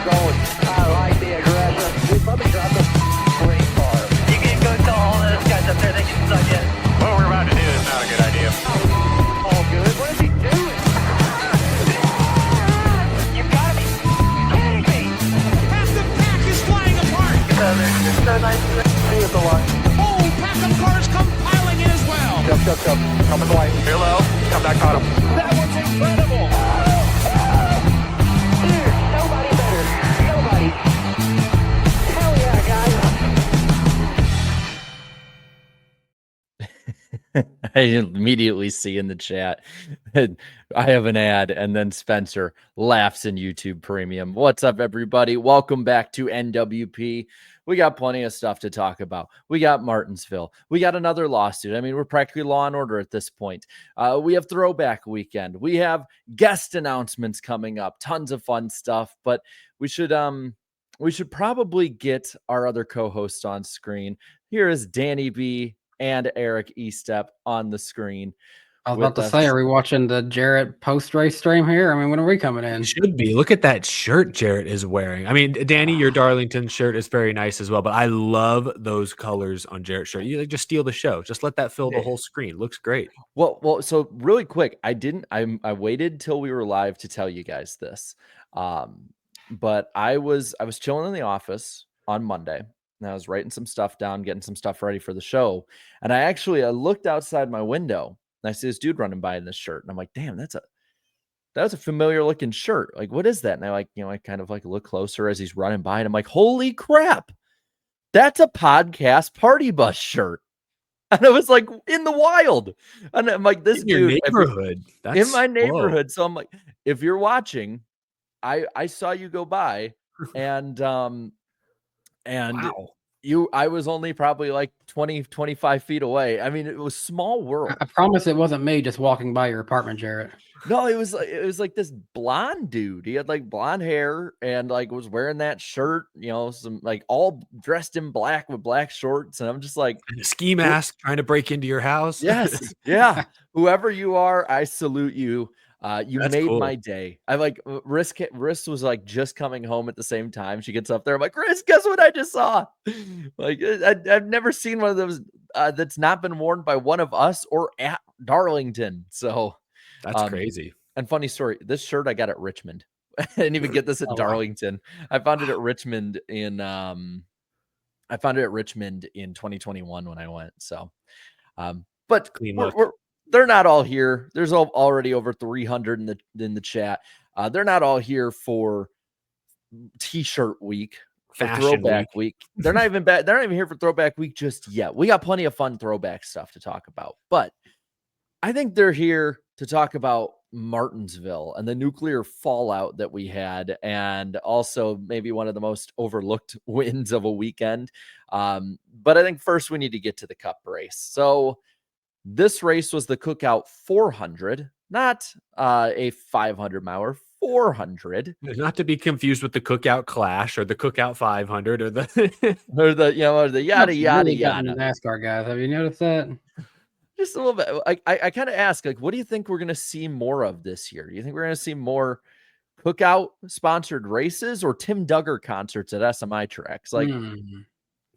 going. I like the aggression. Dude, let me drop the spring bar. You can go tell all those guys up there they can suck in. What we're about to do is not a good idea. All good. What is he doing? You gotta be kidding me. Half the pack is flying apart. There's so nice to see you at the line. Oh, pack of cars come piling in as well. Come. Come in the white. Hello, come back, caught him. That was incredible. Dude, nobody better. Nobody. Hell yeah, guys. I immediately see in the chat that I have an ad, and then Spencer laughs in YouTube Premium. What's up, everybody? Welcome back to NWP. We got plenty of stuff to talk about. We got Martinsville. We got another lawsuit. I mean, we're practically law and order at this point. We have Throwback weekend. We have guest announcements coming up. Tons of fun stuff. But we should probably get our other co-hosts on screen. Here is Danny B and Eric Estep on the screen. I was about to say, are we watching the Jarrett post-race stream here? I mean, when are we coming in? Should be. Look at that shirt Jarrett is wearing. I mean, Danny, your Darlington shirt is very nice as well, but I love those colors on Jarrett's shirt. You just steal the show. Just let that fill the whole screen. Looks great. Well, so really quick, I waited till we were live to tell you guys this. But I was chilling in the office on Monday, and I was writing some stuff down, getting some stuff ready for the show. And I looked outside my window, and I see this dude running by in this shirt, and I'm like, damn, that's a familiar looking shirt. Like, what is that? And I kind of look closer as he's running by, and I'm like, holy crap, that's a podcast party bus shirt. And I was like, in the wild. And I'm like, this in your dude neighborhood. in my neighborhood. So I'm like, if you're watching, I saw you go by, and wow. I was only probably like 20, 25 feet away. I mean, it was small world. I promise it wasn't me just walking by your apartment, Jarrett. No, it was like this blonde dude. He had like blonde hair and was wearing that shirt, some all dressed in black with black shorts. And I'm just like, and a ski mask trying to break into your house. Yes. Yeah. Whoever you are, I salute you. You That's made cool. my day. I Riss was just coming home at the same time. She gets up there. I'm like, Riss, guess what I just saw? I've never seen one of those that's not been worn by one of us or at Darlington. So that's crazy. And funny story, this shirt I got at Richmond. I didn't even get this at Darlington. Wow. I found it at Richmond in 2021 when I went. So but they're not all here. There's already over 300 in the chat. They're not all here for T-shirt week, for Throwback week. They're not even They're not even here for Throwback week just yet. We got plenty of fun throwback stuff to talk about, but I think they're here to talk about Martinsville and the nuclear fallout that we had, and also maybe one of the most overlooked wins of a weekend. But I think first we need to get to the Cup race. So this race was the Cookout 400, not a 500 miler, 400. Not to be confused with the Cookout Clash or the Cookout 500 or the or the yada yada yada. NASCAR guys, have you noticed that? Just a little bit. I kind of ask, what do you think we're going to see more of this year? Do you think we're going to see more Cookout sponsored races or Tim Duggar concerts at SMI tracks?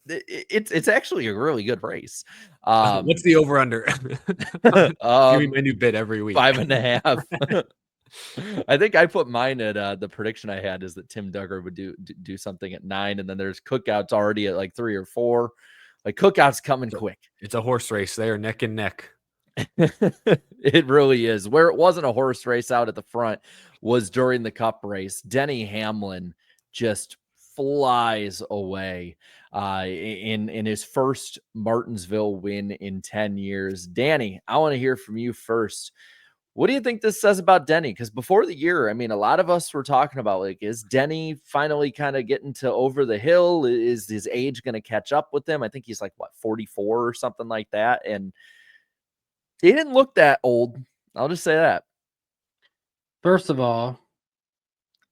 It's actually a really good race. What's the over under? Give me my new bid every week. 5.5. I think I put mine at the prediction I had is that Tim Duggar would do something at 9, and then there's Cookouts already at 3 or 4. Cookouts coming quick. It's a horse race. They are neck and neck. It really is. Where it wasn't a horse race out at the front was during the Cup race. Denny Hamlin just flies away in his first Martinsville win in 10 years. Danny, I want to hear from you first. What do you think this says about Denny? Because before the year, I mean, a lot of us were talking about, is Denny finally kind of getting to over the hill? Is his age going to catch up with him? I think he's 44 or something like that. And he didn't look that old. I'll just say that. First of all,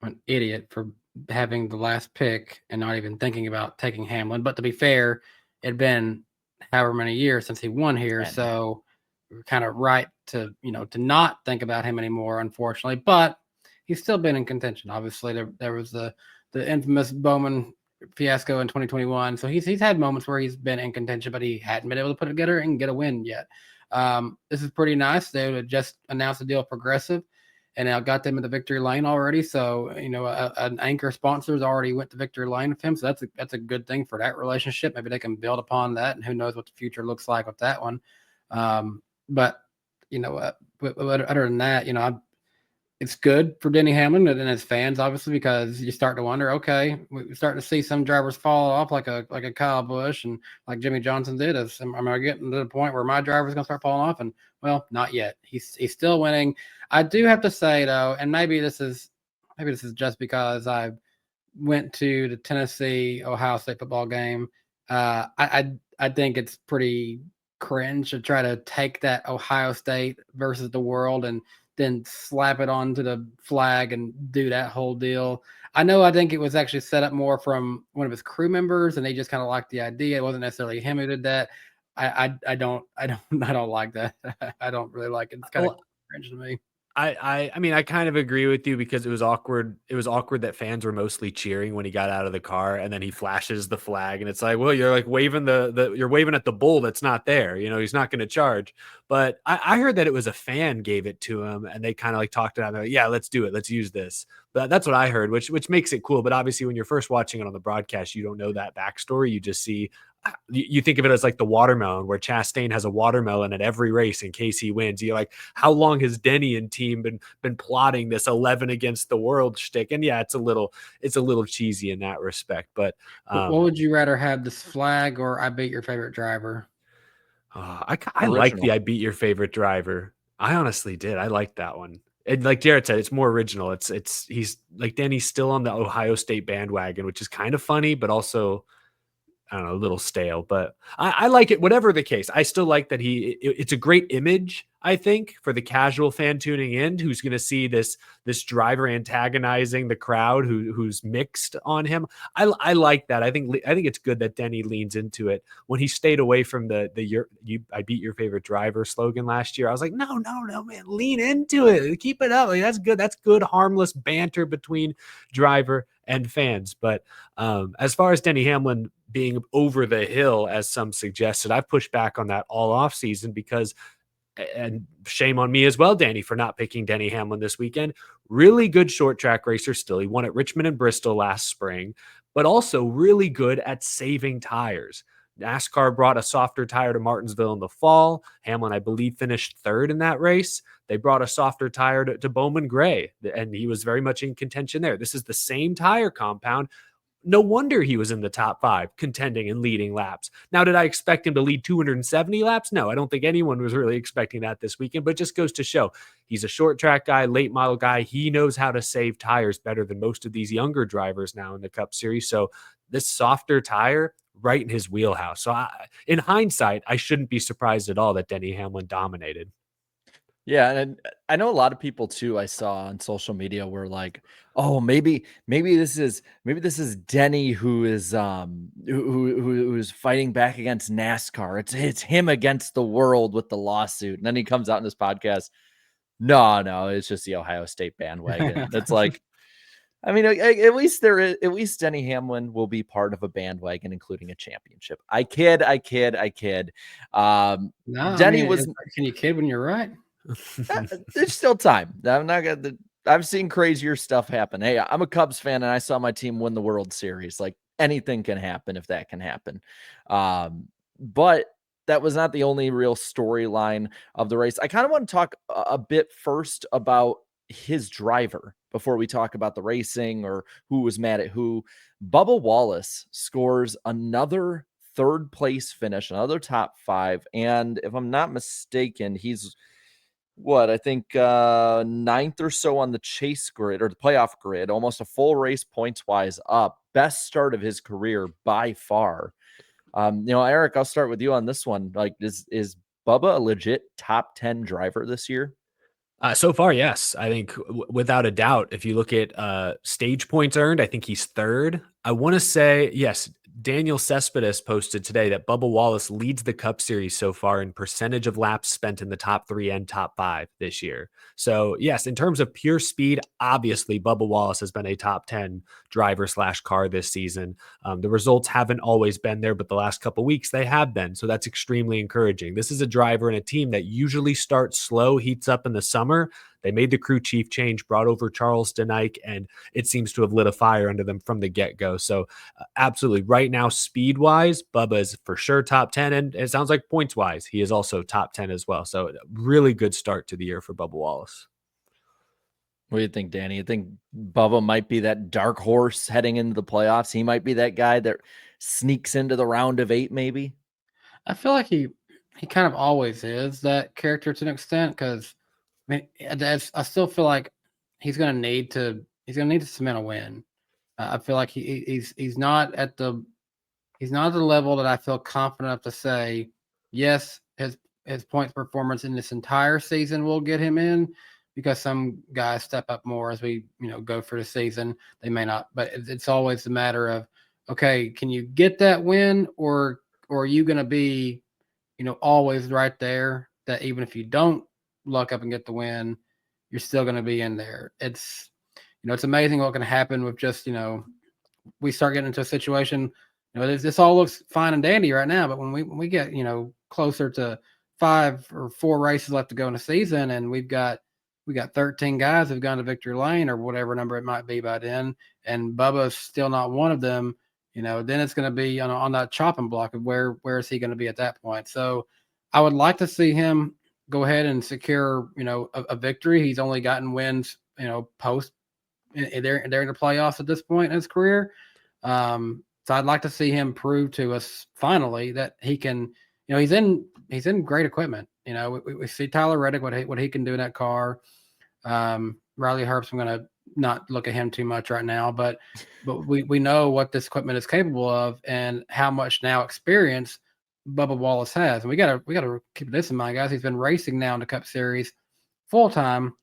I'm an idiot for having the last pick and not even thinking about taking Hamlin. But to be fair, it had been however many years since he won here. So we're kind of right to not think about him anymore, unfortunately. But he's still been in contention. Obviously, there was the the infamous Bowman fiasco in 2021. So he's had moments where he's been in contention, but he hadn't been able to put it together and get a win yet. This is pretty nice. They would just announced a deal with Progressive, and I got them in the victory lane already. So an anchor sponsors already went to victory lane with him. So that's a good thing for that relationship. Maybe they can build upon that, and who knows what the future looks like with that one. But other than that, it's good for Denny Hamlin and his fans, obviously, because you start to wonder, okay, we're starting to see some drivers fall off like a Kyle Busch and like Jimmy Johnson did. Am I getting to the point where my driver's going to start falling off? And well, not yet. He's still winning. I do have to say though, and maybe this is just because I went to the Tennessee Ohio State football game. I think it's pretty cringe to try to take that Ohio State versus the world and then slap it onto the flag and do that whole deal. I think it was actually set up more from one of his crew members, and they just kind of liked the idea. It wasn't necessarily him who did that. I don't like that. I don't really like it. It's kind of cringe to me. I mean, I kind of agree with you because it was awkward. It was awkward that fans were mostly cheering when he got out of the car, and then he flashes the flag, and it's like, well, you're like waving you're waving at the bull that's not there. He's not going to charge. But I heard that it was a fan gave it to him, and they kind of like talked it out. Like, yeah, let's do it. Let's use this. But that's what I heard, which makes it cool. But obviously, when you're first watching it on the broadcast, you don't know that backstory. You just see. You think of it as like the watermelon, where Chastain has a watermelon at every race in case he wins. You're like, how long has Denny and team been plotting this 11 against the world shtick? And yeah, it's a little cheesy in that respect. But what would you rather have, this flag or I beat your favorite driver? I like the I beat your favorite driver. I honestly did. I like that one. And like Jared said, it's more original. He's like Denny's still on the Ohio State bandwagon, which is kind of funny, but also, I don't know, a little stale, but I like it. Whatever the case, I still like that it's a great image, I think, for the casual fan tuning in who's going to see this driver antagonizing the crowd who's mixed on him. I like that. I think it's good that Denny leans into it. When he stayed away from the I beat your favorite driver slogan last year, I was like, no, man, lean into it. Keep it up. Like, that's good. That's good, harmless banter between driver and fans. But as far as Denny Hamlin being over the hill, as some suggested, I've pushed back on that all off season because, and shame on me as well, Danny, for not picking Denny Hamlin this weekend. Really good short track racer still. He won at Richmond and Bristol last spring, but also really good at saving tires. NASCAR brought a softer tire to Martinsville in the fall. Hamlin, I believe, finished third in that race. They brought a softer tire to Bowman Gray, and he was very much in contention there. This is the same tire compound. No wonder he was in the top 5, contending and leading laps. Now, did I expect him to lead 270 laps? No, I don't think anyone was really expecting that this weekend, but it just goes to show he's a short track guy, late model guy. He knows how to save tires better than most of these younger drivers now in the Cup Series. So this softer tire, right in his wheelhouse. So in hindsight, I shouldn't be surprised at all that Denny Hamlin dominated. Yeah, and I know a lot of people too I saw on social media were like, "Oh, maybe this is Denny who is who's fighting back against NASCAR. It's him against the world with the lawsuit." And then he comes out in this podcast, "No, it's just the Ohio State bandwagon." It's like, I mean, at least Denny Hamlin will be part of a bandwagon, including a championship. I kid. No, Denny was. Can you kid when you're right? There's still time. I'm not gonna. I've seen crazier stuff happen. Hey, I'm a Cubs fan, and I saw my team win the World Series. Like, anything can happen if that can happen. But that was not the only real storyline of the race. I kind of want to talk a bit first about his driver before we talk about the racing or who was mad at who. Bubba Wallace scores another third place finish, another top 5, and if I'm not mistaken, he's I think 9th or so on the chase grid or the playoff grid, almost a full race points wise up. Best start of his career by far. Eric, I'll start with you on this one. Like, is Bubba a legit top 10 driver this year? So far, yes. I think without a doubt, if you look at stage points earned, I think he's 3rd. I want to say, yes, Daniel Cespedes posted today that Bubba Wallace leads the Cup Series so far in percentage of laps spent in the top 3 and top 5 this year. So yes, in terms of pure speed, obviously Bubba Wallace has been a top 10 driver / car this season. The results haven't always been there, but the last couple weeks they have been. So that's extremely encouraging. This is a driver and a team that usually starts slow, heats up in the summer. They made the crew chief change, brought over Charles Denike, and it seems to have lit a fire under them from the get-go. So absolutely, right now, speed-wise, Bubba is for sure top 10, and it sounds like points-wise, he is also top 10 as well. So really good start to the year for Bubba Wallace. What do you think, Danny? You think Bubba might be that dark horse heading into the playoffs? He might be that guy that sneaks into the round of 8, maybe? I feel like he kind of always is that character to an extent, because I still feel like he's going to need to cement a win. I feel like he's not at the level that I feel confident enough to say, yes, his points performance in this entire season will get him in, because some guys step up more as we go for the season. They may not, but it's always a matter of, okay, can you get that win, or are you going to be always right there, that even if you don't luck up and get the win, you're still going to be in there. It's it's amazing what can happen with just we start getting into a situation. This all looks fine and dandy right now, but when we get closer to 5 or 4 races left to go in the season, and we got 13 guys who've gone to victory lane or whatever number it might be by then, and Bubba's still not one of them, then it's going to be on that chopping block of where is he going to be at that point. So I would like to see him go ahead and secure a victory. He's only gotten wins post they're in the playoffs at this point in his career. So I'd like to see him prove to us finally that he can. He's in great equipment. We see Tyler Reddick, what he can do in that car. Riley Herbst, I'm going to not look at him too much right now, but we know what this equipment is capable of and how much now experience Bubba Wallace has. And we gotta keep this in mind, guys. He's been racing now in the Cup Series full time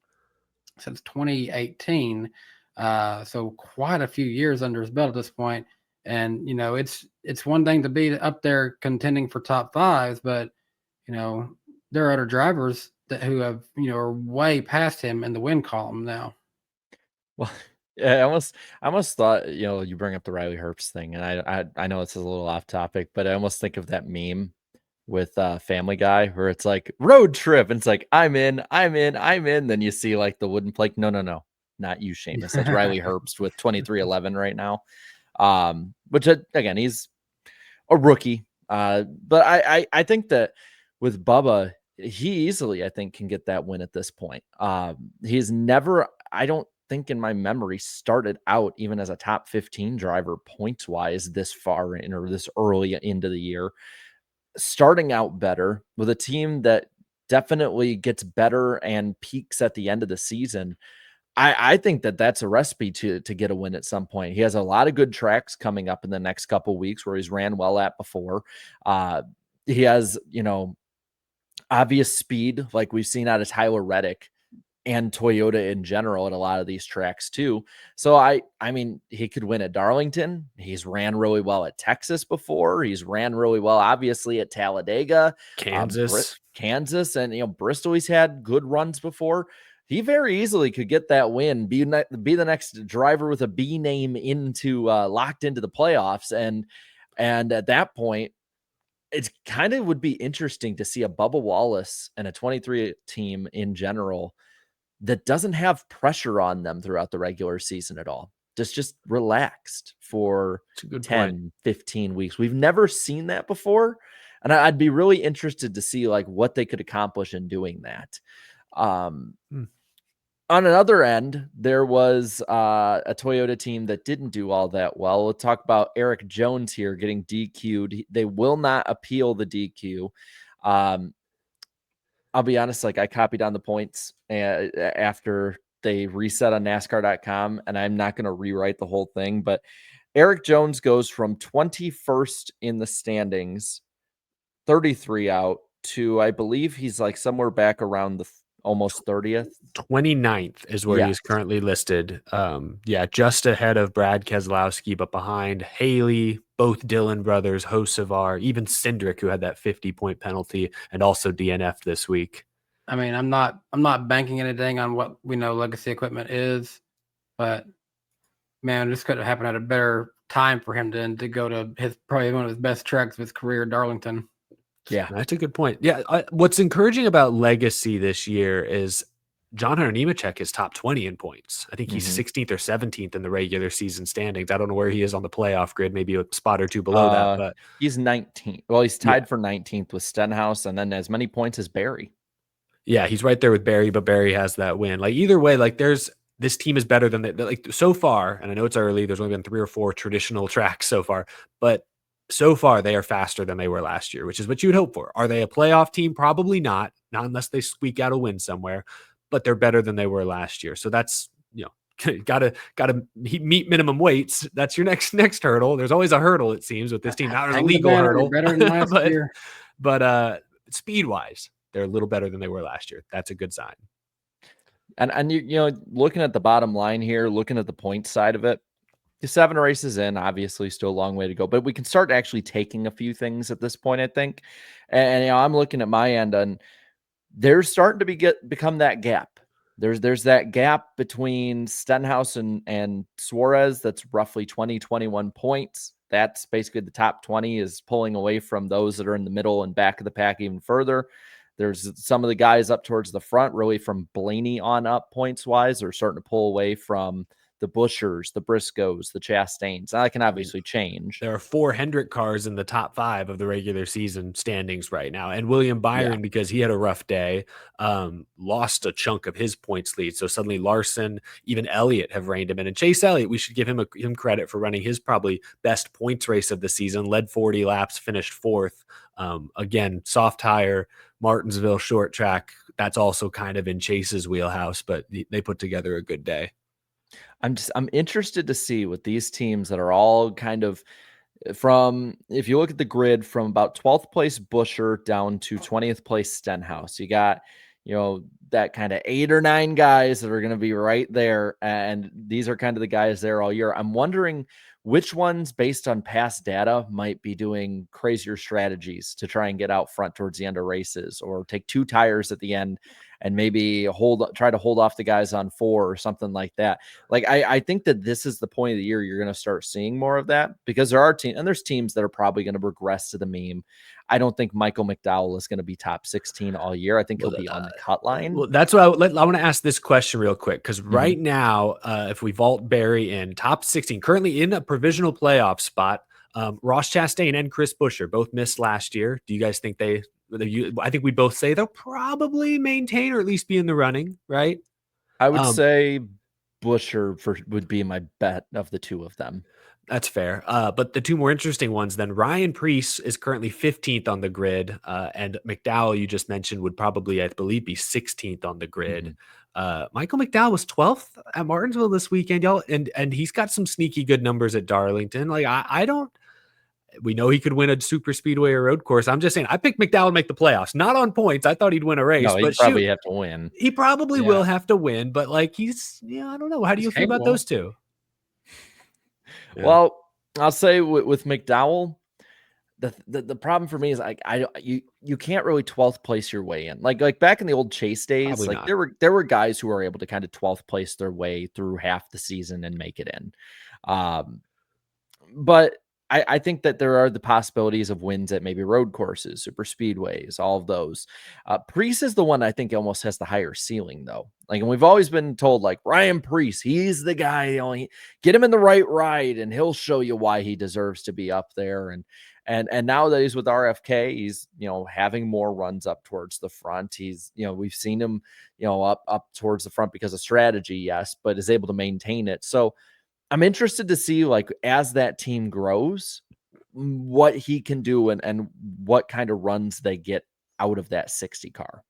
since 2018. So quite a few years under his belt at this point. And it's one thing to be up there contending for top 5s, but there are other drivers who have are way past him in the win column now. Well, yeah, I almost thought you bring up the Riley Herbst thing, and I know it's a little off topic, but I almost think of that meme with Family Guy where it's like road trip, and it's like I'm in. Then you see like the wooden plank. No, not you, Seamus. That's Riley Herbst with 2311 right now. Which again, he's a rookie. But I think that with Bubba, he easily, I think, can get that win at this point. He's never, I don't think in my memory, started out even as a top 15 driver points wise this far in or this early into the year. Starting out better with a team that definitely gets better and peaks at the end of the season. I think that that's a recipe to get a win at some point. He has a lot of good tracks coming up in the next couple of weeks where he's ran well at before. He has, obvious speed like we've seen out of Tyler Reddick and Toyota in general at a lot of these tracks too. So I mean, he could win at Darlington. He's ran really well at Texas before. He's ran really well, obviously, at Talladega, Kansas, and Bristol. He's had good runs before. He very easily could get that win, be the next driver with a B name locked into the playoffs, and at that point, it kind of would be interesting to see a Bubba Wallace and a 23 team in general that doesn't have pressure on them throughout the regular season at all. Just relaxed for 10, 15 weeks. We've never seen that before, and I'd be really interested to see like what they could accomplish in doing that. On another end, there was a Toyota team that didn't do all that well. We'll talk about Eric Jones here getting DQ'd. They will not appeal the DQ. I'll be honest, like I copied on the points after they reset on NASCAR.com, and I'm not going to rewrite the whole thing, but Eric Jones goes from 21st in the standings, 33 out, to I believe he's like somewhere back around the almost 30th. 29th is where he's currently listed. Just ahead of Brad Keselowski, but behind Haley, both Dillon brothers, Hocevar, even Cindric, who had that 50-point penalty and also DNF this week. I mean, I'm not banking anything on what we know legacy equipment is, but man, this could have happened at a better time for him to go to his probably one of his best tracks of his career, Darlington. Yeah, that's a good point. Yeah, what's encouraging about legacy this year is John Hunter Nemechek is top 20 in points. I think he's 16th or 17th in the regular season standings. I don't know where he is on the playoff grid, maybe a spot or two below that, but he's 19th. Well, he's tied for 19th with Stenhouse and then as many points as Barry. Yeah, he's right there with Barry, but Barry has that win. Like either way, like this team is better than like so far. And I know it's early. There's only been 3 or 4 traditional tracks so far, but so far they are faster than they were last year, which is what you would hope for. Are they a playoff team? Probably not unless they squeak out a win somewhere, but they're better than they were last year. So that's, gotta meet minimum weights. That's your next hurdle. There's always a hurdle, it seems, with this team. Not an illegal hurdle, better than last year. But speed wise, they're a little better than they were last year. That's a good sign. And looking at the bottom line here, looking at the point side of it, the 7 races in, obviously still a long way to go, but we can start actually taking a few things at this point, I think. And I'm looking at my end, and there's starting to become that gap. There's that gap between Stenhouse and Suarez that's roughly 20, 21 points. That's basically the top 20 is pulling away from those that are in the middle and back of the pack even further. There's some of the guys up towards the front, really from Blaney on up points-wise, are starting to pull away from the Bushers, the Briscoes, the Chastains. Now, that can obviously change. There are 4 Hendrick cars in the top 5 of the regular season standings right now. And William Byron, because he had a rough day, lost a chunk of his points lead. So suddenly Larson, even Elliott have reined him in. And Chase Elliott, we should give him credit for running his probably best points race of the season, led 40 laps, finished 4th. Again, soft tire, Martinsville short track. That's also kind of in Chase's wheelhouse, but they put together a good day. I'm interested to see with these teams that are all kind of from, if you look at the grid, from about 12th place Busher down to 20th place Stenhouse, you got, that kind of 8 or 9 guys that are going to be right there. And these are kind of the guys there all year. I'm wondering which ones, based on past data, might be doing crazier strategies to try and get out front towards the end of races, or take 2 tires at the end and maybe try to hold off the guys on 4 or something like that. Like, I think that this is the point of the year you're going to start seeing more of that, because there's teams that are probably going to regress to the mean. I don't think Michael McDowell is going to be top 16 all year. I think he'll be on the cut line. Well, that's what I want to ask this question real quick, because right now, if we vault Barry in top 16, currently in a provisional playoff spot, Ross Chastain and Chris Buescher both missed last year. Do you guys think I think we both say they'll probably maintain or at least be in the running, right? I would say Buescher would be my bet of the 2 of them. That's fair. But the 2 more interesting ones, then Ryan Preece is currently 15th on the grid. And McDowell, you just mentioned, would probably, I believe, be 16th on the grid. Michael McDowell was 12th at Martinsville this weekend, y'all. And he's got some sneaky good numbers at Darlington. Like, we know he could win a super speedway or road course. I'm just saying, I picked McDowell to make the playoffs, not on points. I thought he'd win a race. No, he'd probably have to win. He probably will have to win, but like I don't know. How do you feel about those 2? Yeah. Well, I'll say with McDowell, the problem for me is you can't really 12th place your way in. Like back in the old Chase days, probably like not. there were guys who were able to kind of 12th place their way through half the season and make it in. But I think that there are the possibilities of wins at maybe road courses, super speedways, all of those. Preece is the one I think almost has the higher ceiling, though. Like, and we've always been told, like, Ryan Preece, he's the guy. Get him in the right ride, and he'll show you why he deserves to be up there. And now that he's with RFK, he's having more runs up towards the front. He's we've seen him up towards the front because of strategy, yes, but is able to maintain it. So I'm interested to see, like, as that team grows, what he can do and what kind of runs they get out of that 60 car.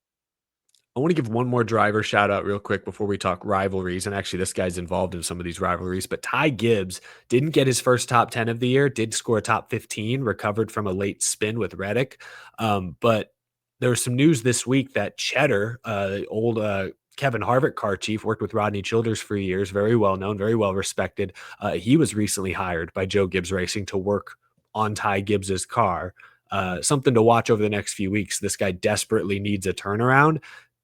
I want to give one more driver shout out real quick before we talk rivalries. And actually, this guy's involved in some of these rivalries, but Ty Gibbs didn't get his first top 10 of the year, did score a top 15, recovered from a late spin with Reddick. But there was some news this week that Cheddar, the old Kevin Harvick car chief, worked with Rodney Childers for years, very well known, very well respected. He was recently hired by Joe Gibbs Racing to work on Ty Gibbs's car. Something to watch over the next few weeks. This guy desperately needs a turnaround.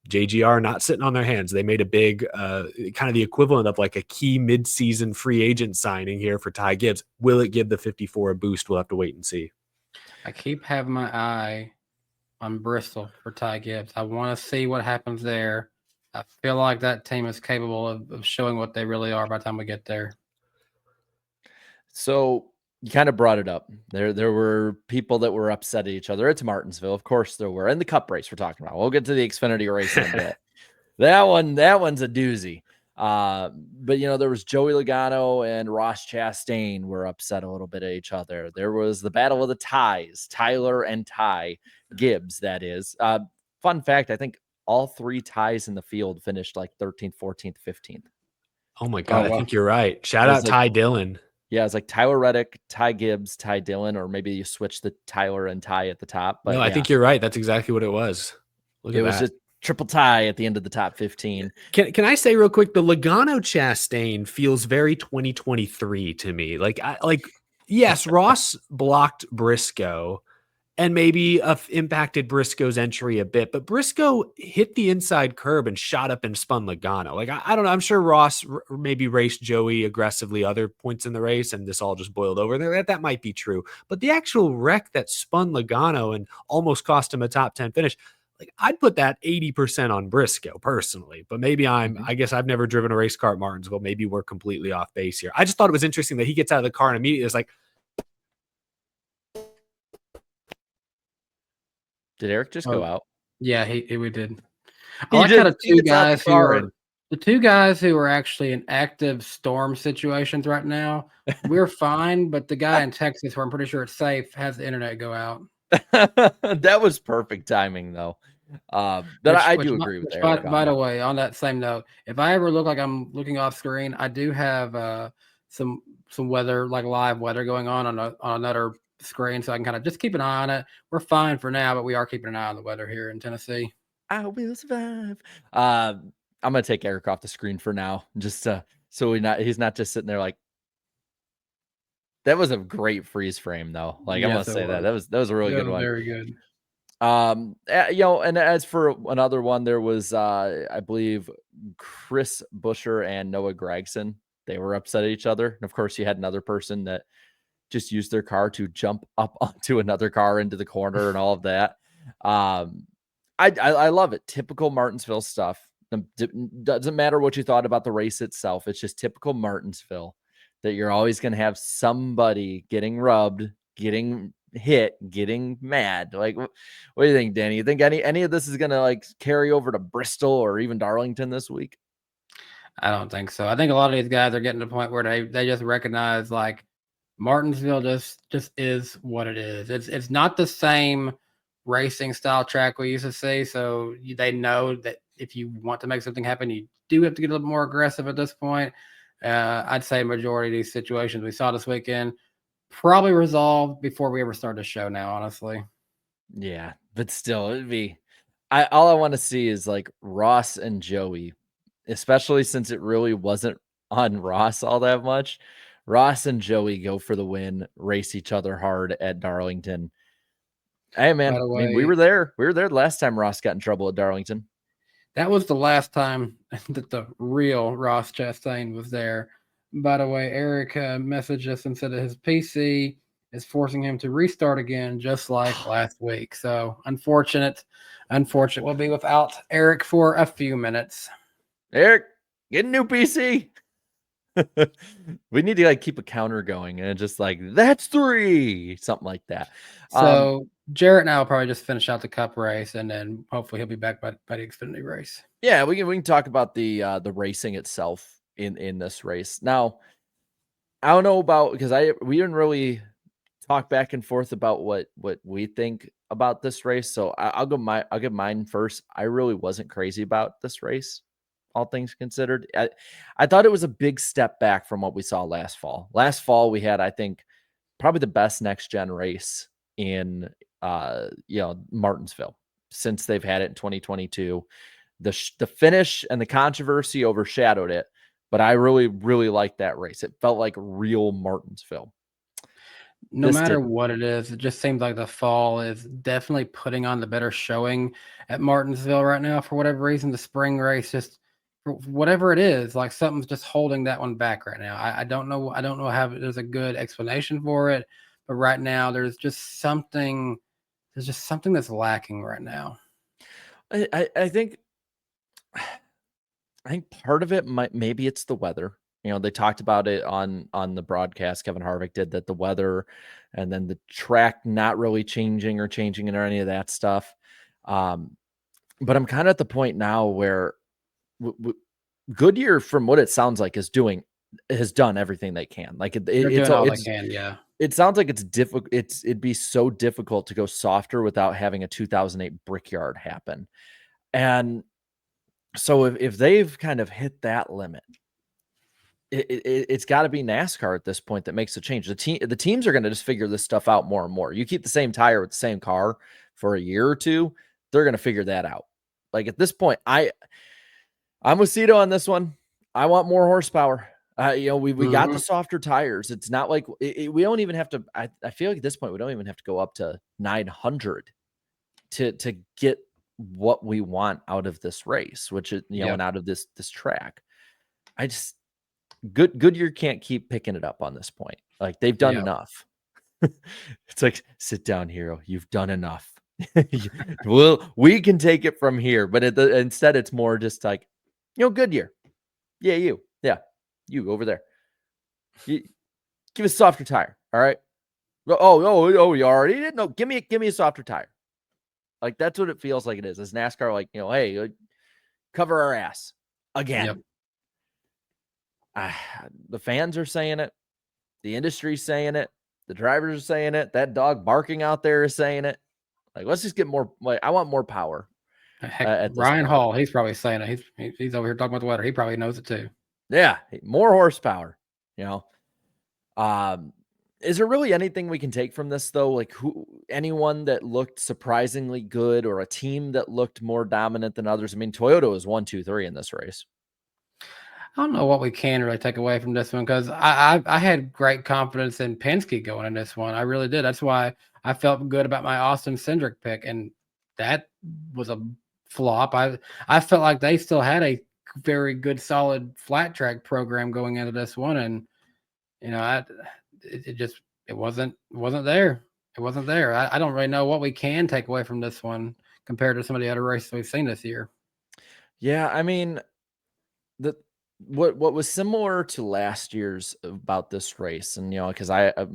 JGR not sitting on their hands. They made a big kind of the equivalent of like a key midseason free agent signing here for Ty Gibbs. Will it give the 54 a boost? We'll have to wait and see. I keep having my eye on Bristol for Ty Gibbs. I want to see what happens there. I feel like that team is capable of showing what they really are by the time we get there. So you kind of brought it up. There were people that were upset at each other. It's Martinsville, of course there were. And the Cup race we're talking about. We'll get to the Xfinity race in a bit. That one's a doozy. But there was Joey Logano and Ross Chastain were upset a little bit at each other. There was the battle of the ties, Tyler and Ty Gibbs, that is. Fun fact, I think all 3 ties in the field finished like 13th, 14th, 15th. Oh my God, I think you're right. Shout out Ty Dillon. Yeah, it's like Tyler Reddick, Ty Gibbs, Ty Dillon, or maybe you switch the Tyler and Ty at the top. But no, I think you're right. That's exactly what it was. It was just triple tie at the end of the top 15. Can I say real quick, the Logano Chastain feels very 2023 to me. Yes, Ross blocked Briscoe and maybe impacted Briscoe's entry a bit, but Briscoe hit the inside curb and shot up and spun Logano. I don't know. I'm sure Ross maybe raced Joey aggressively other points in the race, and this all just boiled over. That might be true, but the actual wreck that spun Logano and almost cost him a top 10 finish, I'd put that 80% on Briscoe personally, but maybe I guess I've never driven a race car at Martinsville. Maybe we're completely off base here. I just thought it was interesting that he gets out of the car and immediately it's like, did Eric just go out? Yeah, we did. I like how the two guys who are actually in active storm situations right now, we're fine, but the guy in Texas, where I'm pretty sure it's safe, has the internet go out. That was perfect timing, though. But I do agree with Eric. By the way, on that same note, if I ever look like I'm looking off screen, I do have some weather, like live weather going on another screen, so I can kind of just keep an eye on it. We're fine for now, but we are keeping an eye on the weather here in Tennessee. I will survive. I'm gonna take Eric off the screen for now, just so he's not just sitting there like. That was a great freeze frame, though. I want to say that was a really good one. Very good. And as for another one, there was I believe Chris Buescher and Noah Gragson. They were upset at each other, and of course, you had another person that just used their car to jump up onto another car into the corner and all of that. I love it. Typical Martinsville stuff. Doesn't matter what you thought about the race itself. It's just typical Martinsville that you're always going to have somebody getting rubbed, getting hit, getting mad. What do you think, Danny? You think any of this is going to carry over to Bristol or even Darlington this week? I don't think so. I think a lot of these guys are getting to the point where they just recognize Martinsville just is what it is. It's not the same racing style track we used to see. So they know that if you want to make something happen, you do have to get a little more aggressive at this point. I'd say majority of these situations we saw this weekend probably resolved before we ever start the show now, honestly. Yeah, but still, it'd be all I want to see is Ross and Joey, especially since it really wasn't on Ross all that much. Ross and Joey go for the win, race each other hard at Darlington. Hey man, we were there. We were there the last time Ross got in trouble at Darlington. That was the last time that the real Ross Chastain was there. By the way, Eric messaged us and said that his PC is forcing him to restart again, just like last week. So unfortunate. We'll be without Eric for a few minutes. Eric, get a new PC. We need to keep a counter going and just that's 3, something like that. So Jarrett and I will probably just finish out the Cup race, and then hopefully he'll be back by the Xfinity race. Yeah, we can talk about the racing itself in this race. Now, I don't know about because we didn't really talk back and forth about what we think about this race. So I'll give mine first. I really wasn't crazy about this race, all things considered. I thought it was a big step back from what we saw last fall. Last fall we had, I think, probably the best next gen race in Martinsville since they've had it in 2022. The finish and the controversy overshadowed it, but I really, really liked that race. It felt like real Martinsville. No matter what it is, it just seems like the fall is definitely putting on the better showing at Martinsville right now. For whatever reason, the spring race just for whatever it is, like something's just holding that one back right now. I don't know. I don't know how there's a good explanation for it, but right now there's just something. There's just something that's lacking right now. I think part of it maybe it's the weather. They talked about it on the broadcast. Kevin Harvick did that, the weather, and then the track not really changing or any of that stuff. But I'm kind of at the point now where Goodyear, from what it sounds like, has done everything they can. Like it's all they can. Yeah. It sounds like it's difficult. It'd be so difficult to go softer without having a 2008 Brickyard happen. And so if they've kind of hit that limit, it's got to be NASCAR at this point that makes the change. The teams are going to just figure this stuff out more and more. You keep the same tire with the same car for a year or two, they're going to figure that out. Like at this point, I'm with Cito on this one. I want more horsepower. We got the softer tires. It's not like we don't even have to. I feel like at this point we don't even have to go up to 900 to get what we want out of this race, which is and out of this track. I just Goodyear can't keep picking it up on this point. Like they've done enough. It's like, sit down, hero. You've done enough. We can take it from here. But instead, it's more just like, Goodyear. Yeah, you. Yeah, you over there. Give a softer tire. All right. Oh, you already did? No, give me a softer tire. Like that's what it feels like it is. As NASCAR, like, hey, cover our ass again. Yep. The fans are saying it. The industry's saying it. The drivers are saying it. That dog barking out there is saying it. Like, let's just get more. Like, I want more power. Heck, Ryan Hall, he's probably saying it. He's over here talking about the weather. He probably knows it too. Yeah, more horsepower. Is there really anything we can take from this though? Like, anyone that looked surprisingly good, or a team that looked more dominant than others? I mean, Toyota was 1, 2, 3 in this race. I don't know what we can really take away from this one, because I had great confidence in Penske going in this one. I really did. That's why I felt good about my Austin Cindric pick, and that was a flop. I felt like they still had a very good, solid flat track program going into this one, and it wasn't there. It wasn't there. I don't really know what we can take away from this one compared to some of the other races we've seen this year. Yeah, I mean, what was similar to last year's about this race, and because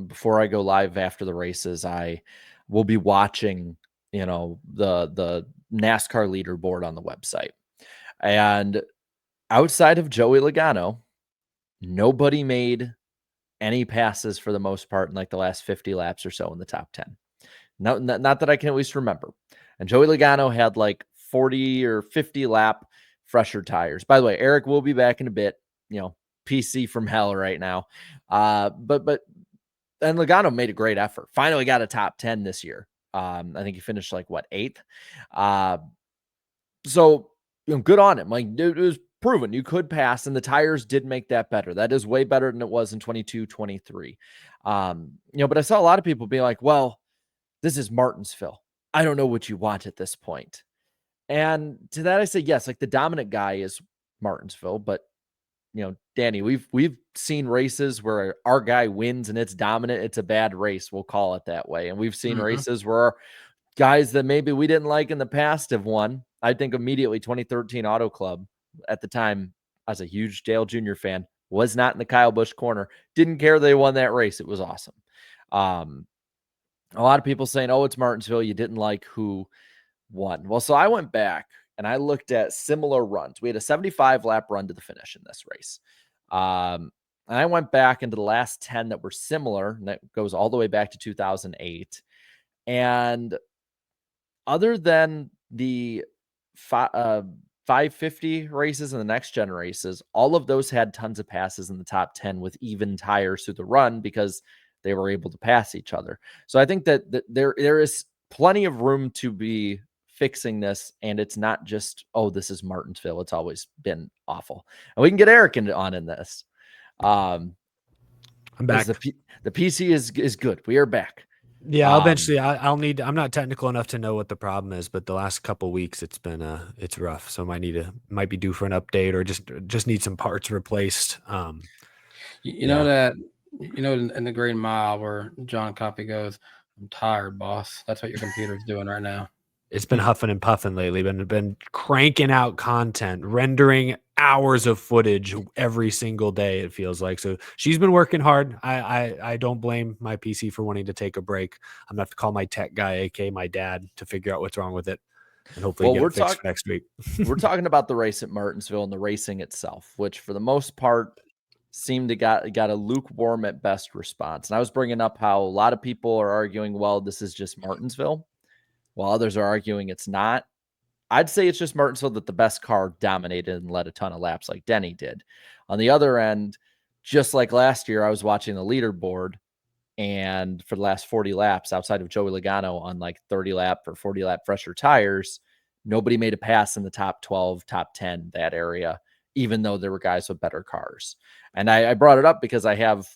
before I go live after the races, I will be watching the NASCAR leaderboard on the website, and outside of Joey Logano, nobody made any passes for the most part in like the last 50 laps or so in the top 10. No, not that I can at least remember. And Joey Logano had like 40 or 50 lap fresher tires. By the way, Eric will be back in a bit, PC from hell right now. But and Logano made a great effort. Finally got a top 10 this year. I think he finished like 8th. So good on him. Like it was proven you could pass, and the tires did make that better. That is way better than it was in 22, 23. But I saw a lot of people be like, well, this is Martinsville. I don't know what you want at this point. And to that I say, yes, like the dominant guy is Martinsville, but Danny, we've seen races where our guy wins and it's dominant. It's a bad race. We'll call it that way. And we've seen races where guys that maybe we didn't like in the past have won. I think immediately 2013 Auto Club. At the time, I was a huge Dale Jr. fan, was not in the Kyle Busch corner. Didn't care they won that race. It was awesome. A lot of people saying, oh, it's Martinsville. You didn't like who won. Well, so I went back and I looked at similar runs. We had a 75 lap run to the finish in this race. And I went back into the last 10 that were similar, and that goes all the way back to 2008. And other than the 550 races and the next gen races, all of those had tons of passes in the top 10 with even tires through the run because they were able to pass each other. So I think that there is plenty of room to be fixing this, and it's not just, oh, this is Martinsville. It's always been awful. And we can get Eric on in this. I I'm back. The PC is good. We are back. Yeah, eventually I'll need. I'm not technical enough to know what the problem is, but the last couple weeks it's been it's rough. So might be due for an update or just need some parts replaced. You know that in the Green Mile where John Coffey goes, "I'm tired, boss." That's what your computer's doing right now. It's been huffing and puffing lately. Been cranking out content, rendering hours of footage every single day. It feels like. So she's been working hard. I don't blame my PC for wanting to take a break. I'm gonna have to call my tech guy, aka my dad, to figure out what's wrong with it, and hopefully get it fixed for next week. We're talking about the race at Martinsville and the racing itself, which for the most part seemed to got a lukewarm at best response. And I was bringing up how a lot of people are arguing, well, this is just Martinsville, while others are arguing it's not. I'd say it's just Martinsville that the best car dominated and led a ton of laps like Denny did. On the other end, just like last year, I was watching the leaderboard, and for the last 40 laps, outside of Joey Logano on like 30 lap or 40 lap fresher tires, nobody made a pass in the top 12, top 10, that area, even though there were guys with better cars. And I brought it up because I have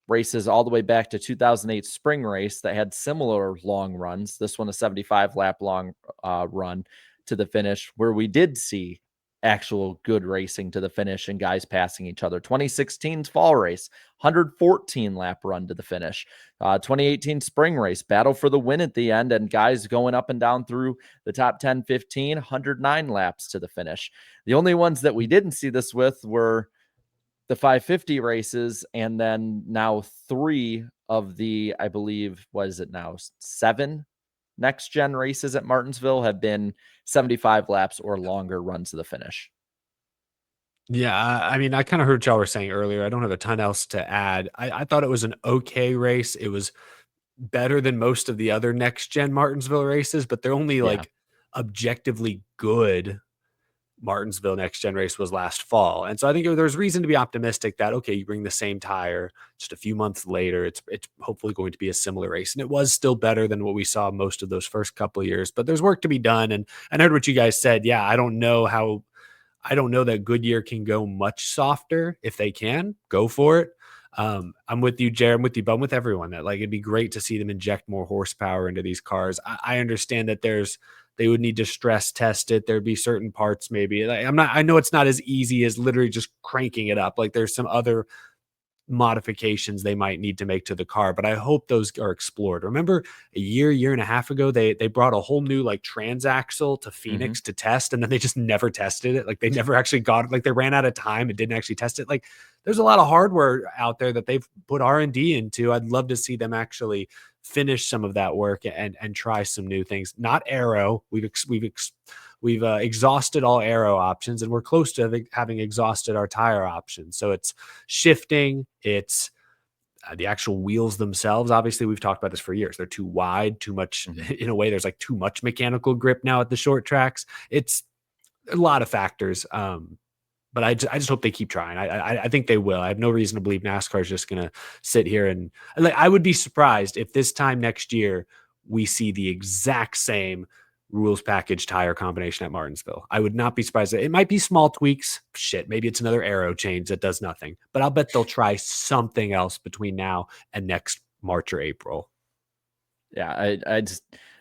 races all the way back to 2008 spring race that had similar long runs. This one, a 75 lap long run to the finish, where we did see actual good racing to the finish and guys passing each other. 2016's fall race, 114 lap run to the finish. 2018 spring race, battle for the win at the end, and guys going up and down through the top 10, 15, 109 laps to the finish. The only ones that we didn't see this with were the 550 races, and then now 3 of the, I believe, what is it now, 7 next gen races at Martinsville have been 75 laps or longer runs to the finish. Yeah, I mean, I kind of heard what y'all were saying earlier. I don't have a ton else to add. I thought it was an okay race. It was better than most of the other next gen Martinsville races, but they're only like objectively good. Martinsville next gen race was last fall. And so I think there's reason to be optimistic that, okay, you bring the same tire just a few months later, it's hopefully going to be a similar race. And it was still better than what we saw most of those first couple of years, but there's work to be done. And I heard what you guys said. Yeah, I don't know that Goodyear can go much softer. If they can, go for it. I'm with you, Jared. I'm with you, but I'm with everyone that like it'd be great to see them inject more horsepower into these cars. I understand that they would need to stress test it. There'd be certain parts maybe. I know it's not as easy as literally just cranking it up. Like there's some other modifications they might need to make to the car, but I hope those are explored. Remember a year and a half ago, they brought a whole new like transaxle to Phoenix to test, and then they just never tested it. Like they never actually got it. Like they ran out of time and didn't actually test it. Like there's a lot of hardware out there that they've put R&D into. I'd love to see them actually finish some of that work and try some new things. Not aero. We've exhausted all aero options, and we're close to having exhausted our tire options. So it's shifting. It's the actual wheels themselves. Obviously, we've talked about this for years. They're too wide, too much. In a way, there's like too much mechanical grip now at the short tracks. It's a lot of factors. But I just hope they keep trying. I think they will. I have no reason to believe NASCAR is just going to sit here and like. I would be surprised if this time next year we see the exact same rules package tire combination at Martinsville. I would not be surprised. It might be small tweaks. Shit, maybe it's another aero change that does nothing. But I'll bet they'll try something else between now and next March or April. Yeah,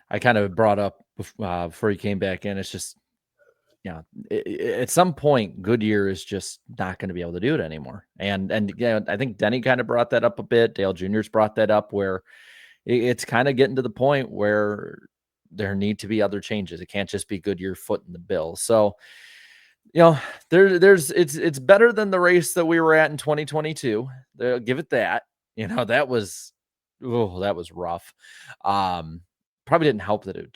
I kind of brought up before you came back in. It's just, at some point, Goodyear is just not going to be able to do it anymore. And I think Denny kind of brought that up a bit. Dale Jr.'s brought that up where it's kind of getting to the point where there need to be other changes. It can't just be Goodyear footing the bill. So, it's better than the race that we were at in 2022. They'll give it that. That was rough. Probably didn't help that it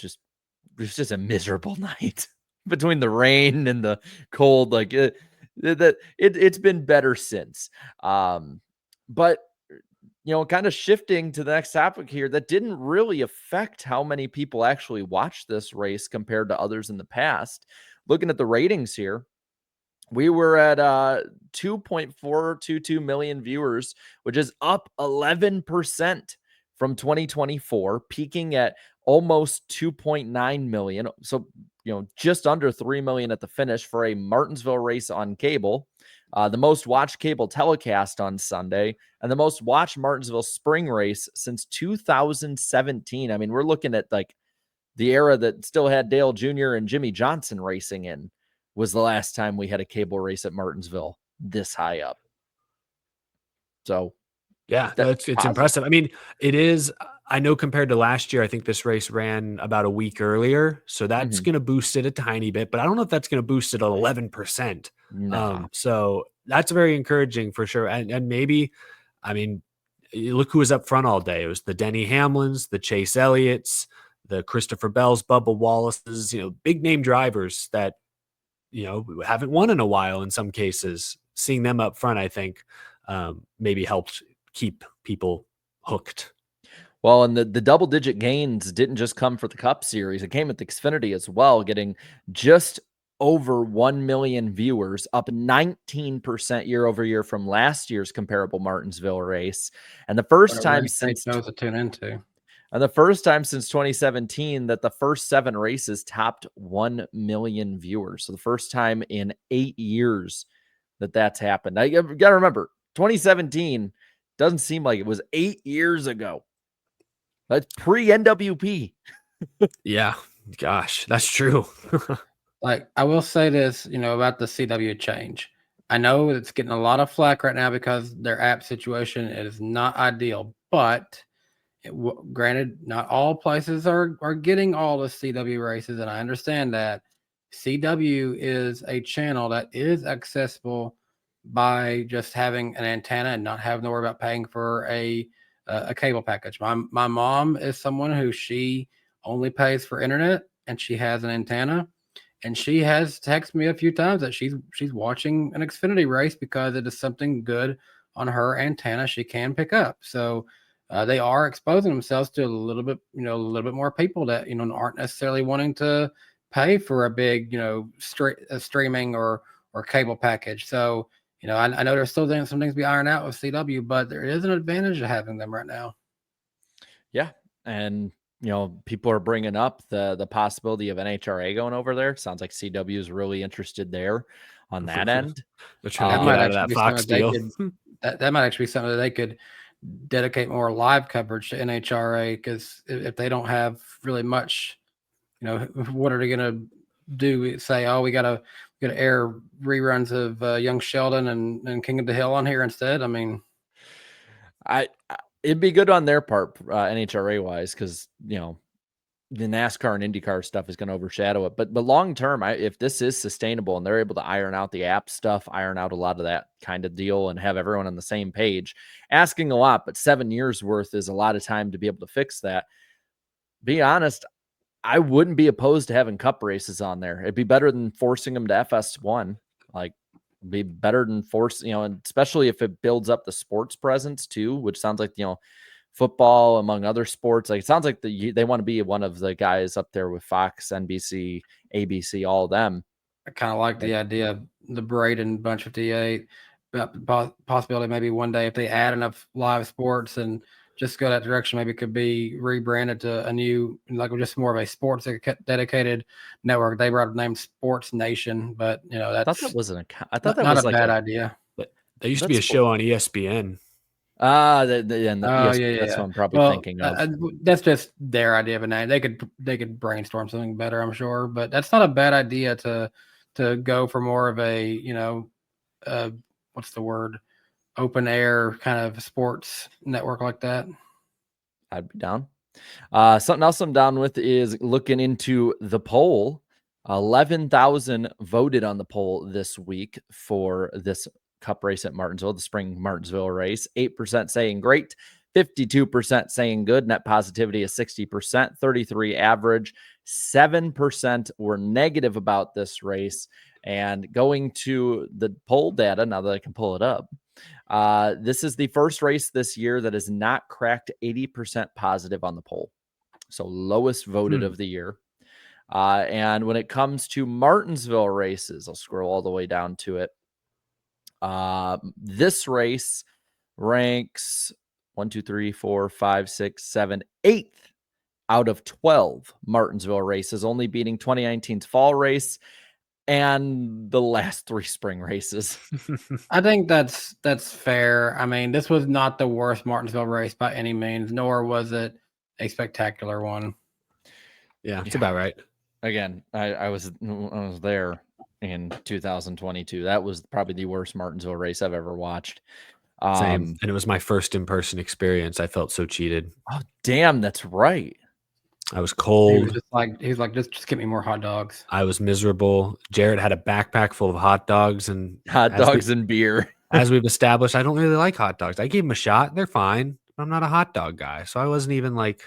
was just a miserable night. Between the rain and the cold, like it's been better since. But kind of shifting to the next topic here, that didn't really affect how many people actually watched this race compared to others in the past. Looking at the ratings here, we were at 2.422 million viewers, which is up 11% from 2024, peaking at almost 2.9 million. So, just under 3 million at the finish for a Martinsville race on cable. the most watched cable telecast on Sunday, and the most watched Martinsville spring race since 2017. I mean, we're looking at like the era that still had Dale Jr. and Jimmy Johnson racing in was the last time we had a cable race at Martinsville this high up. So, yeah, it's impressive. I mean, it is. I know compared to last year, I think this race ran about a week earlier, so that's going to boost it a tiny bit. But I don't know if that's going to boost it 11%. Nah. So that's very encouraging for sure. And maybe, I mean, look who was up front all day. It was the Denny Hamlins, the Chase Elliott's, the Christopher Bells, Bubba Wallace's. Big name drivers that haven't won in a while in some cases. Seeing them up front, I think, maybe helped keep people hooked. Well, and the double-digit gains didn't just come for the Cup Series. It came at the Xfinity as well, getting just over 1 million viewers, up 19% year over year from last year's comparable Martinsville race. And the first time since to tune into. And the first time since 2017 that the first 7 races topped 1 million viewers. So the first time in 8 years that that's happened. Now you got to remember, 2017 doesn't seem like it was 8 years ago. That's pre-NWP. Yeah, gosh, that's true. Like, I will say this, about the CW change. I know it's getting a lot of flack right now because their app situation is not ideal, but granted, not all places are getting all the CW races, and I understand that. CW is a channel that is accessible by just having an antenna and not having to worry about paying for a cable package. My mom is someone who she only pays for internet, and she has an antenna, and she has texted me a few times that she's watching an Xfinity race because it is something good on her antenna she can pick up. So they are exposing themselves to a little bit more people that aren't necessarily wanting to pay for a big streaming or cable package. So I know there's still some things to be ironed out with CW, but there is an advantage of having them right now. Yeah, and people are bringing up the possibility of NHRA going over there. Sounds like CW is really interested there on that end. They're trying to get out of that Fox deal. That might actually be something that they could dedicate more live coverage to NHRA, because if they don't have really much, what are they going to do? Say, oh, we got to air reruns of Young Sheldon and King of the Hill on here instead. I mean, it'd be good on their part, NHRA wise, because the NASCAR and IndyCar stuff is going to overshadow it. But long term, if this is sustainable and they're able to iron out the app stuff, iron out a lot of that kind of deal, and have everyone on the same page, asking a lot, but 7 years worth is a lot of time to be able to fix that. Be honest, I wouldn't be opposed to having Cup races on there. It'd be better than forcing them to FS1. Like, be better than and especially if it builds up the sports presence too, which sounds like, football among other sports. Like, it sounds like they want to be one of the guys up there with Fox, NBC, ABC, all of them. I kind of like the idea of the Braden Bunch 58, possibility maybe one day if they add enough live sports and just go that direction, maybe it could be rebranded to a new, like just more of a sports dedicated network. They brought the name Sports Nation, but I thought that was not a bad idea. But there used to be a show on ESPN. That's what I'm probably thinking of. That's just their idea of a name. They could brainstorm something better, I'm sure, but that's not a bad idea to go for more of a what's the word, open air kind of sports network like that. I'd be down. Something else I'm down with is looking into the poll. 11,000 voted on the poll this week for this Cup race at Martinsville, the spring Martinsville race. 8% saying great, 52% saying good. Net positivity is 60%, 33 average, 7% were negative about this race. And going to the poll data, now that I can pull it up, this is the first race this year that has not cracked 80% positive on the poll. So lowest voted of the year. And when it comes to Martinsville races, I'll scroll all the way down to it. This race ranks 1, 2, 3, 4, 5, 6, 7, 8th out of 12 Martinsville races, only beating 2019's fall race. and the last 3 spring races. I think that's fair. I mean, this was not the worst Martinsville race by any means, nor was it a spectacular one. Yeah, it's about right. Again, I was there in 2022. That was probably the worst Martinsville race I've ever watched. Same. And it was my first in-person experience. I felt so cheated. Oh, damn, that's right. I was He cold. was like, just get me more hot dogs. I was miserable. Jared had a backpack full of hot dogs and and beer. As we've established, I don't really like hot dogs. I gave them a shot. They're fine. But I'm not a hot dog guy. So I wasn't even like,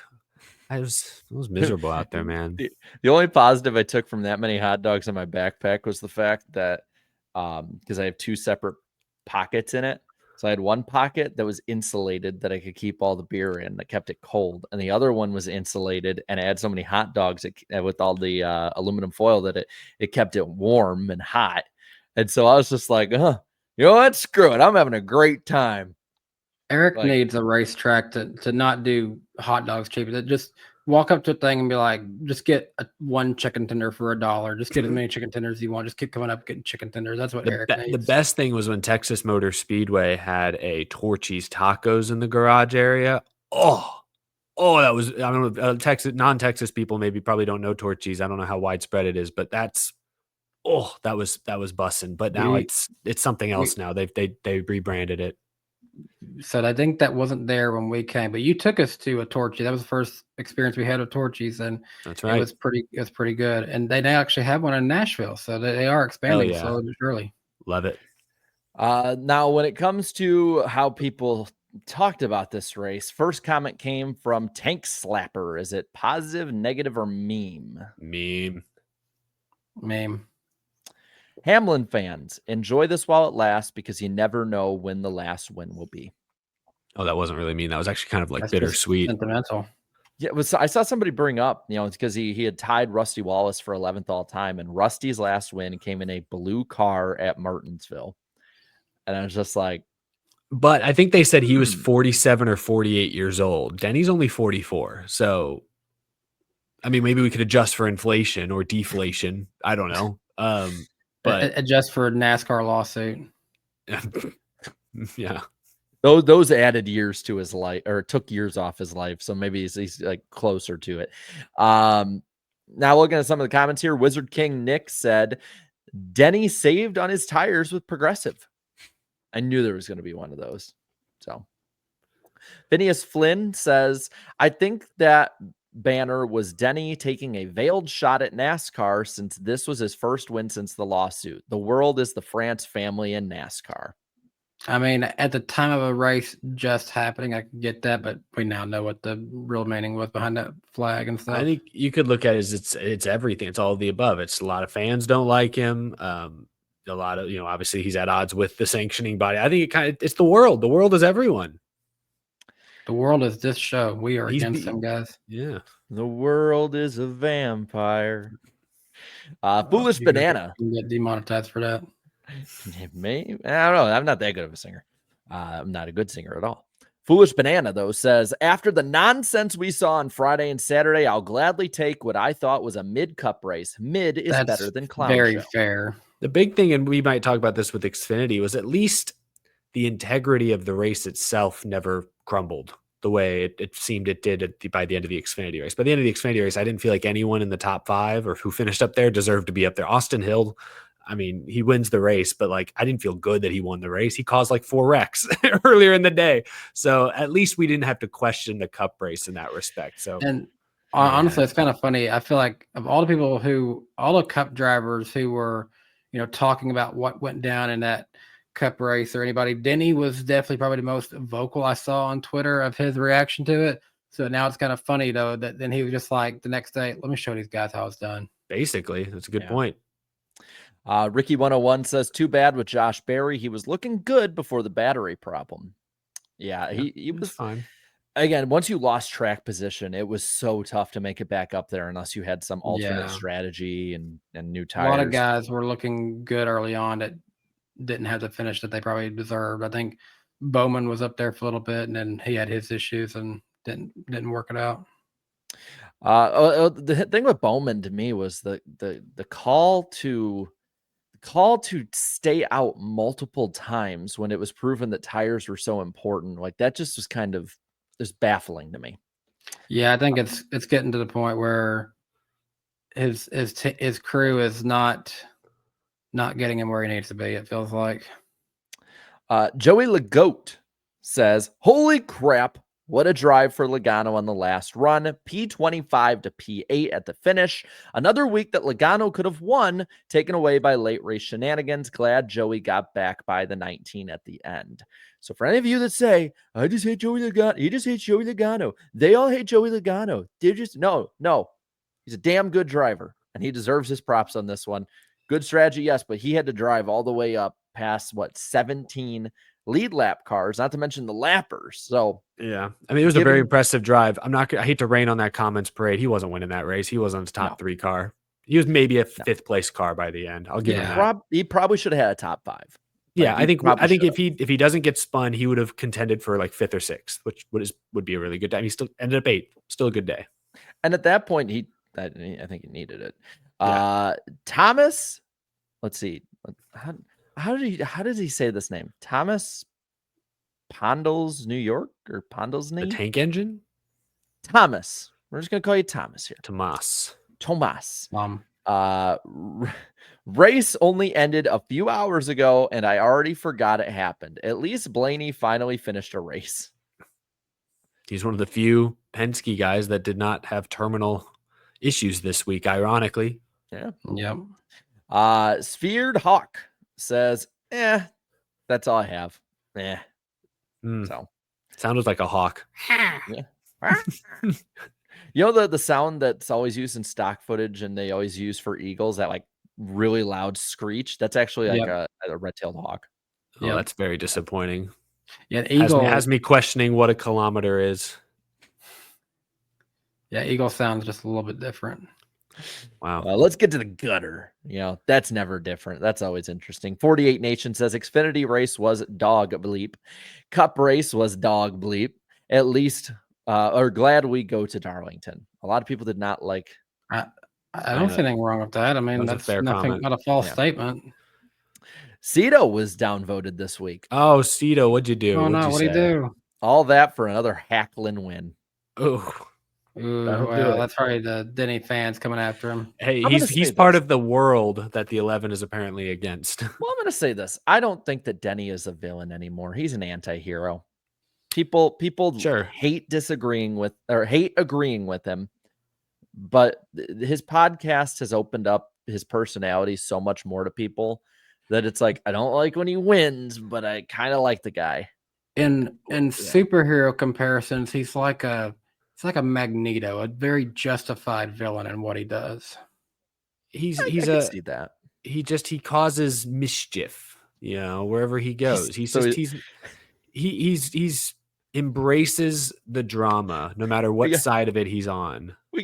I was miserable out there, man. The only positive I took from that many hot dogs in my backpack was the fact that because I have 2 separate pockets in it. So I had one pocket that was insulated that I could keep all the beer in that kept it cold. And the other one was insulated and I had so many hot dogs with all the aluminum foil that it kept it warm and hot. And so I was just like, you know what? Screw it. I'm having a great time. Eric needs a racetrack to not do hot dogs cheap. Just walk up to a thing and be like, just get one chicken tender for $1. Just get as many chicken tenders as you want. Just keep coming up getting chicken tenders. That's what Eric needs. The best thing was when Texas Motor Speedway had a Torchy's Tacos in the garage area. Oh, that was, I don't know, non-Texas people probably don't know Torchy's. I don't know how widespread it is, but that was bussin'. But now it's something else now. They rebranded it. So I think that wasn't there when we came, but you took us to a Torchy. That was the first experience we had with Torchies, and that's right. It was pretty good. And they now actually have one in Nashville, so they are expanding slowly but surely. Love it. Now, when it comes to how people talked about this race, first comment came from Tank Slapper. Is it positive, negative, or meme? Meme. Hamlin fans, enjoy this while it lasts because you never know when the last win will be. Oh, that wasn't really mean. That was actually kind of like bittersweet. Sentimental. Yeah, I saw somebody bring up, it's because he had tied Rusty Wallace for 11th all time, and Rusty's last win came in a blue car at Martinsville. And I was just like, but I think they said he was 47 or 48 years old. Denny's only 44. So, I mean, maybe we could adjust for inflation or deflation. I don't know. But adjust for a NASCAR lawsuit. Yeah. Those added years to his life, or took years off his life. So maybe he's like closer to it. Now looking at some of the comments here, Wizard King Nick said, Denny saved on his tires with Progressive. I knew there was going to be one of those. So Phineas Flynn says, I think that banner was Denny taking a veiled shot at NASCAR since this was his first win since the lawsuit. The world is the France family in NASCAR. I mean, at the time of a race just happening, I could get that, but we now know what the real meaning was behind that flag and stuff. I think you could look at it as it's everything. It's all of the above. It's a lot of fans don't like him. A lot of, obviously he's at odds with the sanctioning body. I think it's the world. The world is everyone. The world is this show. We are against them, guys. Yeah. The world is a vampire. Foolish Banana. You get demonetized for that. Maybe. I don't know. I'm not that good of a singer. I'm not a good singer at all. Foolish Banana, though, says, after the nonsense we saw on Friday and Saturday, I'll gladly take what I thought was a mid-cup race. Mid is better than clown very show. Fair. The big thing, and we might talk about this with Xfinity, was at least the integrity of the race itself never crumbled the way it seemed it did by the end of the Xfinity race. By the end of the Xfinity race, I didn't feel like anyone in the top 5 or who finished up there deserved to be up there. Austin Hill, I mean, he wins the race, but like, I didn't feel good that he won the race. He caused like 4 wrecks earlier in the day. So at least we didn't have to question the cup race in that respect. So, and honestly, it's kind of funny. I feel like of all the people all the cup drivers who were, talking about what went down in that cup race or anybody, Denny was definitely probably the most vocal I saw on Twitter of his reaction to it. So now it's kind of funny though, that then he was just like the next day, let me show these guys how it's done. Basically, that's a good point. Ricky 101 says, too bad with Josh Berry. He was looking good before the battery problem. Yeah, he was fine. Again, once you lost track position, it was so tough to make it back up there unless you had some alternate strategy and new tires. A lot of guys were looking good early on that didn't have the finish that they probably deserved. I think Bowman was up there for a little bit, and then he had his issues and didn't work it out. The thing with Bowman to me was the call to call to stay out multiple times when it was proven that tires were so important, like that just was kind of just baffling to me. Yeah, I think it's getting to the point where his crew is not getting him where he needs to be. It feels like. Joey Legoat says, "Holy crap! What a drive for Logano on the last run. P25 to P8 at the finish. Another week that Logano could have won, taken away by late race shenanigans. Glad Joey got back by the 19 at the end." So for any of you that say, "I just hate Joey Logano," he just hates Joey Logano. They all hate Joey Logano. They're just no. He's a damn good driver, and he deserves his props on this one. Good strategy, yes, but he had to drive all the way up past 17 lead lap cars, not to mention the lappers. So yeah, I mean, it was a very impressive drive. I hate to rain on that comments parade. He wasn't winning that race. He was on his top 3 car. He was maybe a 5th place car by the end. I'll give him that. He probably should have had a top 5. Yeah, I think if he doesn't get spun, he would have contended for like 5th or 6th, which would be a really good time. He still ended up 8th. Still a good day. And at that point, I think he needed it. Yeah. Thomas, let's see. How does he say this name? Thomas Pondles, New York, or Pondlesny? The tank engine? Thomas. We're just gonna call you Thomas here. Tomas. Race only ended a few hours ago, and I already forgot it happened. At least Blaney finally finished a race. He's one of the few Penske guys that did not have terminal issues this week, ironically. Yeah. Yep. Sphered Hawk says, that's all I have. So sounded like a hawk. Yeah. You know the sound that's always used in stock footage and they always use for eagles, that like really loud screech? That's actually like a red-tailed hawk. Oh, that's very disappointing. Yeah, eagle has me questioning what a kilometer is. Yeah, eagle sounds just a little bit different. Wow. Let's get to the gutter. That's never different. That's always interesting. 48 Nation says Xfinity race was dog bleep. Cup race was dog bleep. At least, or glad we go to Darlington. A lot of people did not like. I don't see anything wrong with that. I mean, that's nothing, not a false statement. Cito was downvoted this week. Oh, Cito, what'd you do? Oh, no, what'd he do? All that for another Hacklin win. Oh. Well, that's probably the Denny fans coming after him. Hey, he's part of the world that the 11 is apparently against. Well, I'm going to say this. I don't think that Denny is a villain anymore. He's an anti-hero. People hate agreeing with him, but his podcast has opened up his personality so much more to people that it's like, I don't like when he wins, but I kind of like the guy. In superhero comparisons, he's like a Magneto, a very justified villain in what he does. He causes mischief, wherever he goes. He's embraces the drama no matter what side of it he's on. We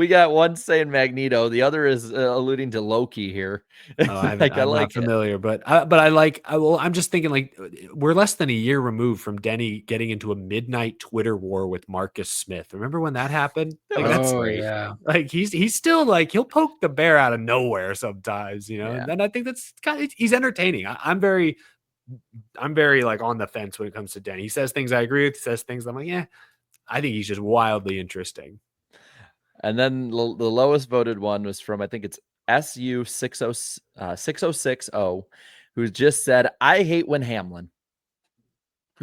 got one saying Magneto, the other is alluding to Loki here. Oh, I'm not familiar, but I'm just thinking, like, we're less than a year removed from Denny getting into a midnight Twitter war with Marcus Smith. Remember when that happened? Yeah. Like he's still like, he'll poke the bear out of nowhere sometimes, And I think he's entertaining. I'm very like on the fence when it comes to Denny. He says things I agree with. He says things I'm like, I think he's just wildly interesting. And then the lowest voted one was from, I think it's SU6060, who just said, I hate when Hamlin.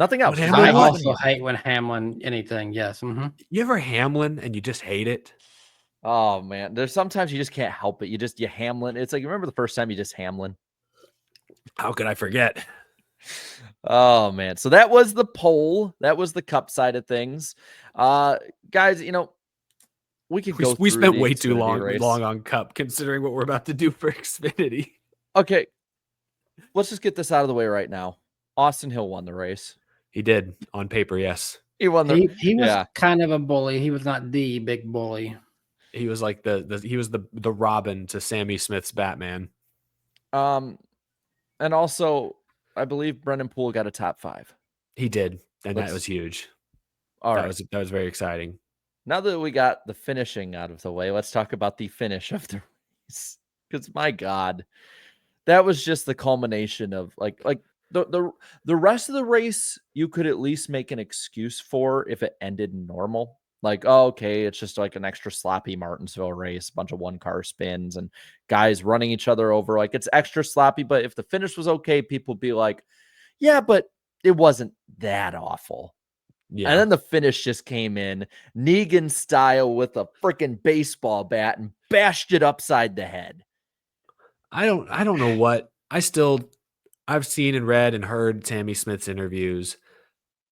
Nothing else. I also hate when Hamlin anything. Yes. Mm-hmm. You ever Hamlin and you just hate it? Oh man, there's sometimes you just can't help it. You Hamlin. It's like, remember the first time you just Hamlin? How could I forget? Oh man. So that was the poll. That was the cup side of things. Guys, we spent way too long on cup considering what we're about to do for Xfinity. Okay. Let's just get this out of the way right now. Austin Hill won the race. He did on paper. Yes. He won he was kind of a bully. He was not the big bully. He was like he was the Robin to Sammy Smith's Batman. And also I believe Brendan Poole got a top 5. He did. And that was huge. That was very exciting. Now that we got the finishing out of the way, let's talk about the finish of the race. Because my God, that was just the culmination of like the rest of the race you could at least make an excuse for if it ended normal. Like, oh, okay, it's just like an extra sloppy Martinsville race, a bunch of one car spins and guys running each other over. Like, it's extra sloppy, but if the finish was okay, people would be like, yeah, but it wasn't that awful. Yeah. And then the finish just came in Negan style with a freaking baseball bat and bashed it upside the head. I don't know what I've seen and read and heard Sammy Smith's interviews.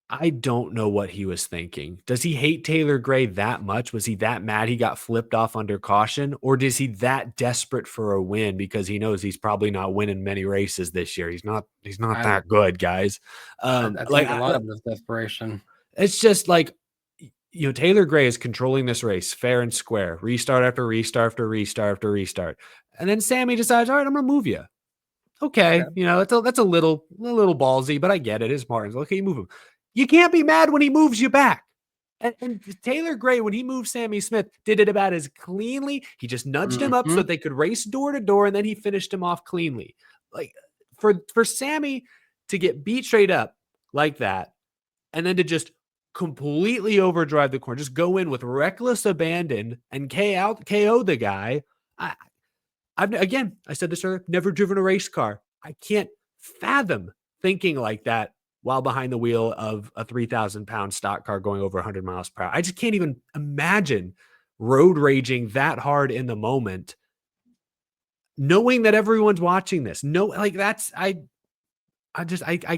I don't know what he was thinking. Does he hate Taylor Gray that much? Was he that mad he got flipped off under caution? Or is he that desperate for a win because he knows he's probably not winning many races this year? He's not that good, guys. I think a lot of this desperation. It's just like, Taylor Gray is controlling this race fair and square, restart after restart after restart after restart. And then Sammy decides, all right, I'm going to move you. Okay. That's a little ballsy, but I get it. It's Martins. Okay, you move him. You can't be mad when he moves you back. And Taylor Gray, when he moved Sammy Smith, did it about as cleanly. He just nudged him up so that they could race door to door, and then he finished him off cleanly. Like for Sammy to get beat straight up like that, and then to just completely overdrive the corner, just go in with reckless abandon and KO the guy. I said this earlier, never driven a race car. I can't fathom thinking like that while behind the wheel of a 3,000-pound stock car going over 100 miles per hour. I just can't even imagine road raging that hard in the moment, knowing that everyone's watching this. I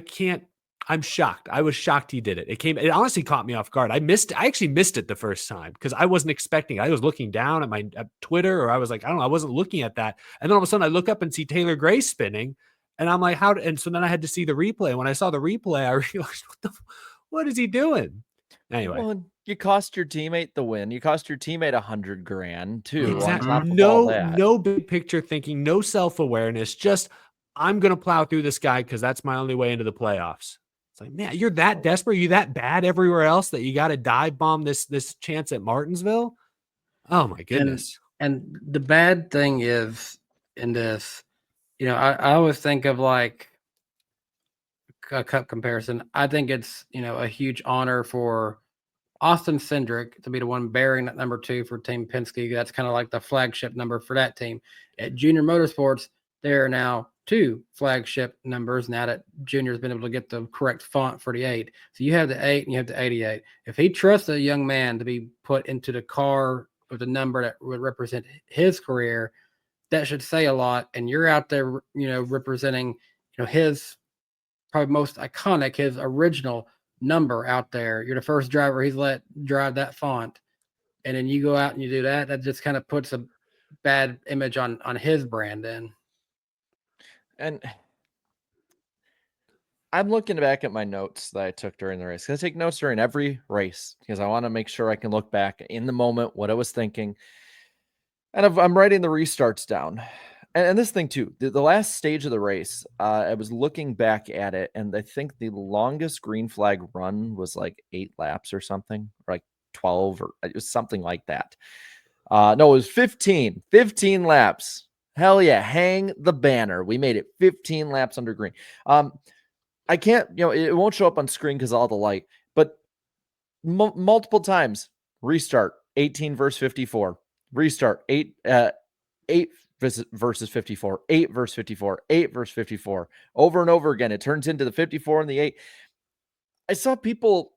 can't. I'm shocked. I was shocked he did it. It honestly caught me off guard. I actually missed it the first time because I wasn't expecting it. I was looking down at my Twitter, or I was like, I don't know, I wasn't looking at that. And then all of a sudden I look up and see Taylor Gray spinning. And I'm like, and so then I had to see the replay. When I saw the replay, I realized, what is he doing? Anyway. Well, you cost your teammate the win. You cost your teammate $100,000 too. Exactly. No no big picture thinking, no self-awareness. Just, I'm going to plow through this guy because that's my only way into the playoffs. It's like, man, you're that desperate. You that bad everywhere else that you got to dive bomb this chance at Martinsville. Oh my goodness. And the bad thing is in this, I always think of like a cup comparison. I think it's, a huge honor for Austin Cindric to be the one bearing that number 2 for Team Penske. That's kind of like the flagship number for that team. At Junior Motorsports, there are now 2 flagship numbers now that Junior's been able to get the correct font for the 8. So you have the 8 and you have the 88. If he trusts a young man to be put into the car with a number that would represent his career, that should say a lot. And you're out there, representing, his probably most iconic, his original number out there. You're the first driver he's let drive that font. And then you go out and you do that. That just kind of puts a bad image on his brand in. And I'm looking back at my notes that I took during the race. I take notes during every race because I want to make sure I can look back in the moment, what I was thinking. And I'm writing the restarts down. And this thing too, the last stage of the race, I was looking back at it, and I think the longest green flag run was like 8 laps or something, or like 12, or it was something like that. No, it was 15 laps. Hell yeah, hang the banner. We made it 15 laps under green. I can't, it won't show up on screen because of all the light, but multiple times, restart, 18 versus 54. Restart, 8 versus 54, 8 versus 54, 8 versus 54, over and over again. It turns into the 54 and the 8. I saw people,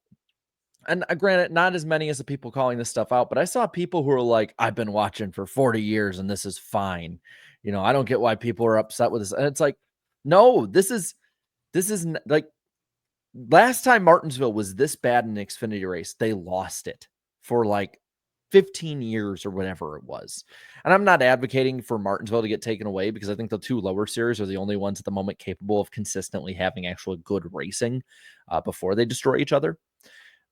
and granted, not as many as the people calling this stuff out, but I saw people who are like, I've been watching for 40 years and this is fine. I don't get why people are upset with this. And it's like, no, this is like, last time Martinsville was this bad in an Xfinity race, they lost it for like 15 years or whatever it was. And I'm not advocating for Martinsville to get taken away because I think the 2 lower series are the only ones at the moment capable of consistently having actual good racing before they destroy each other.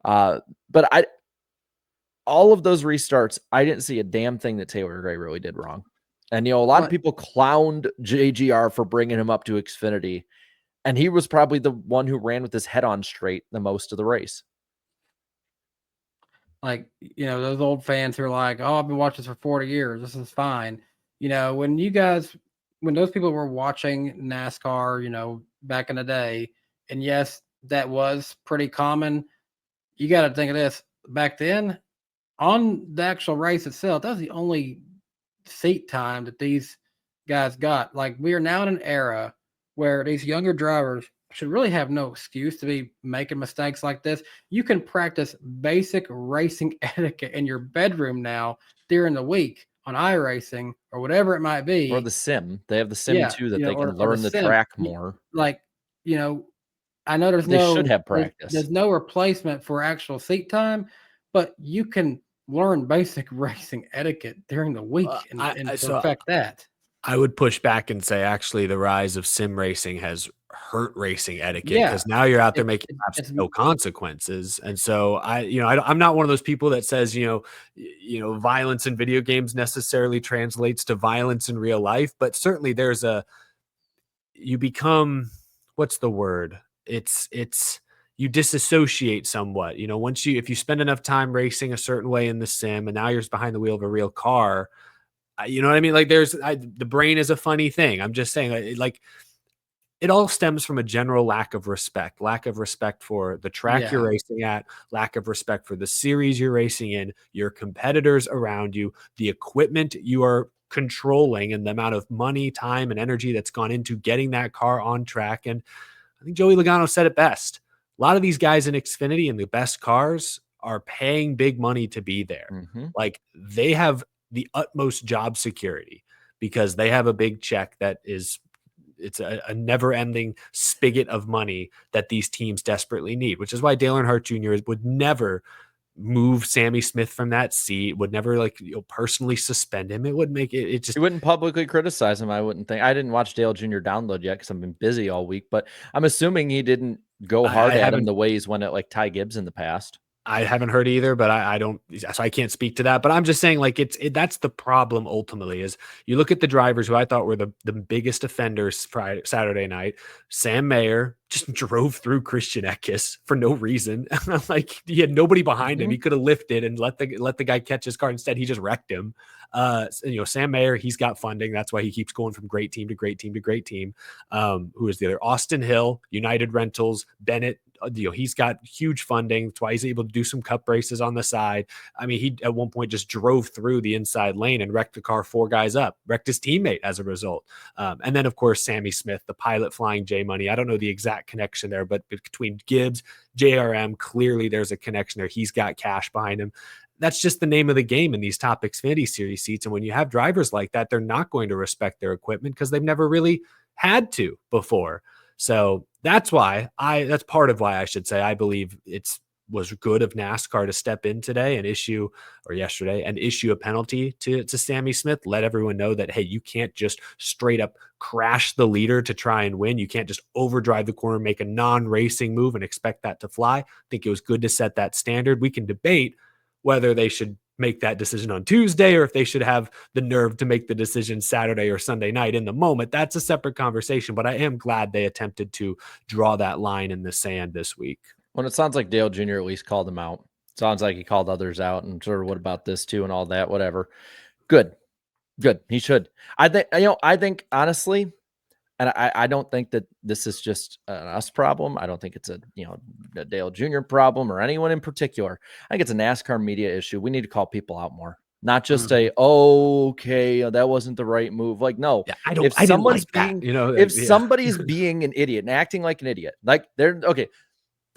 But all of those restarts, I didn't see a damn thing that Taylor Gray really did wrong. And, a lot of people clowned JGR for bringing him up to Xfinity. And he was probably the one who ran with his head on straight the most of the race. Like, those old fans who are like, oh, I've been watching this for 40 years. This is fine. When you guys when those people were watching NASCAR, you know, back in the day, and yes, that was pretty common. You got to think of this back then on the actual race itself. That was the only seat time that these guys got. Like, we are now in an era where these younger drivers should really have no excuse to be making mistakes like this. You can practice basic racing etiquette in your bedroom now during the week on iRacing or whatever it might be. Or the sim. They have the sim Yeah, too that you know, they can or learn the sim. track more. Like, you know, I know They should have practice. there's no replacement for actual seat time, but you can learn basic racing etiquette during the week and perfect that. I would push back and say actually the rise of sim racing has hurt racing etiquette because now you're out there making It's no consequences. And so I'm not one of those people that says, violence in video games necessarily translates to violence in real life, but certainly you become, what's the word? It's you disassociate somewhat, if you spend enough time racing a certain way in the sim and now you're behind the wheel of a real car. You know what I mean? Like the brain is a funny thing. I'm just saying like it all stems from a general lack of respect for the track you're racing at, lack of respect for the series you're racing in, your competitors around you, the equipment you are controlling, and the amount of money, time, and energy that's gone into getting that car on track. And I think Joey Logano said it best. A lot of these guys in Xfinity and the best cars are paying big money to be there. Mm-hmm. Like they have the utmost job security because they have a big check it's a never-ending spigot of money that these teams desperately need, which is why Dale Earnhardt Jr. would never move Sammy Smith from that seat, would never personally suspend him. It would make it just. He wouldn't publicly criticize him, I wouldn't think. I didn't watch Dale Jr. download yet because I've been busy all week, but I'm assuming he didn't go hard at him the way he's went at like Ty Gibbs in the past. I haven't heard either, but I don't, so I can't speak to that. But I'm just saying, that's the problem ultimately. Is you look at the drivers who I thought were the biggest offenders Saturday night. Sam Mayer just drove through Christian Eckes for no reason. Like he had nobody behind him. He could have lifted and let the guy catch his car. Instead, he just wrecked him. Sam Mayer, he's got funding. That's why he keeps going from great team to great team to great team. Who is the other? Austin Hill, United Rentals, Bennett. He's got huge funding. That's why he's able to do some cup races on the side. I mean, he at one point just drove through the inside lane and wrecked the car 4 guys up, wrecked his teammate as a result. And then, of course, Sammy Smith, the pilot flying J Money. I don't know the exact connection there, but between Gibbs, JRM, clearly there's a connection there. He's got cash behind him. That's just the name of the game in these top Xfinity Series seats. And when you have drivers like that, they're not going to respect their equipment because they've never really had to before. So that's that's part of why I should say I believe was good of NASCAR to step in today and issue a penalty to Sammy Smith, let everyone know that, hey, you can't just straight up crash the leader to try and win. You can't just overdrive the corner, make a non-racing move and expect that to fly. I think it was good to set that standard. We can debate whether they should make that decision on Tuesday or if they should have the nerve to make the decision Saturday or Sunday night in the moment. That's a separate conversation, but I am glad they attempted to draw that line in the sand this week. Well, it sounds like Dale Jr. at least called him out. Sounds like he called others out and sort of what about this too and all that, whatever. Good. He should. I think honestly, and I don't think that this is just an us problem. I don't think it's a Dale Jr. problem or anyone in particular. I think it's a NASCAR media issue. We need to call people out more, not just say, okay, that wasn't the right move. Like, no, if someone's somebody's being an idiot and acting like an idiot, like there's a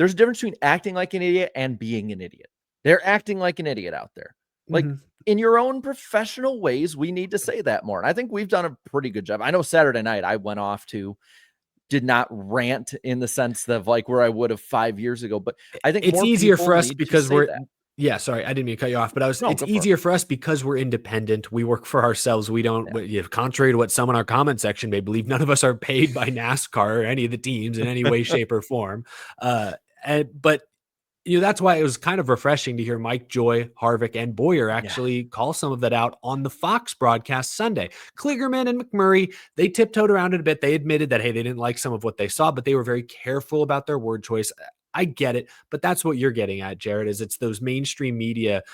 difference between acting like an idiot and being an idiot. They're acting like an idiot out there. Like in your own professional ways, we need to say that more. And I think we've done a pretty good job. I know Saturday night I went off did not rant in the sense of like where I would have 5 years ago, but I think it's easier for us because sorry, I didn't mean to cut you off, but it's easier for us because we're independent. We work for ourselves. We don't, contrary to what some in our comment section may believe, none of us are paid by NASCAR or any of the teams in any way, shape, or form. But that's why it was kind of refreshing to hear Mike Joy, Harvick, and Boyer actually call some of that out on the Fox broadcast Sunday. Kligerman and McMurray, they tiptoed around it a bit. They admitted that, hey, they didn't like some of what they saw, but they were very careful about their word choice. I get it, but that's what you're getting at, Jared, is it's those mainstream media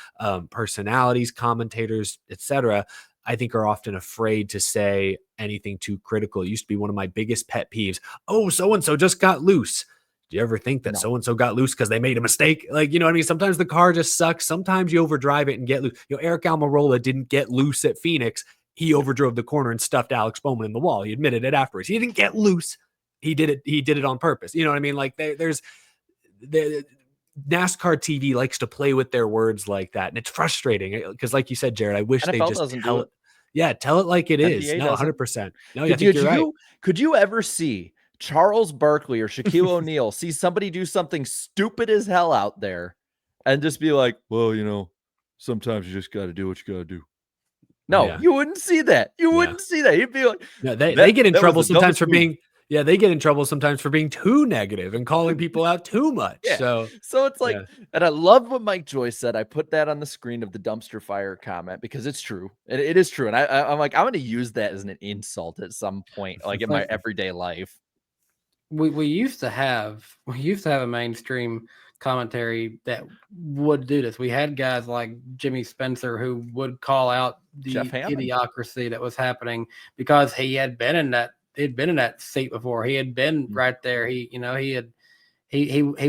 personalities, commentators, etc. I think are often afraid to say anything too critical. It used to be one of my biggest pet peeves. Oh, so-and-so just got loose. Do you ever think that so-and-so got loose because they made a mistake? Like, you know what I mean? Sometimes the car just sucks. Sometimes you overdrive it and get loose. Eric Almirola didn't get loose at Phoenix. He overdrove the corner and stuffed Alex Bowman in the wall. He admitted it afterwards. He didn't get loose. He did it on purpose. You know what I mean? Like there's NASCAR TV likes to play with their words like that. And it's frustrating because like you said, Jared, I wish they just tell it. Yeah. Tell it like it is. No, 100%. No, I think you're right. Could you ever see Charles Barkley or Shaquille O'Neal see somebody do something stupid as hell out there and just be like, well, sometimes you just got to do what you got to do. No, you wouldn't see that. You wouldn't see that. You'd be like, no, they get in trouble sometimes for being, they get in trouble sometimes for being too negative and calling people out too much. Yeah. So it's like, and I love what Mike Joyce said. I put that on the screen of the dumpster fire comment because it's true. It is true. And I'm like, I'm going to use that as an insult at some point, like in my everyday life. We used to have a mainstream commentary that would do this. We had guys like Jimmy Spencer who would call out the idiocracy that was happening because he had been in that seat before. He had been right there. He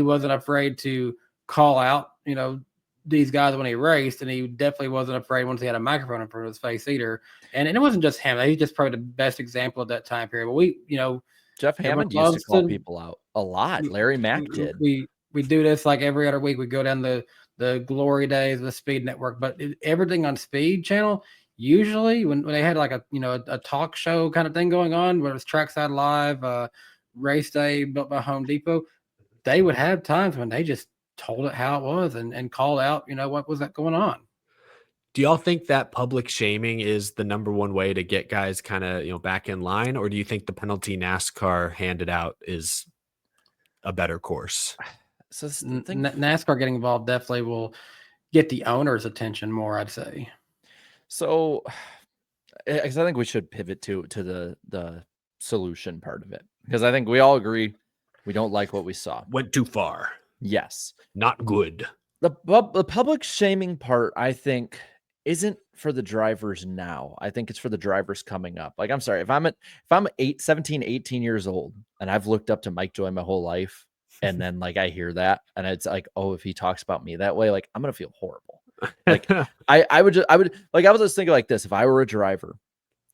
wasn't afraid to call out, these guys when he raced, and he definitely wasn't afraid once he had a microphone in front of his face either. And it wasn't just him. He's just probably the best example of that time period. But Jeff Hammond used to call people out a lot. Larry Mack did. We do this like every other week. We go down the glory days of the Speed Network, but everything on Speed Channel, usually when they had like a talk show kind of thing going on, where it was Trackside Live, race day built by Home Depot, they would have times when they just told it how it was and called out, what was that going on. Do y'all think that public shaming is the number one way to get guys kind of, back in line? Or do you think the penalty NASCAR handed out is a better course? So NASCAR getting involved definitely will get the owner's attention more, I'd say. So I think we should pivot to the solution part of it, because I think we all agree we don't like what we saw. Went too far. Yes. Not good. The public shaming part, I think, isn't for the drivers now. I think it's for the drivers coming up. Like, I'm sorry, if I'm 17, 18 years old and I've looked up to Mike Joy my whole life, and then like I hear that and it's like, oh, if he talks about me that way, like I'm gonna feel horrible. Like I would like, I was just thinking like this: if I were a driver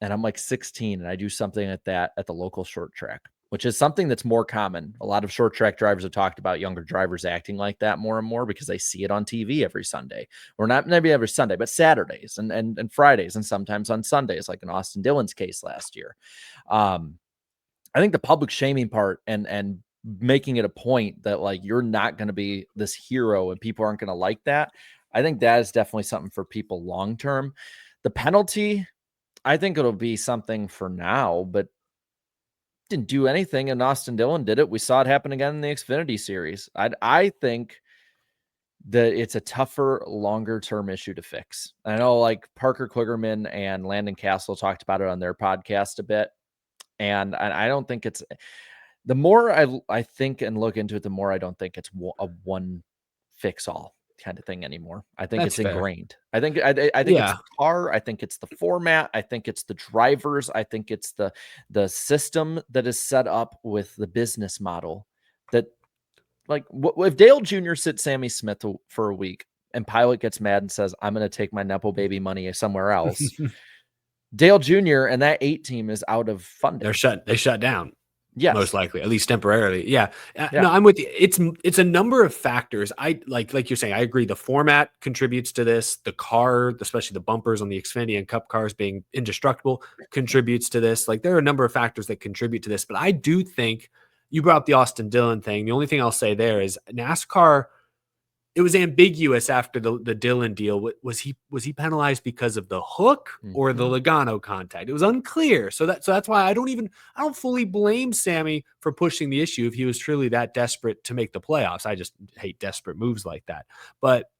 and I'm like 16 and I do something like that at the local short track, which is something that's more common. A lot of short track drivers have talked about younger drivers acting like that more and more because they see it on TV every Sunday, or not maybe every Sunday, but Saturdays and Fridays, and sometimes on Sundays, like in Austin Dillon's case last year. I think the public shaming part and making it a point that like you're not going to be this hero and people aren't going to like that, I think that is definitely something for people long term. The penalty, I think it'll be something for now, but didn't do anything, and Austin Dillon did it. We saw it happen again in the Xfinity series. I think that it's a tougher, longer term issue to fix. I know like Parker Kligerman and Landon Castle talked about it on their podcast a bit, and I don't think it's, the more I think and look into it, the more I don't think it's a one fix all kind of thing anymore. I think it's ingrained. I think it's the car. I think it's the format. I think it's the drivers. I think it's the system that is set up with the business model that, like, if Dale Jr. sits Sammy Smith for a week and Pilot gets mad and says, I'm going to take my Nepo baby money somewhere else, Dale Jr. and that 8 team is out of funding. They shut down. Yes. Most likely, at least temporarily. Yeah. No, I'm with you. It's a number of factors. I like you're saying, I agree. The format contributes to this. The car, especially the bumpers on the Xfinity and Cup cars being indestructible, contributes to this. Like, there are a number of factors that contribute to this, but I do think you brought up the Austin Dillon thing. The only thing I'll say there is NASCAR, it was ambiguous after the Dillon deal. Was he penalized because of the hook or the Logano contact? It was unclear. So that's why I don't fully blame Sammy for pushing the issue if he was truly that desperate to make the playoffs. I just hate desperate moves like that. But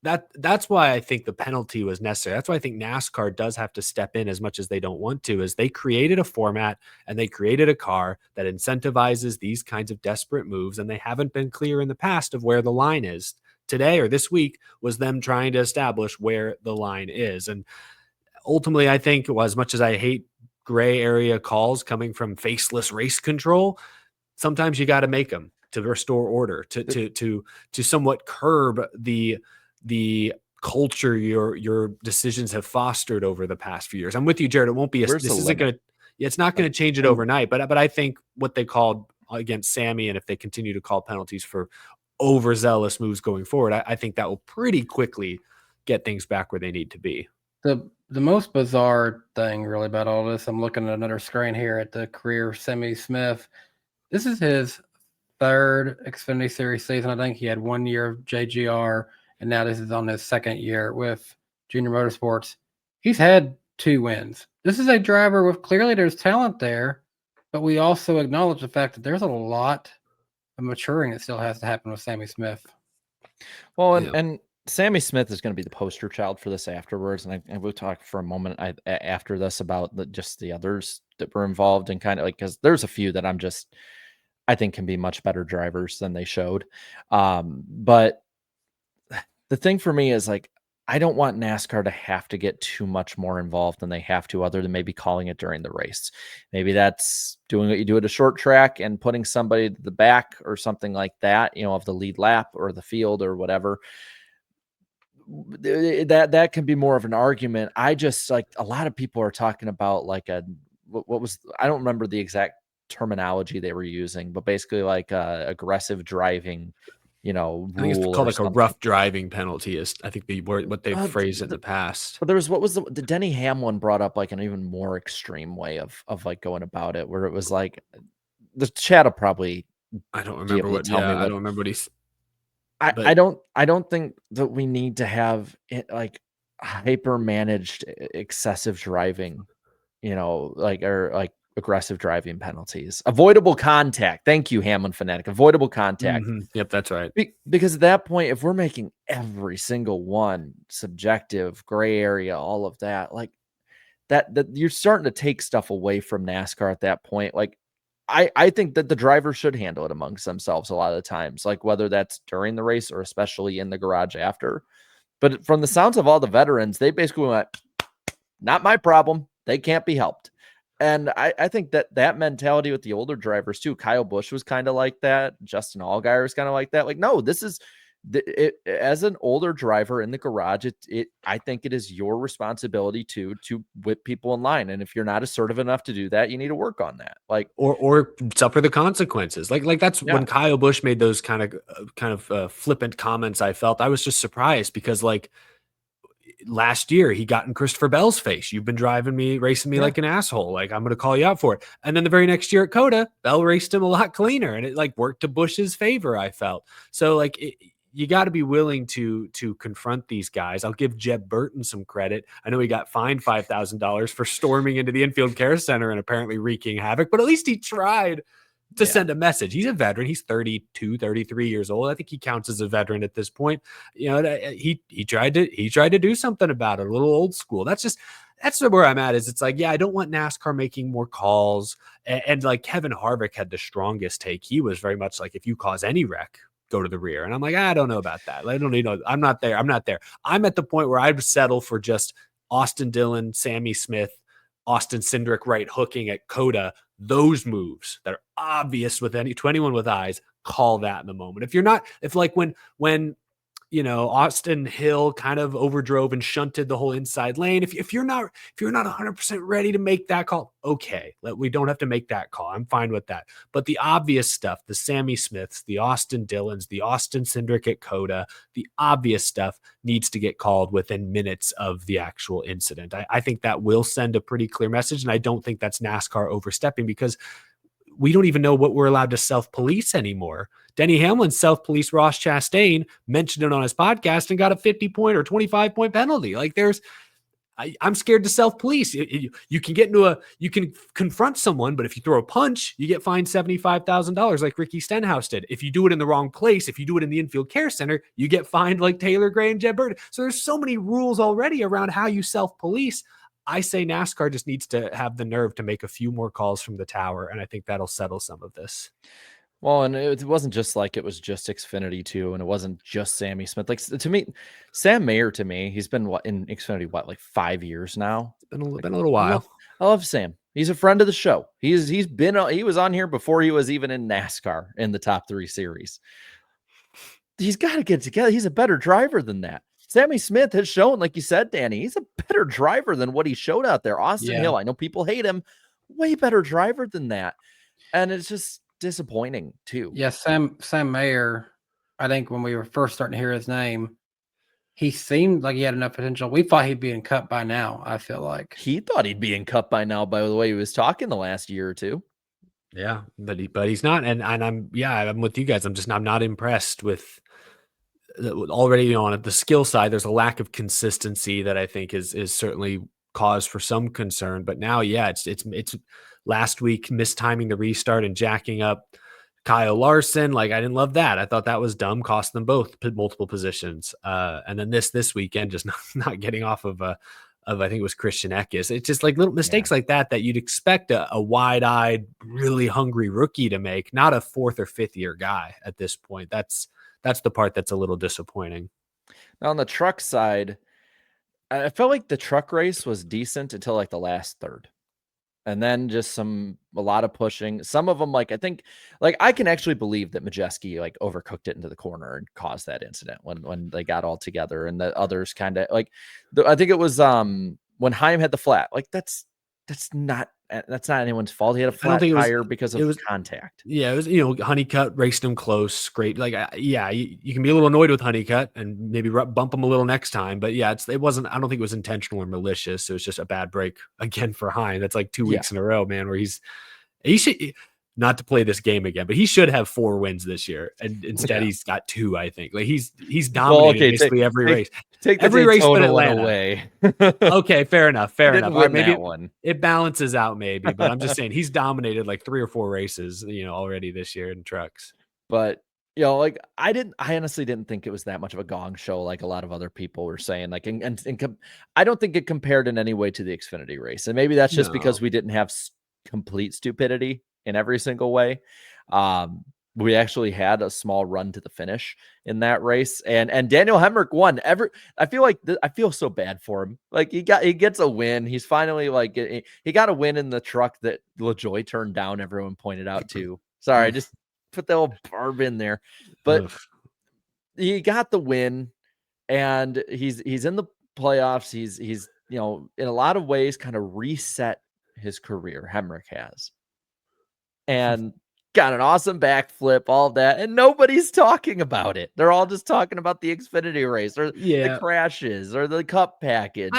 that's why I think the penalty was necessary. That's why I think NASCAR does have to step in, as much as they don't want to, is they created a format and they created a car that incentivizes these kinds of desperate moves. And they haven't been clear in the past of where the line is. Today or this week was them trying to establish where the line is. And ultimately, I think, as much as I hate gray area calls coming from faceless race control, sometimes you got to make them to restore order, to somewhat curb the culture your decisions have fostered over the past few years. I'm with you, Jared. It won't be it's not going to change it overnight, but I think what they called against Sammy, and if they continue to call penalties for overzealous moves going forward, I think that will pretty quickly get things back where they need to be. The most bizarre thing really about all this, I'm looking at another screen here at the career Sammy Smith. This is his third Xfinity Series season. I think he had 1 year of JGR, and now this is on his second year with Junior Motorsports. He's had 2 wins. This is a driver with clearly there's talent there, but we also acknowledge the fact that there's a lot of maturing that still has to happen with Sammy Smith. Well, and Sammy Smith is going to be the poster child for this afterwards. And we'll talk for a moment after this about just the others that were involved, and kind of like, because there's a few that I think can be much better drivers than they showed. But the thing for me is, like, I don't want NASCAR to have to get too much more involved than they have to, other than maybe calling it during the race. Maybe that's doing what you do at a short track and putting somebody to the back or something like that, of the lead lap or the field or whatever. That can be more of an argument. I just, like, a lot of people are talking about like what was, I don't remember the exact terminology they were using, but basically like aggressive driving, rule. I think it's called like a rough driving penalty is, I think, what they've phrased in the past. But there was, what was the Denny Hamlin brought up, like an even more extreme way of like going about it, where it was like, the chat will probably, I don't remember what. Yeah, I don't remember what he's. I don't think that we need to have it like hyper managed excessive driving, or like aggressive driving penalties, avoidable contact. Thank you, Hamlin Fanatic. Avoidable contact. Yep, that's right. Because at that point, if we're making every single one subjective, gray area, all of that, like that you're starting to take stuff away from NASCAR at that point. Like, I think that the drivers should handle it amongst themselves a lot of the times, like whether that's during the race or especially in the garage after. But from the sounds of all the veterans, they basically went, not my problem. They can't be helped. And I think that mentality with the older drivers too. Kyle Busch was kind of like that. Justin Allgaier was kind of like that. Like, no, this is as an older driver in the garage, I think it is your responsibility to whip people in line. And if you're not assertive enough to do that, you need to work on that. Like, or suffer the consequences. Like that's when Kyle Busch made those kind of flippant comments. I felt, I was just surprised because, like, last year he got in Christopher Bell's face. You've been racing me like an asshole. Like, I'm going to call you out for it. And then the very next year at Coda, Bell raced him a lot cleaner, and it like worked to Busch's favor, I felt. So like, you got to be willing to confront these guys. I'll give Jeb Burton some credit. I know he got fined $5,000 for storming into the infield care center and apparently wreaking havoc, but at least he tried to send a message. He's a veteran. He's 32, 33 years old. I think he counts as a veteran at this point. He tried to do something about it, a little old school. That's where I'm at. Is it's like, I don't want NASCAR making more calls. And like Kevin Harvick had the strongest take. He was very much like, if you cause any wreck, go to the rear. And I'm like, I don't know about that. I don't need no, I'm not there. I'm at the point where I'd settle for just Austin Dillon, Sammy Smith, Austin Cindric right hooking at Coda. Those moves that are obvious to anyone with eyes, call that in the moment. If like when Austin Hill kind of overdrove and shunted the whole inside lane. If you're not 100% ready to make that call, okay, we don't have to make that call. I'm fine with that. But the obvious stuff, the Sammy Smiths, the Austin Dillons, the Austin Cindric at Coda, the obvious stuff needs to get called within minutes of the actual incident. I think that will send a pretty clear message, and I don't think that's NASCAR overstepping, because we don't even know what we're allowed to self-police anymore. Denny Hamlin self-policed Ross Chastain, mentioned it on his podcast, and got a 50-point or 25-point penalty. Like, I'm scared to self-police. You can confront someone, but if you throw a punch, you get fined $75,000 like Ricky Stenhouse did. If you do it in the wrong place, if you do it in the infield care center, you get fined like Taylor Gray and Jeb Burton. So there's so many rules already around how you self-police. I say NASCAR just needs to have the nerve to make a few more calls from the tower, and I think that'll settle some of this. Well, and it wasn't just like it was just Xfinity too, and it wasn't just Sammy Smith. Like to me, Sam Mayer to me, he's been in Xfinity like 5 years now. It's been a Like, little while. I love Sam. He's a friend of the show. He was on here before he was even in NASCAR in the top 3 series. He's got to get together. He's a better driver than that. Sammy Smith has shown, like you said, Danny, he's a better driver than what he showed out there. Austin Hill, I know people hate him, way better driver than that. And it's just disappointing too. Yeah, Sam Mayer, I think when we were first starting to hear his name, he seemed like he had enough potential. We thought he'd be in Cup by now, I feel like. He thought he'd be in Cup by now by the way he was talking the last year or two. Yeah, but he's not. And I'm with you guys. I'm not impressed with already, on the skill side. There's a lack of consistency that I think is certainly cause for some concern. But now, it's last week mistiming the restart and jacking up Kyle Larson. Like, I didn't love that. I thought that was dumb, cost them both multiple positions. And then this weekend, just not getting off of I think it was Christian Eckes. It's just like little mistakes like that you'd expect a wide-eyed, really hungry rookie to make, not a 4th or 5th year guy at this point. That's the part that's a little disappointing. Now on the truck side, I felt like the truck race was decent until like the last third. And then just a lot of pushing. Some of them, like, I think, like, I can actually believe that Majeski like overcooked it into the corner and caused that incident when they got all together, and the others kind of like, I think it was when Heim had the flat. Like, that's not anyone's fault. He had a flat tire because of contact. Yeah, it was, Honeycutt raced him close. Great. Like, you can be a little annoyed with Honeycutt and maybe bump him a little next time. But yeah, it wasn't, I don't think it was intentional or malicious. It was just a bad break again for Heim. That's like 2 weeks in a row, man, where he should, not to play this game again, but he should have 4 wins this year. And instead he's got 2, I think. Like, he's dominated basically every race. Take every race but Atlanta away. Okay, fair enough. Or maybe that one. It balances out, maybe, but I'm just saying he's dominated like 3 or 4 races, already this year in trucks. But like, I honestly didn't think it was that much of a gong show, like a lot of other people were saying. Like, and I don't think it compared in any way to the Xfinity race, and maybe that's just because we didn't have complete stupidity in every single way. We actually had a small run to the finish in that race, and Daniel Hemrick won. I feel like I feel so bad for him. Like, he gets a win. He's finally like, he got a win in the truck that LaJoy turned down. Everyone pointed out too. Sorry, I just put the old barb in there, but he got the win, and he's in the playoffs. He's in a lot of ways kind of reset his career. Hemrick has, and got an awesome backflip, all that, and nobody's talking about it. They're all just talking about the Xfinity race or the crashes or the Cup package.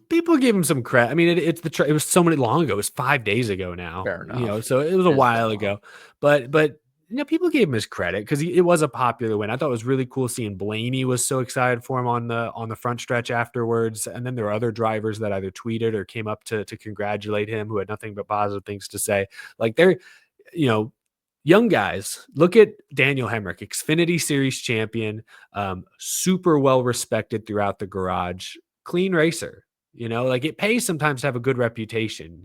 People give him some credit. I mean, it was so long ago. It was 5 days ago now. Fair enough. So it was a while ago. But people gave him his credit because it was a popular win. I thought it was really cool seeing Blaney was so excited for him on the front stretch afterwards. And then there were other drivers that either tweeted or came up to congratulate him who had nothing but positive things to say. Like, they're, young guys. Look at Daniel Hemrick, Xfinity Series champion, super well respected throughout the garage, clean racer. Like, it pays sometimes to have a good reputation.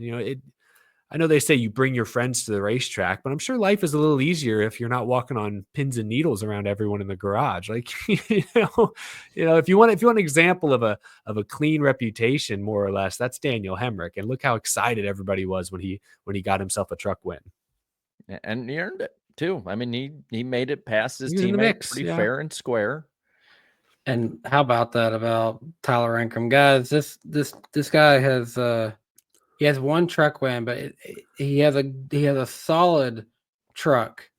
I know they say you bring your friends to the racetrack, but I'm sure life is a little easier if you're not walking on pins and needles around everyone in the garage. Like, if you want an example of a clean reputation, more or less, that's Daniel Hemrick. And look how excited everybody was when he got himself a truck win. And he earned it too. I mean, he made it past his teammate pretty fair and square. And how about that about Tyler Ankrum, guys? This guy has he has 1 truck win, but he has a solid truck,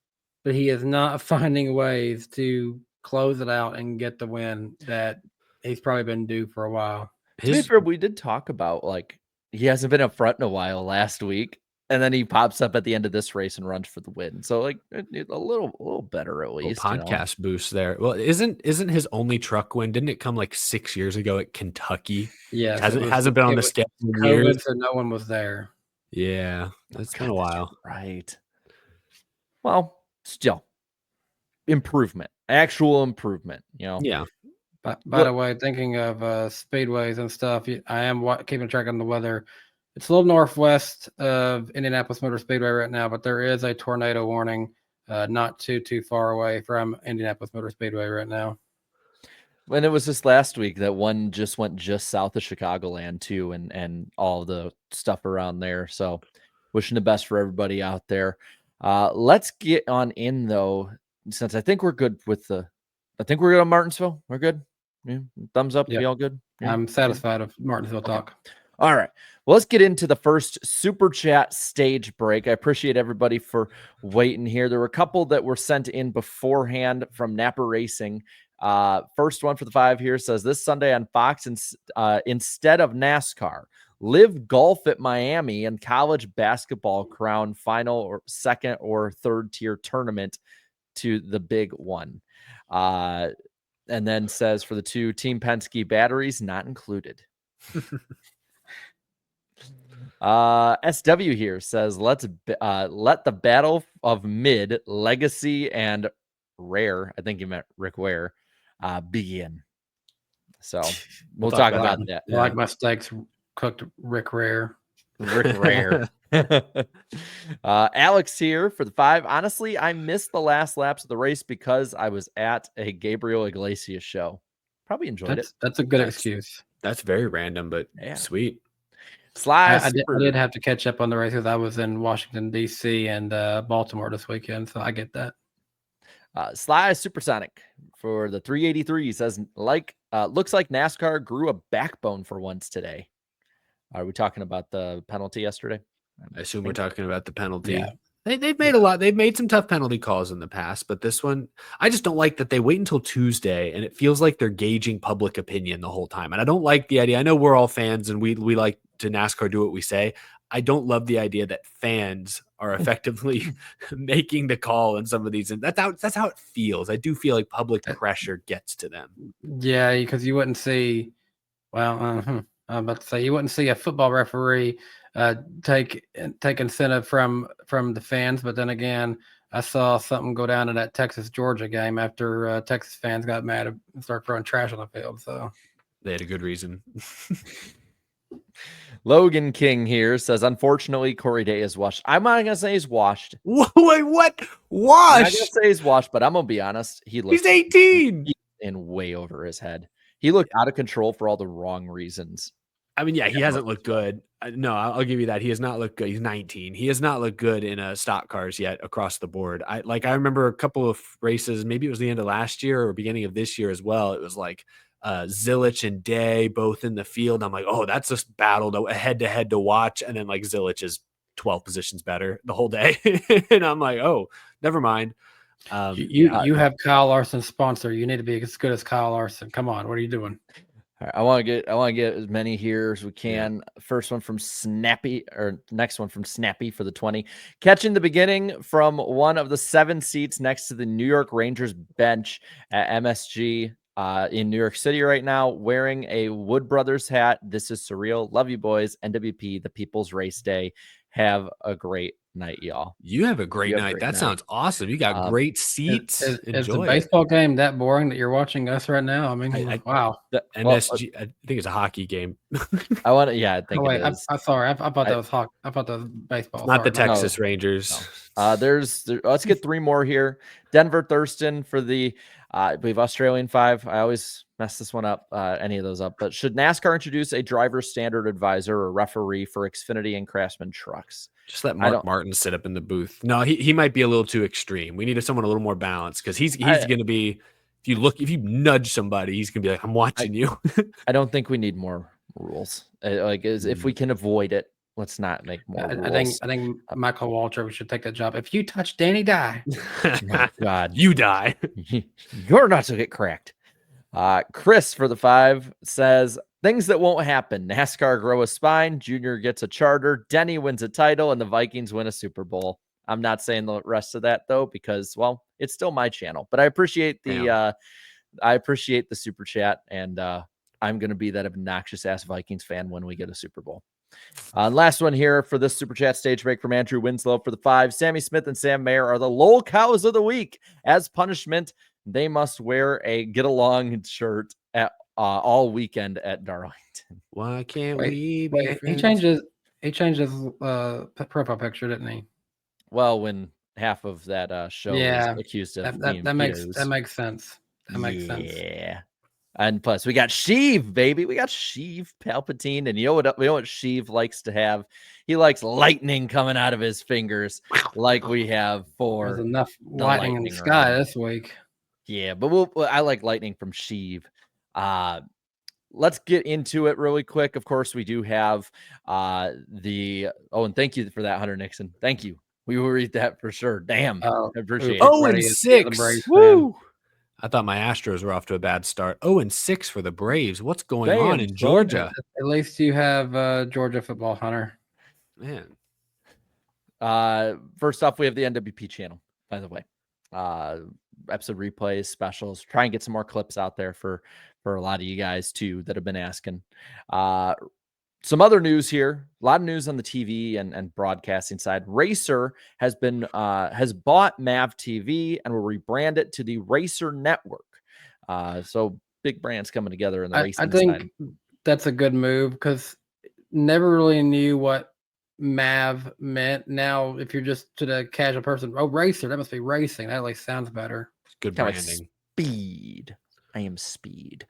but he is not finding ways to close it out and get the win that he's probably been due for a while. To be fair, we did talk about, like, he hasn't been up front in a while last week. And then he pops up at the end of this race and runs for the win. So, like, a little better at least. Podcast boost there. Well, isn't his only truck win? Didn't it come like 6 years ago at Kentucky? Yeah, hasn't been on the schedule in years. So no one was there. Yeah, that's kind of wild. Right. Well, still improvement, actual improvement. Yeah. By the way, thinking of speedways and stuff, I am keeping track on the weather. It's a little northwest of Indianapolis Motor Speedway right now, but there is a tornado warning not too far away from Indianapolis Motor Speedway right now. When it was just last week that one just went just south of Chicagoland too, and all the stuff around there. So wishing the best for everybody out there. Let's get on in though, since I think we're good with I think we're good on Martinsville. We're good. Yeah. Thumbs up. Yep. Be all good. Yeah. I'm satisfied of Martinsville talk. All right. Well, let's get into the first super chat stage break. I appreciate everybody for waiting here. There were a couple that were sent in beforehand from Napa Racing. First one for the 5 here says this Sunday on Fox, instead of NASCAR, live golf at Miami and college basketball crown final or second or third tier tournament to the big one. And then says for the 2 Team Penske batteries not included. SW here says let the battle of mid, legacy, and rare, I think you meant Rick Ware, begin. So we'll talk about that. I like my steaks cooked Rick Rare. Rick Rare. Alex here for the 5. Honestly, I missed the last laps of the race because I was at a Gabriel Iglesias show. Probably enjoyed it. That's a good excuse. That's very random, but sweet. Sly, I did have to catch up on the race because I was in Washington, D.C. and Baltimore this weekend, so I get that. Sly Supersonic for the 383 says, looks like NASCAR grew a backbone for once today. Are we talking about the penalty yesterday? I assume we're talking about the penalty. Yeah. They've made a lot. They've made some tough penalty calls in the past, but this one, I just don't like that they wait until Tuesday, and it feels like they're gauging public opinion the whole time. And I don't like the idea. I know we're all fans, and we like to NASCAR do what we say. I don't love the idea that fans are effectively making the call in some of these, and that's how it feels. I do feel like public pressure gets to them. Yeah, because you wouldn't see. Well, I'm about to say you wouldn't see a football referee take incentive from the fans, but then again, I saw something go down in that Texas Georgia game after Texas fans got mad and started throwing trash on the field. So they had a good reason. Logan King here says, unfortunately, Corey Day is washed. I'm not gonna say he's washed. Wait, what? Washed? I'm not gonna say he's washed, but I'm gonna be honest. He's 18 and way over his head. He looked out of control for all the wrong reasons. I mean, yeah, he hasn't looked good. No, I'll give you that. He has not looked good. He's 19. He has not looked good in stock cars yet across the board. I remember a couple of races, maybe it was the end of last year or beginning of this year as well. It was like Zilich and Day both in the field. I'm like, oh, that's a battle head to head to watch. And then like Zilich is 12 positions better the whole day. And I'm like, oh, never mind. You have Kyle Larson sponsor. You need to be as good as Kyle Larson. Come on, what are you doing? All right, I want to get as many here as we can. Yeah. First one from Snappy, or next one from Snappy for the 20. Catching the beginning from one of the 7 seats next to the New York Rangers bench at MSG in New York City right now, wearing a Wood Brothers hat. This is surreal. Love you, boys. NWP, the People's Race Day. Have a great night, y'all. You have a great night. That sounds awesome. You got great seats. Is the baseball game that boring that you're watching us right now? I mean, wow. NSG, I think it's a hockey game. I think it is. I'm sorry. I thought that was hockey. I thought that was baseball. Not the Texas Rangers. No. Let's get 3 more here. Denver Thurston for the I believe Australian 5. I always mess this one up, any of those up. But should NASCAR introduce a driver standard advisor or referee for Xfinity and Craftsman trucks? Just let Mark Martin sit up in the booth. No, he might be a little too extreme. We need someone a little more balanced because he's going to be. If you nudge somebody, he's going to be like, "I'm watching you." I don't think we need more rules. If we can avoid it, let's not make more rules. I think Michael Waltrip should take that job. If you touch Danny Dye, oh, God, you die. You're not to get cracked. Chris for the 5 says things that won't happen. NASCAR grow a spine. Junior gets a charter. Denny wins a title, and the Vikings win a Super Bowl. I'm not saying the rest of that though, because it's still my channel. But I appreciate the super chat, and I'm going to be that obnoxious ass Vikings fan when we get a Super Bowl. Last one here for this super chat stage break from Andrew Winslow for the 5. Sammy Smith and Sam Mayer are the lol cows of the week. As punishment, they must wear a get along shirt at all weekend at Darlington. Why can't we? He changes profile picture, didn't he? Well, when half of that show Yeah, is accused of that being makes pedos. sense. That makes sense. Yeah. And plus, we got Sheev, baby. We got Sheev Palpatine, and you know what Sheev likes to have? He likes lightning coming out of his fingers, like we have for There's enough the lightning in the sky round. this week. Yeah, but I like lightning from Sheev. Let's get into it really quick. Of course, we do have and thank you for that, Hunter Nixon. Thank you. We will read that for sure. Damn, I appreciate it. 0-6. Woo! I thought my Astros were off to a bad start. 0-6 for the Braves. What's going on in Georgia? At least you have Georgia football, Hunter. Man. First off, we have the NWP channel, by the way. Episode replays, specials. Try and get some more clips out there for a lot of you guys too that have been asking. Some other news here. A lot of news on the TV and broadcasting side. Racer has bought Mav TV and will rebrand it to the Racer Network. So big brands coming together in the racing I think side. That's a good move because never really knew what Mav meant. Now, if you're just to the casual person, Racer, that must be racing. That at least sounds better. Good branding. Like speed. I am speed.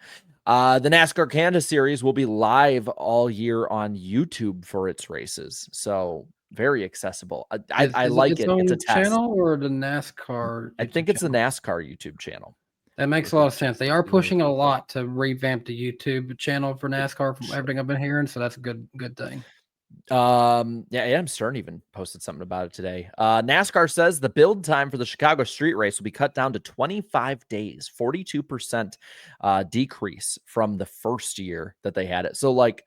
The NASCAR Canada series will be live all year on YouTube for its races. So very accessible. I like it. It's a test. Channel or the NASCAR? I think it's the NASCAR YouTube channel. That makes a lot of sense. They are pushing a lot to revamp the YouTube channel for NASCAR from everything I've been hearing. So that's a good thing. Adam Stern even posted something about it today. NASCAR says the build time for the Chicago street race will be cut down to 25 days, 42% decrease from the first year that they had it. So like,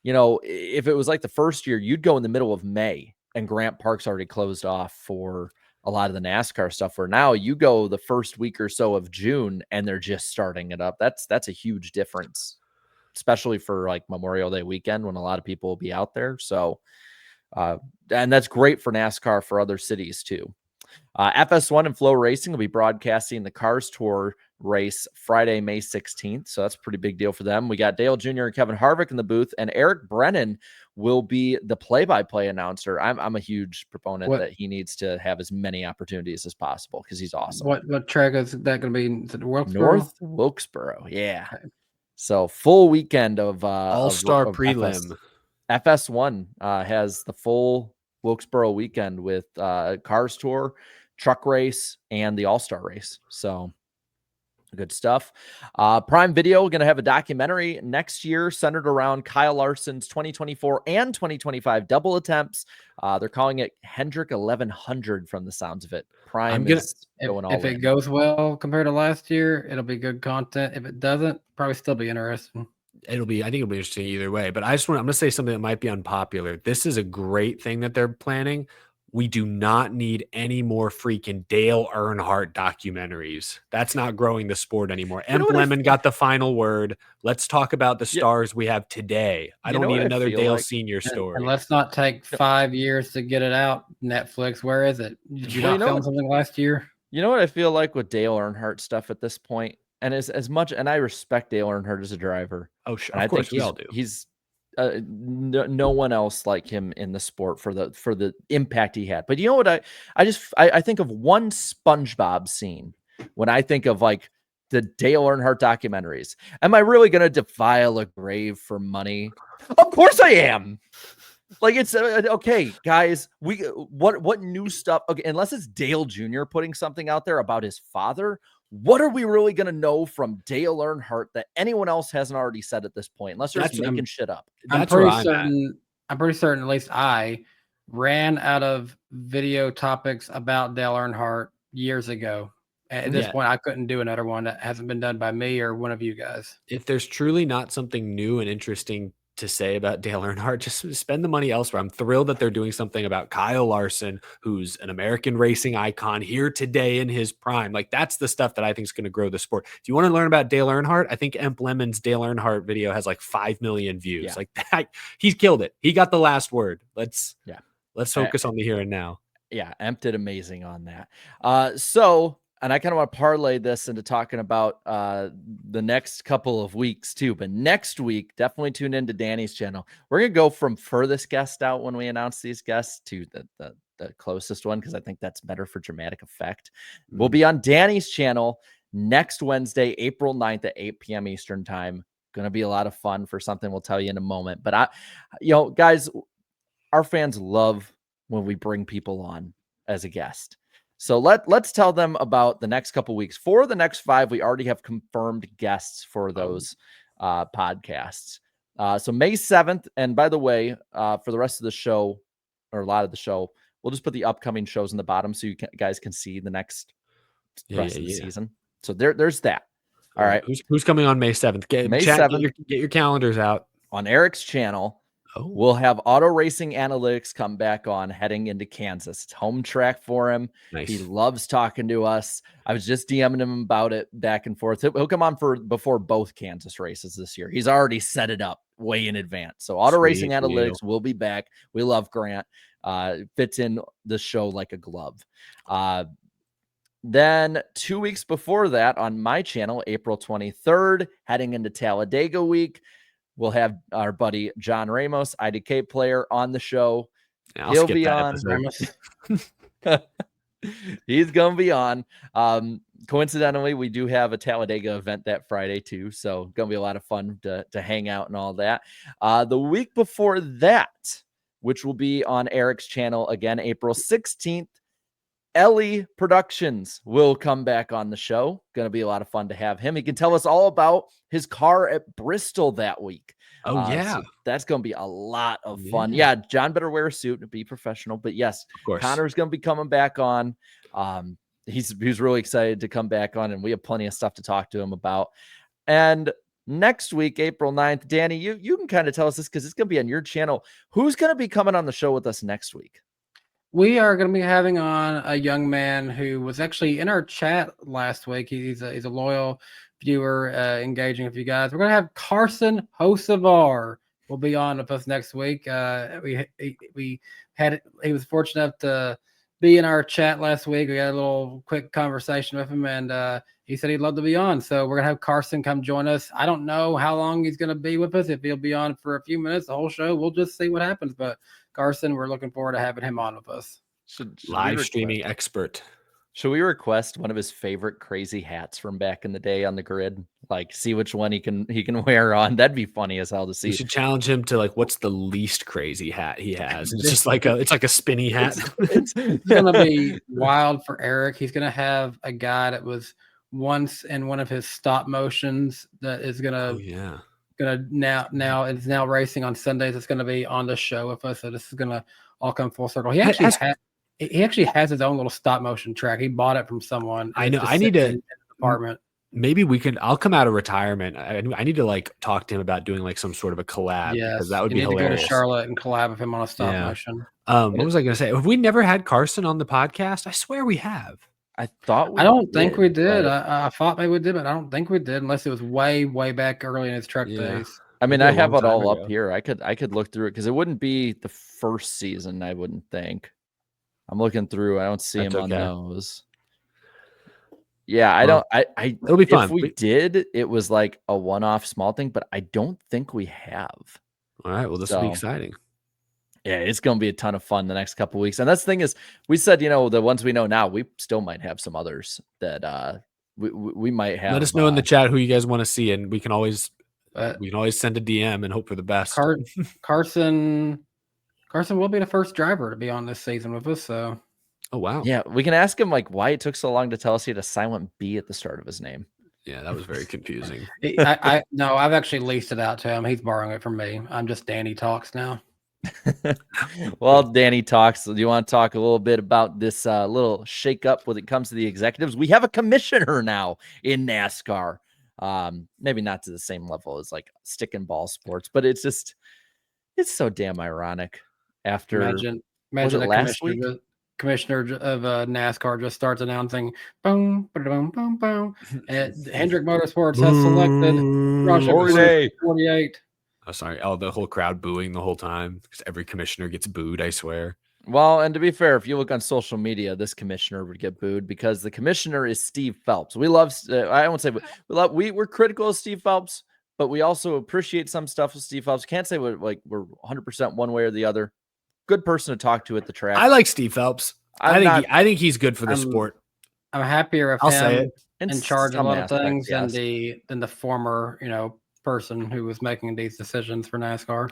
if it was like the first year, you'd go in the middle of May and Grant Park's already closed off for a lot of the NASCAR stuff, where now you go the first week or so of June and they're just starting it up. That's a huge difference, especially for like Memorial Day weekend when a lot of people will be out there. So, and that's great for NASCAR for other cities too. FS1 and Flow Racing will be broadcasting the Cars Tour race Friday, May 16th. So that's a pretty big deal for them. We got Dale Jr. and Kevin Harvick in the booth, and Eric Brennan will be the play-by-play announcer. I'm a huge proponent that he needs to have as many opportunities as possible because he's awesome. What track is that going to be? Is it Wilkesboro? North Wilkesboro. Yeah. Okay. So full weekend of All-Star prelim. FS1 has the full Wilkesboro weekend with Cars Tour, truck race, and the All-Star race. So good stuff. Prime Video going to have a documentary next year centered around Kyle Larson's 2024 and 2025 double attempts. They're calling it Hendrick 1100 from the sounds of it. Prime is going all in. If it goes well compared to last year, it'll be good content. If it doesn't, probably still be interesting. I think it'll be interesting either way. But I'm going to say something that might be unpopular. This is a great thing that they're planning. We do not need any more freaking Dale Earnhardt documentaries. That's not growing the sport anymore. Lemon got the final word. Let's talk about the stars we have today. I don't need another Dale Senior story. And let's not take 5 years to get it out. Netflix, where is it? Did you not film something last year? You know what I feel like with Dale Earnhardt stuff at this point? And as much, and I respect Dale Earnhardt as a driver. Oh, sure. Of course we all do. He's no one else like him in the sport for the impact he had. But you know what? I think of one SpongeBob scene when I think of like the Dale Earnhardt documentaries. Am I really going to defile a grave for money? Of course I am. Like it's okay, guys. What new stuff? Okay, unless it's Dale Jr. putting something out there about his father. What are we really going to know from Dale Earnhardt that anyone else hasn't already said at this point? Unless they're just making shit up. I'm pretty certain. At least I ran out of video topics about Dale Earnhardt years ago. At this point, I couldn't do another one that hasn't been done by me or one of you guys. If there's truly not something new and interesting to say about Dale Earnhardt, just spend the money elsewhere. I'm thrilled that they're doing something about Kyle Larson, who's an American racing icon here today in his prime. Like that's the stuff that I think is going to grow the sport. If you want to learn about Dale Earnhardt, I think Emp Lemon's Dale Earnhardt video has like 5 million views. Yeah. Like that, he's killed it. He got the last word. Let's focus on the here and now. Yeah, Emp did amazing on that. And I kind of want to parlay this into talking about the next couple of weeks too. But next week, definitely tune into Danny's channel. We're going to go from furthest guest out when we announce these guests to the the closest one because I think that's better for dramatic effect. We'll be on Danny's channel next Wednesday, April 9th at 8 p.m. Eastern time. Going to be a lot of fun for something we'll tell you in a moment. But guys, our fans love when we bring people on as a guest. So let's tell them about the next couple weeks. For the next 5, we already have confirmed guests for those podcasts. So May 7th, and by the way, for the rest of the show, or a lot of the show, we'll just put the upcoming shows in the bottom so you guys can see the next rest of the season. So there's that. All right. Who's coming on May 7th? May 7th. Get your calendars out. On Eric's channel, we'll have Auto Racing Analytics come back on heading into Kansas. It's home track for him. Nice. He loves talking to us. I was just DMing him about it back and forth. He'll come on before both Kansas races this year. He's already set it up way in advance. So Auto Racing Analytics will be back. We love Grant. Fits in the show like a glove. Then 2 weeks before that on my channel, April 23rd, heading into Talladega week, we'll have our buddy John Ramos, IDK player, on the show. Yeah, He'll be on. He's going to be on. Coincidentally, we do have a Talladega event that Friday too. So going to be a lot of fun to hang out and all that. The week before that, which will be on Eric's channel again, April 16th, Ellie Productions will come back on the show. Going to be a lot of fun to have him. He can tell us all about his car at Bristol that week. So that's going to be a lot of fun. Yeah, John better wear a suit and be professional. But yes, of course, Connor's going to be coming back on. He's really excited to come back on, and we have plenty of stuff to talk to him about. And next week, April 9th, Danny, you can kind of tell us this because it's going to be on your channel. Who's going to be coming on the show with us next week? We are going to be having on a young man who was actually in our chat last week. He's a loyal viewer, engaging with you guys. We're going to have Carson Hocevar will be on with us next week. He was fortunate enough to be in our chat last week. We had a little quick conversation with him, and he said he'd love to be on. So we're going to have Carson come join us. I don't know how long he's going to be with us. If he'll be on for a few minutes, the whole show, we'll just see what happens. But Carson, we're looking forward to having him on with us. Live streaming expert. Should we request one of his favorite crazy hats from back in the day on the grid? Like, see which one he can wear on. That'd be funny as hell to see. You should challenge him to what's the least crazy hat he has? It's just like a spinny hat. It's gonna be wild for Eric. He's gonna have a guy that was once in one of his stop motions that is gonna now racing on Sundays. It's gonna be on the show with us. So this is gonna all come full circle. He actually has his own little stop motion track. He bought it from someone. I know. I need to apartment. Maybe I'll come out of retirement. I need to talk to him about doing some sort of a collab. Yes, because that would be hilarious. To go to Charlotte and collab with him on a stop motion. What was I going to say? Have we never had Carson on the podcast? I swear we have. I thought I don't think we did. I thought maybe we did, but I don't think we did unless it was way, way back early in his truck days. I mean, I have it all up here. I could look through it because it wouldn't be the first season, I wouldn't think. I'm looking through. I don't see him on those. Yeah, I don't. It'll be fun. If we did, it was like a one-off small thing, but I don't think we have. All right. Well, this will be exciting. Yeah, it's going to be a ton of fun the next couple of weeks. And that's the thing is, we said, the ones we know now, we still might have some others that we might have. Let us know in the chat who you guys want to see, and we can always send a DM and hope for the best. Carson will be the first driver to be on this season with us. So, oh wow, yeah, we can ask him why it took so long to tell us he had a silent B at the start of his name. Yeah, that was very confusing. No, I've actually leased it out to him. He's borrowing it from me. I'm just Danny Talks now. Well, Danny Talks. Do you want to talk a little bit about this little shakeup when it comes to the executives? We have a commissioner now in NASCAR. Maybe not to the same level as stick and ball sports, but it's so damn ironic. After imagine last week, commissioner of NASCAR just starts announcing, boom, boom, boom, boom, and Hendrick Motorsports has selected Russia 48. Oh, sorry. Oh, the whole crowd booing the whole time because every commissioner gets booed. I swear. Well, and to be fair, if you look on social media, this commissioner would get booed because the commissioner is Steve Phelps. We love. I won't say we're critical of Steve Phelps, but we also appreciate some stuff with Steve Phelps. Can't say we're 100% one way or the other. good person to talk to at the track. I like Steve Phelps. I think he's good for the sport. I'm happier if I'll say him it. in charge of a lot of things yes. than the former, person who was making these decisions for NASCAR.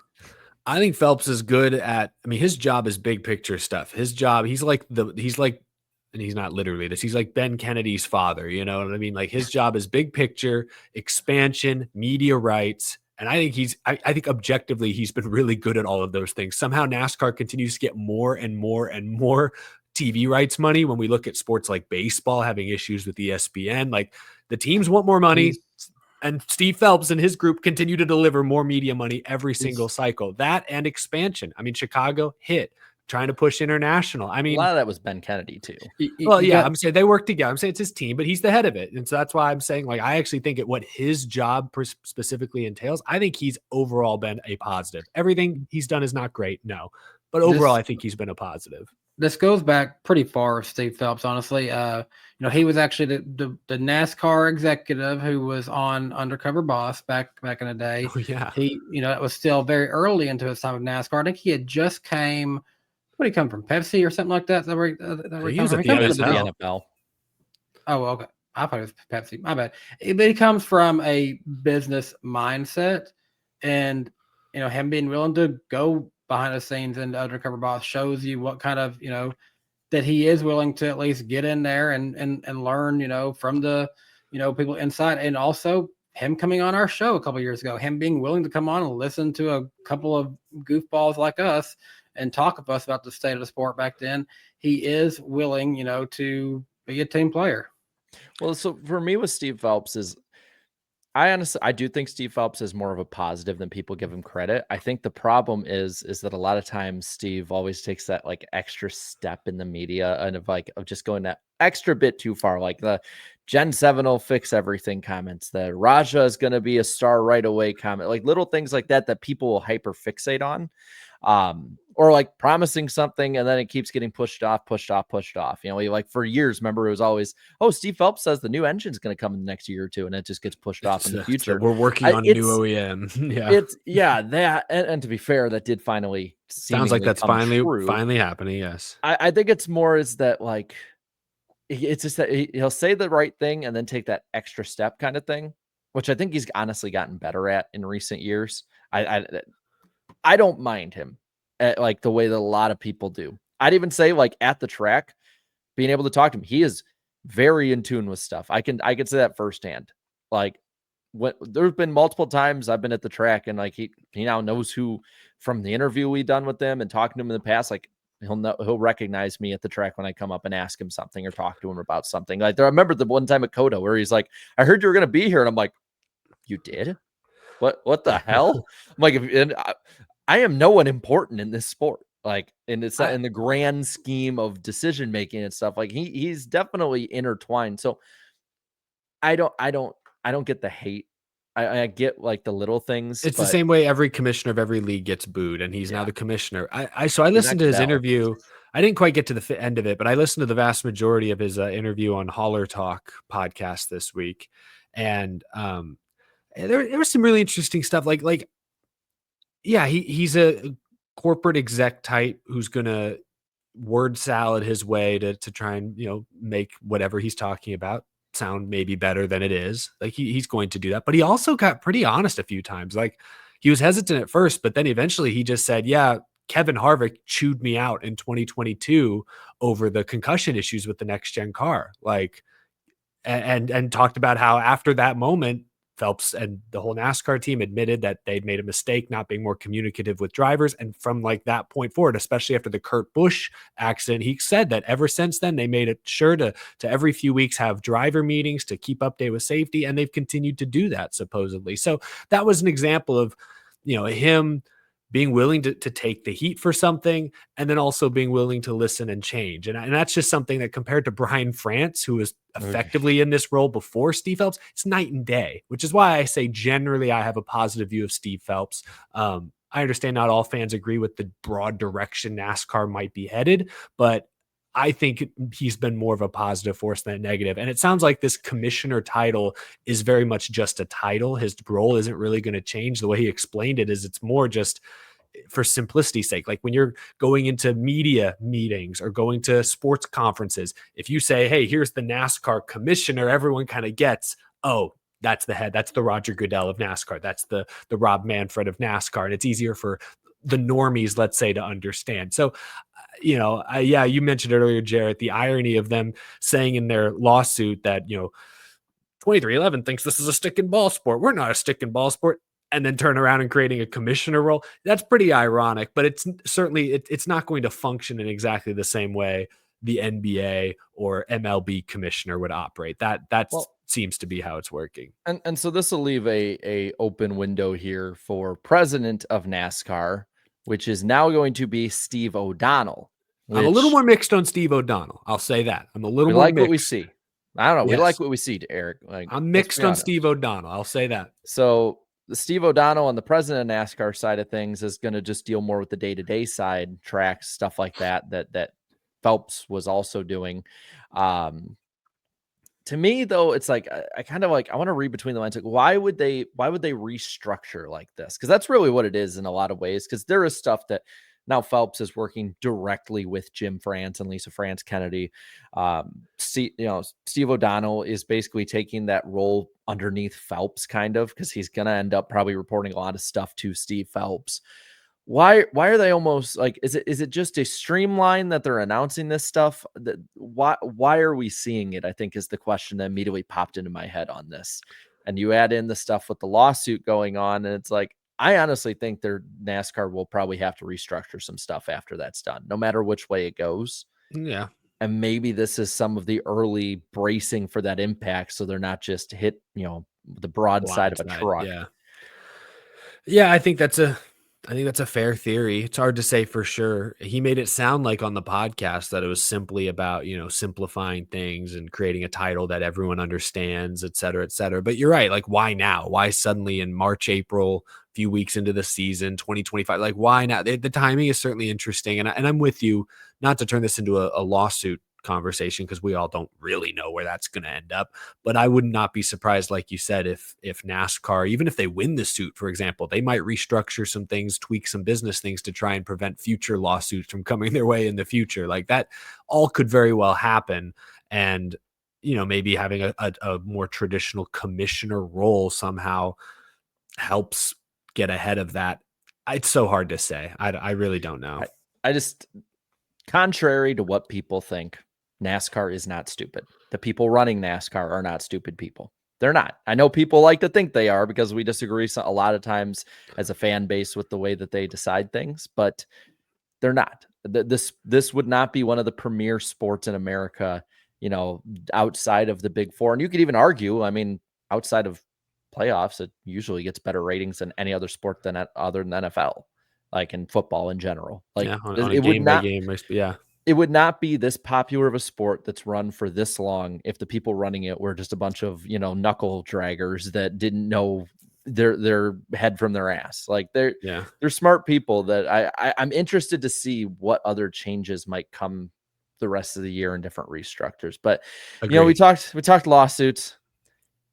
I think Phelps is good at, I mean, his job is big picture stuff. His job, he's like, and he's not literally this, he's like Ben Kennedy's father, you know what I mean? Like his job is big picture, expansion, media rights. And I think I think objectively, he's been really good at all of those things. Somehow NASCAR continues to get more and more and more TV rights money. When we look at sports like baseball having issues with ESPN, like the teams want more money. And Steve Phelps and his group continue to deliver more media money every single cycle. That and expansion. I mean, Chicago hit, trying to push international. I mean, a lot of that was Ben Kennedy too. Well, yeah, I'm saying they work together. I'm saying it's his team, but he's the head of it. And so that's why I'm saying, like, I actually think what his job specifically entails, I think he's overall been a positive. Everything he's done is not great, no. But overall, I think he's been a positive. This goes back pretty far, Steve Phelps, honestly. He was actually the NASCAR executive who was on Undercover Boss back in the day. Oh, yeah. He, it was still very early into his time of NASCAR. I think he had just come from Pepsi or something like that? He was at the NFL. Oh, okay. I thought it was Pepsi. My bad. But he comes from a business mindset, and him being willing to go behind the scenes and Undercover Boss shows you what kind of that he is willing to at least get in there and learn from the people inside, and also him coming on our show a couple of years ago, him being willing to come on and listen to a couple of goofballs like us and talk with us about the state of the sport back then. He is willing to be a team player. Well, so for me with Steve Phelps I do think Steve Phelps is more of a positive than people give him credit. I think the problem is that a lot of times Steve always takes that like extra step in the media and of just going that extra bit too far. Like the Gen 7 will fix everything comments, the Raja is going to be a star right away comment, like little things like that people will hyper fixate on. Or like promising something and then it keeps getting pushed off. Like for years, remember it was always, Steve Phelps says the new engine's going to come in the next year or two, and it just gets pushed off in the future. We're working on a new OEM. Yeah. That, and to be fair, that did finally sounds like that's finally happening. Yes. I think it's more is that like, it's just that he'll say the right thing and then take that extra step kind of thing, which I think he's honestly gotten better at in recent years. I don't mind him at like the way that a lot of people do. I'd even say like at the track, being able to talk to him, he is very in tune with stuff. I can say that firsthand. Like there's been multiple times I've been at the track and like he now knows who from the interview we done with them and talking to him in the past, like he'll recognize me at the track when I come up and ask him something or talk to him about something. Like I remember the one time at Coda where he's like, I heard you were going to be here. And I'm like, you did? What the hell? I'm like, I am no one important in this sport. Like, and it's in the grand scheme of decision making and stuff. Like he's definitely intertwined. So I don't get the hate. I get like the little things. It's the same way every commissioner of every league gets booed, and he's now the commissioner. So I listened to his interview. I didn't quite get to the end of it, but I listened to the vast majority of his interview on Holler Talk podcast this week, and there was some really interesting stuff. Like. Yeah, he's a corporate exec type who's going to word salad his way to try and, make whatever he's talking about sound maybe better than it is. Like he's going to do that. But he also got pretty honest a few times. Like he was hesitant at first, but then eventually he just said, yeah, Kevin Harvick chewed me out in 2022 over the concussion issues with the next gen car. Like, and talked about how after that moment, Phelps and the whole NASCAR team admitted that they'd made a mistake not being more communicative with drivers. And from like that point forward, especially after the Kurt Busch accident, he said that ever since then, they made it sure to every few weeks have driver meetings to keep update with safety. And they've continued to do that supposedly. So that was an example of, him being willing to take the heat for something and then also being willing to listen and change. And that's just something that compared to Brian France, who was effectively in this role before Steve Phelps, it's night and day, which is why I say generally I have a positive view of Steve Phelps. I understand not all fans agree with the broad direction NASCAR might be headed, but I think he's been more of a positive force than a negative. And it sounds like this commissioner title is very much just a title. His role isn't really going to change. The way he explained it is it's more just for simplicity's sake, like when you're going into media meetings or going to sports conferences, if you say, hey, here's the NASCAR commissioner, everyone kind of gets, oh, that's the head. That's the Roger Goodell of NASCAR. That's the Rob Manfred of NASCAR. And it's easier for the normies, let's say, to understand. So, yeah, you mentioned earlier, Jarrett, the irony of them saying in their lawsuit that, 2311 thinks this is a stick and ball sport. We're not a stick and ball sport. And then turn around and creating a commissioner role. That's pretty ironic, but it's certainly, it's not going to function in exactly the same way the NBA or MLB commissioner would operate. That seems to be how it's working. And so this will leave a open window here for president of NASCAR, which is now going to be Steve O'Donnell. I'm a little more mixed on Steve O'Donnell. I'll say that. I'm a little more mixed. What we see. I don't know. Yes. We like what we see, Eric. Like, I'm mixed on Steve O'Donnell. I'll say that. So the Steve O'Donnell on the president of NASCAR side of things is going to just deal more with the day-to-day side, tracks, stuff like that Phelps was also doing. To me, though, it's like I kind of like I want to read between the lines. Like, why would they restructure like this? Because that's really what it is in a lot of ways. Because there is stuff that now Phelps is working directly with Jim France and Lisa France Kennedy. Steve O'Donnell is basically taking that role underneath Phelps, kind of, because he's going to end up probably reporting a lot of stuff to Steve Phelps. Why are they almost like, is it just a streamline that they're announcing this stuff? Why are we seeing it? I think is the question that immediately popped into my head on this. And you add in the stuff with the lawsuit going on, and it's like, I honestly think their NASCAR will probably have to restructure some stuff after that's done, no matter which way it goes. Yeah. And maybe this is some of the early bracing for that impact, so they're not just hit, the broadside of a truck. Yeah. Yeah, I think that's a fair theory. It's hard to say for sure. He made it sound like on the podcast that it was simply about, simplifying things and creating a title that everyone understands, et cetera, et cetera. But you're right. Like, why now? Why suddenly in March, April, a few weeks into the season, 2025? Like, why now? The timing is certainly interesting. And I'm with you, not to turn this into a lawsuit conversation, because we all don't really know where that's going to end up, but I would not be surprised, like you said, if NASCAR, even if they win the suit, for example, they might restructure some things, tweak some business things to try and prevent future lawsuits from coming their way in the future. Like, that all could very well happen. And maybe having a more traditional commissioner role somehow helps get ahead of that. It's so hard to say. I really don't know. I just, contrary to what people think, NASCAR is not stupid. The people running NASCAR are not stupid people. They're not. I know people like to think they are because we disagree a lot of times as a fan base with the way that they decide things, but they're not. This would not be one of the premier sports in America, outside of the Big Four. And you could even argue, outside of playoffs, it usually gets better ratings than any other sport other than NFL, like in football in general. Like, on a game by game, yeah. It would not be this popular of a sport that's run for this long if the people running it were just a bunch of, knuckle draggers that didn't know their head from their ass. Like, they're smart people that I'm interested to see what other changes might come the rest of the year in different restructures. But, we talked lawsuits.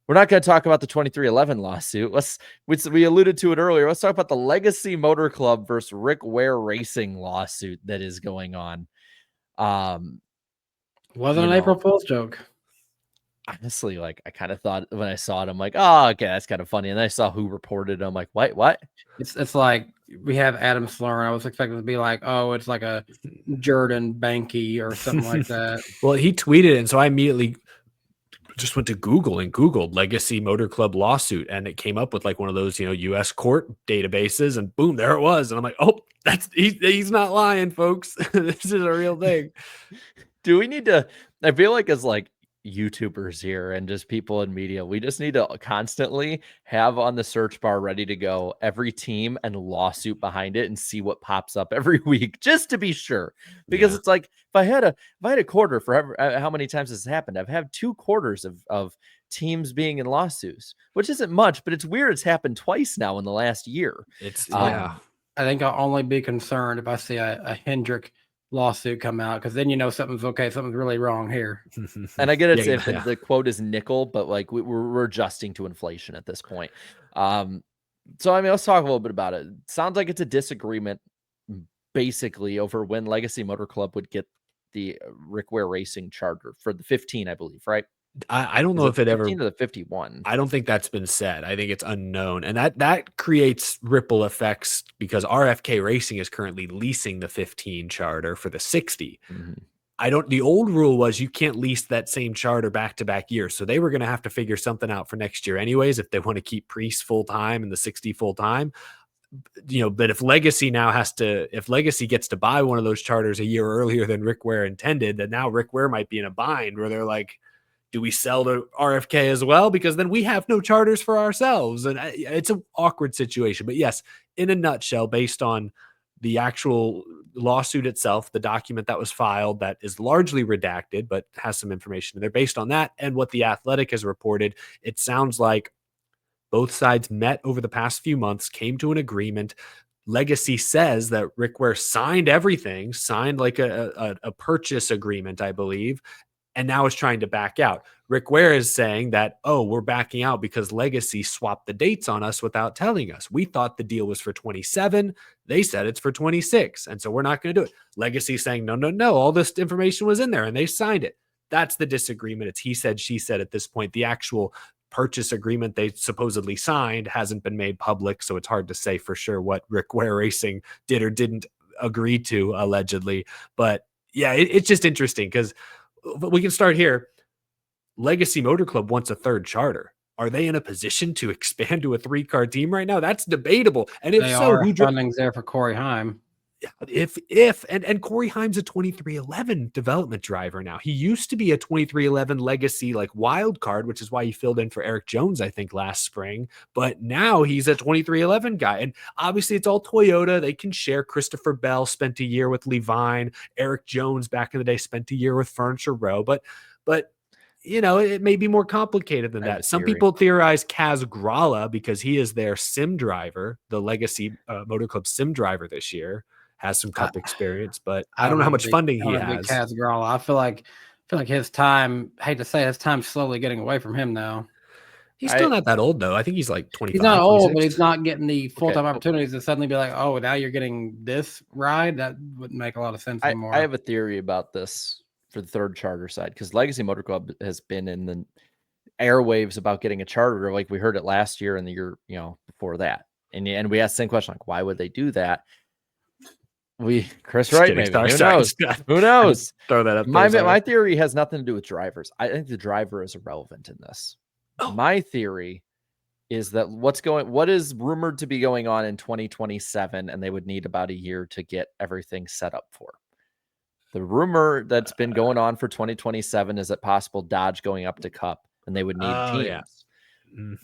We're not going to talk about the 2311 lawsuit. We alluded to it earlier. Let's talk about the Legacy Motor Club versus Rick Ware Racing lawsuit that is going on. Wasn't an April Fool's joke. Honestly, like, I kind of thought when I saw it, I'm like, oh, okay, that's kind of funny. And then I saw who reported it. I'm like, what? It's like we have Adam Slurn. I was expecting to be like, oh, it's like a Jordan Banky or something like that. Well, he tweeted it, and so I immediately just went to Google and Googled Legacy Motor Club lawsuit, and it came up with like one of those, U.S. court databases, and boom, there it was. And I'm like, oh, he's not lying, folks. This is a real thing. Do we need to? I feel like as like YouTubers here and just people in media, we just need to constantly have on the search bar ready to go every team and lawsuit behind it and see what pops up every week, just to be sure. Because it's like, if I had a quarter for how many times this has happened, I've had 2 quarters of teams being in lawsuits, which isn't much, but it's weird. It's happened twice now in the last year. I think I'll only be concerned if I see a Hendrick lawsuit come out, because then something's really wrong here. And I get it if the quote is nickel, but like we're adjusting to inflation at this point. So, I mean, let's talk a little bit about it. Sounds like it's a disagreement basically over when Legacy Motor Club would get the Rick Ware Racing charter for the 15, I believe, right? I don't Is know it if it the ever 15 or the 51? I don't think that's been said. I think it's unknown. And that creates ripple effects because RFK Racing is currently leasing the 15 charter for the 60. The old rule was you can't lease that same charter back-to-back years. So they were going to have to figure something out for next year anyways, if they want to keep Priest full-time and the 60 full-time. But if Legacy gets to buy one of those charters a year earlier than Rick Ware intended, then now Rick Ware might be in a bind where they're like, do we sell to RFK as well? Because then we have no charters for ourselves. And it's an awkward situation. But yes, in a nutshell, based on the actual lawsuit itself, the document that was filed that is largely redacted, but has some information in there based on that and what The Athletic has reported, it sounds like both sides met over the past few months, came to an agreement. Legacy says that Rick Ware signed everything, signed like a purchase agreement, I believe, and now is trying to back out. Rick Ware is saying that, we're backing out because Legacy swapped the dates on us without telling us. We thought the deal was for 27. They said it's for 26. And so we're not going to do it. Legacy saying, no. All this information was in there and they signed it. That's the disagreement. It's he said, she said at this point. The actual purchase agreement they supposedly signed hasn't been made public. So it's hard to say for sure what Rick Ware Racing did or didn't agree to, allegedly. But yeah, it's just interesting because we can start here. Legacy Motor Club wants a third charter. Are they in a position to expand to a 3-car team right now? That's debatable. And if so, funding's there for Corey Heim? And Corey Heim's a 2311 development driver now. He used to be a 2311 Legacy like wild card, which is why he filled in for Eric Jones, I think, last spring. But now he's a 2311 guy. And obviously it's all Toyota. They can share. Christopher Bell spent a year with Levine. Eric Jones back in the day spent a year with Furniture Row. But it may be more complicated than that. Some people theorize Kaz Gralla because he is their sim driver, the Legacy Motor Club sim driver this year. Has some cup experience, but I don't know how much funding he has. Kaz Gralla. I feel like his time, hate to say, his time's slowly getting away from him now. He's still not that old though. I think he's like 25. He's not 26. old, but he's not getting the full-time opportunities to suddenly be like, oh, now you're getting this ride. That wouldn't make a lot of sense anymore. I have a theory about this for the third charter side because Legacy Motor Club has been in the airwaves about getting a charter. Like we heard it last year and the year before that, and we asked the same question, like why would they do that? Chris Wright, maybe. Who knows? Throw that up. My theory has nothing to do with drivers. I think the driver is irrelevant in this. My theory is that what is rumored to be going on in 2027, and they would need about a year to get everything set up for. The rumor that's been going on for 2027 is that possible Dodge going up to Cup, and they would need teams. Yeah.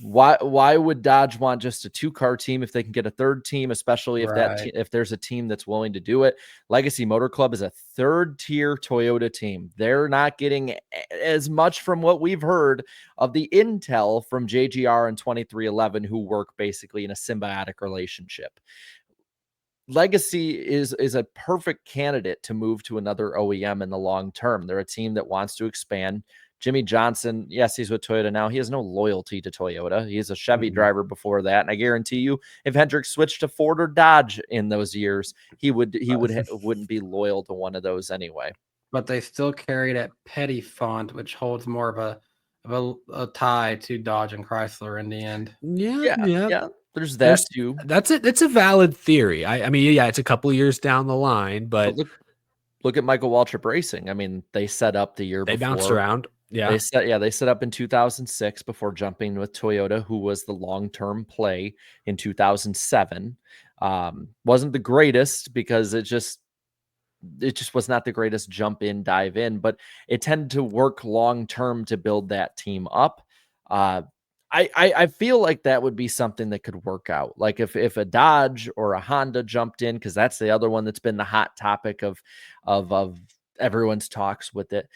Why would Dodge want just a 2-car team if they can get a third team, especially if if there's a team that's willing to do it? Legacy Motor Club is a third-tier Toyota team. They're not getting as much from what we've heard of the intel from JGR and 2311, who work basically in a symbiotic relationship. Legacy is a perfect candidate to move to another OEM in the long term. They're a team that wants to expand. Jimmy Johnson, yes, he's with Toyota now. He has no loyalty to Toyota. He's a Chevy driver before that, and I guarantee you, if Hendrick switched to Ford or Dodge in those years, he wouldn't be loyal to one of those anyway. But they still carry that petty font, which holds more of a tie to Dodge and Chrysler in the end. Yeah. There's that too. That's it. It's a valid theory. I mean, it's a couple of years down the line, but look at Michael Waltrip Racing. I mean, they set up the year before. They bounced around. Yeah. They set up in 2006 before jumping with Toyota, who was the long-term play in 2007. Wasn't the greatest because it just was not the greatest jump in, dive in, but it tended to work long-term to build that team up. I feel like that would be something that could work out. Like if a Dodge or a Honda jumped in, because that's the other one that's been the hot topic of everyone's talks with it.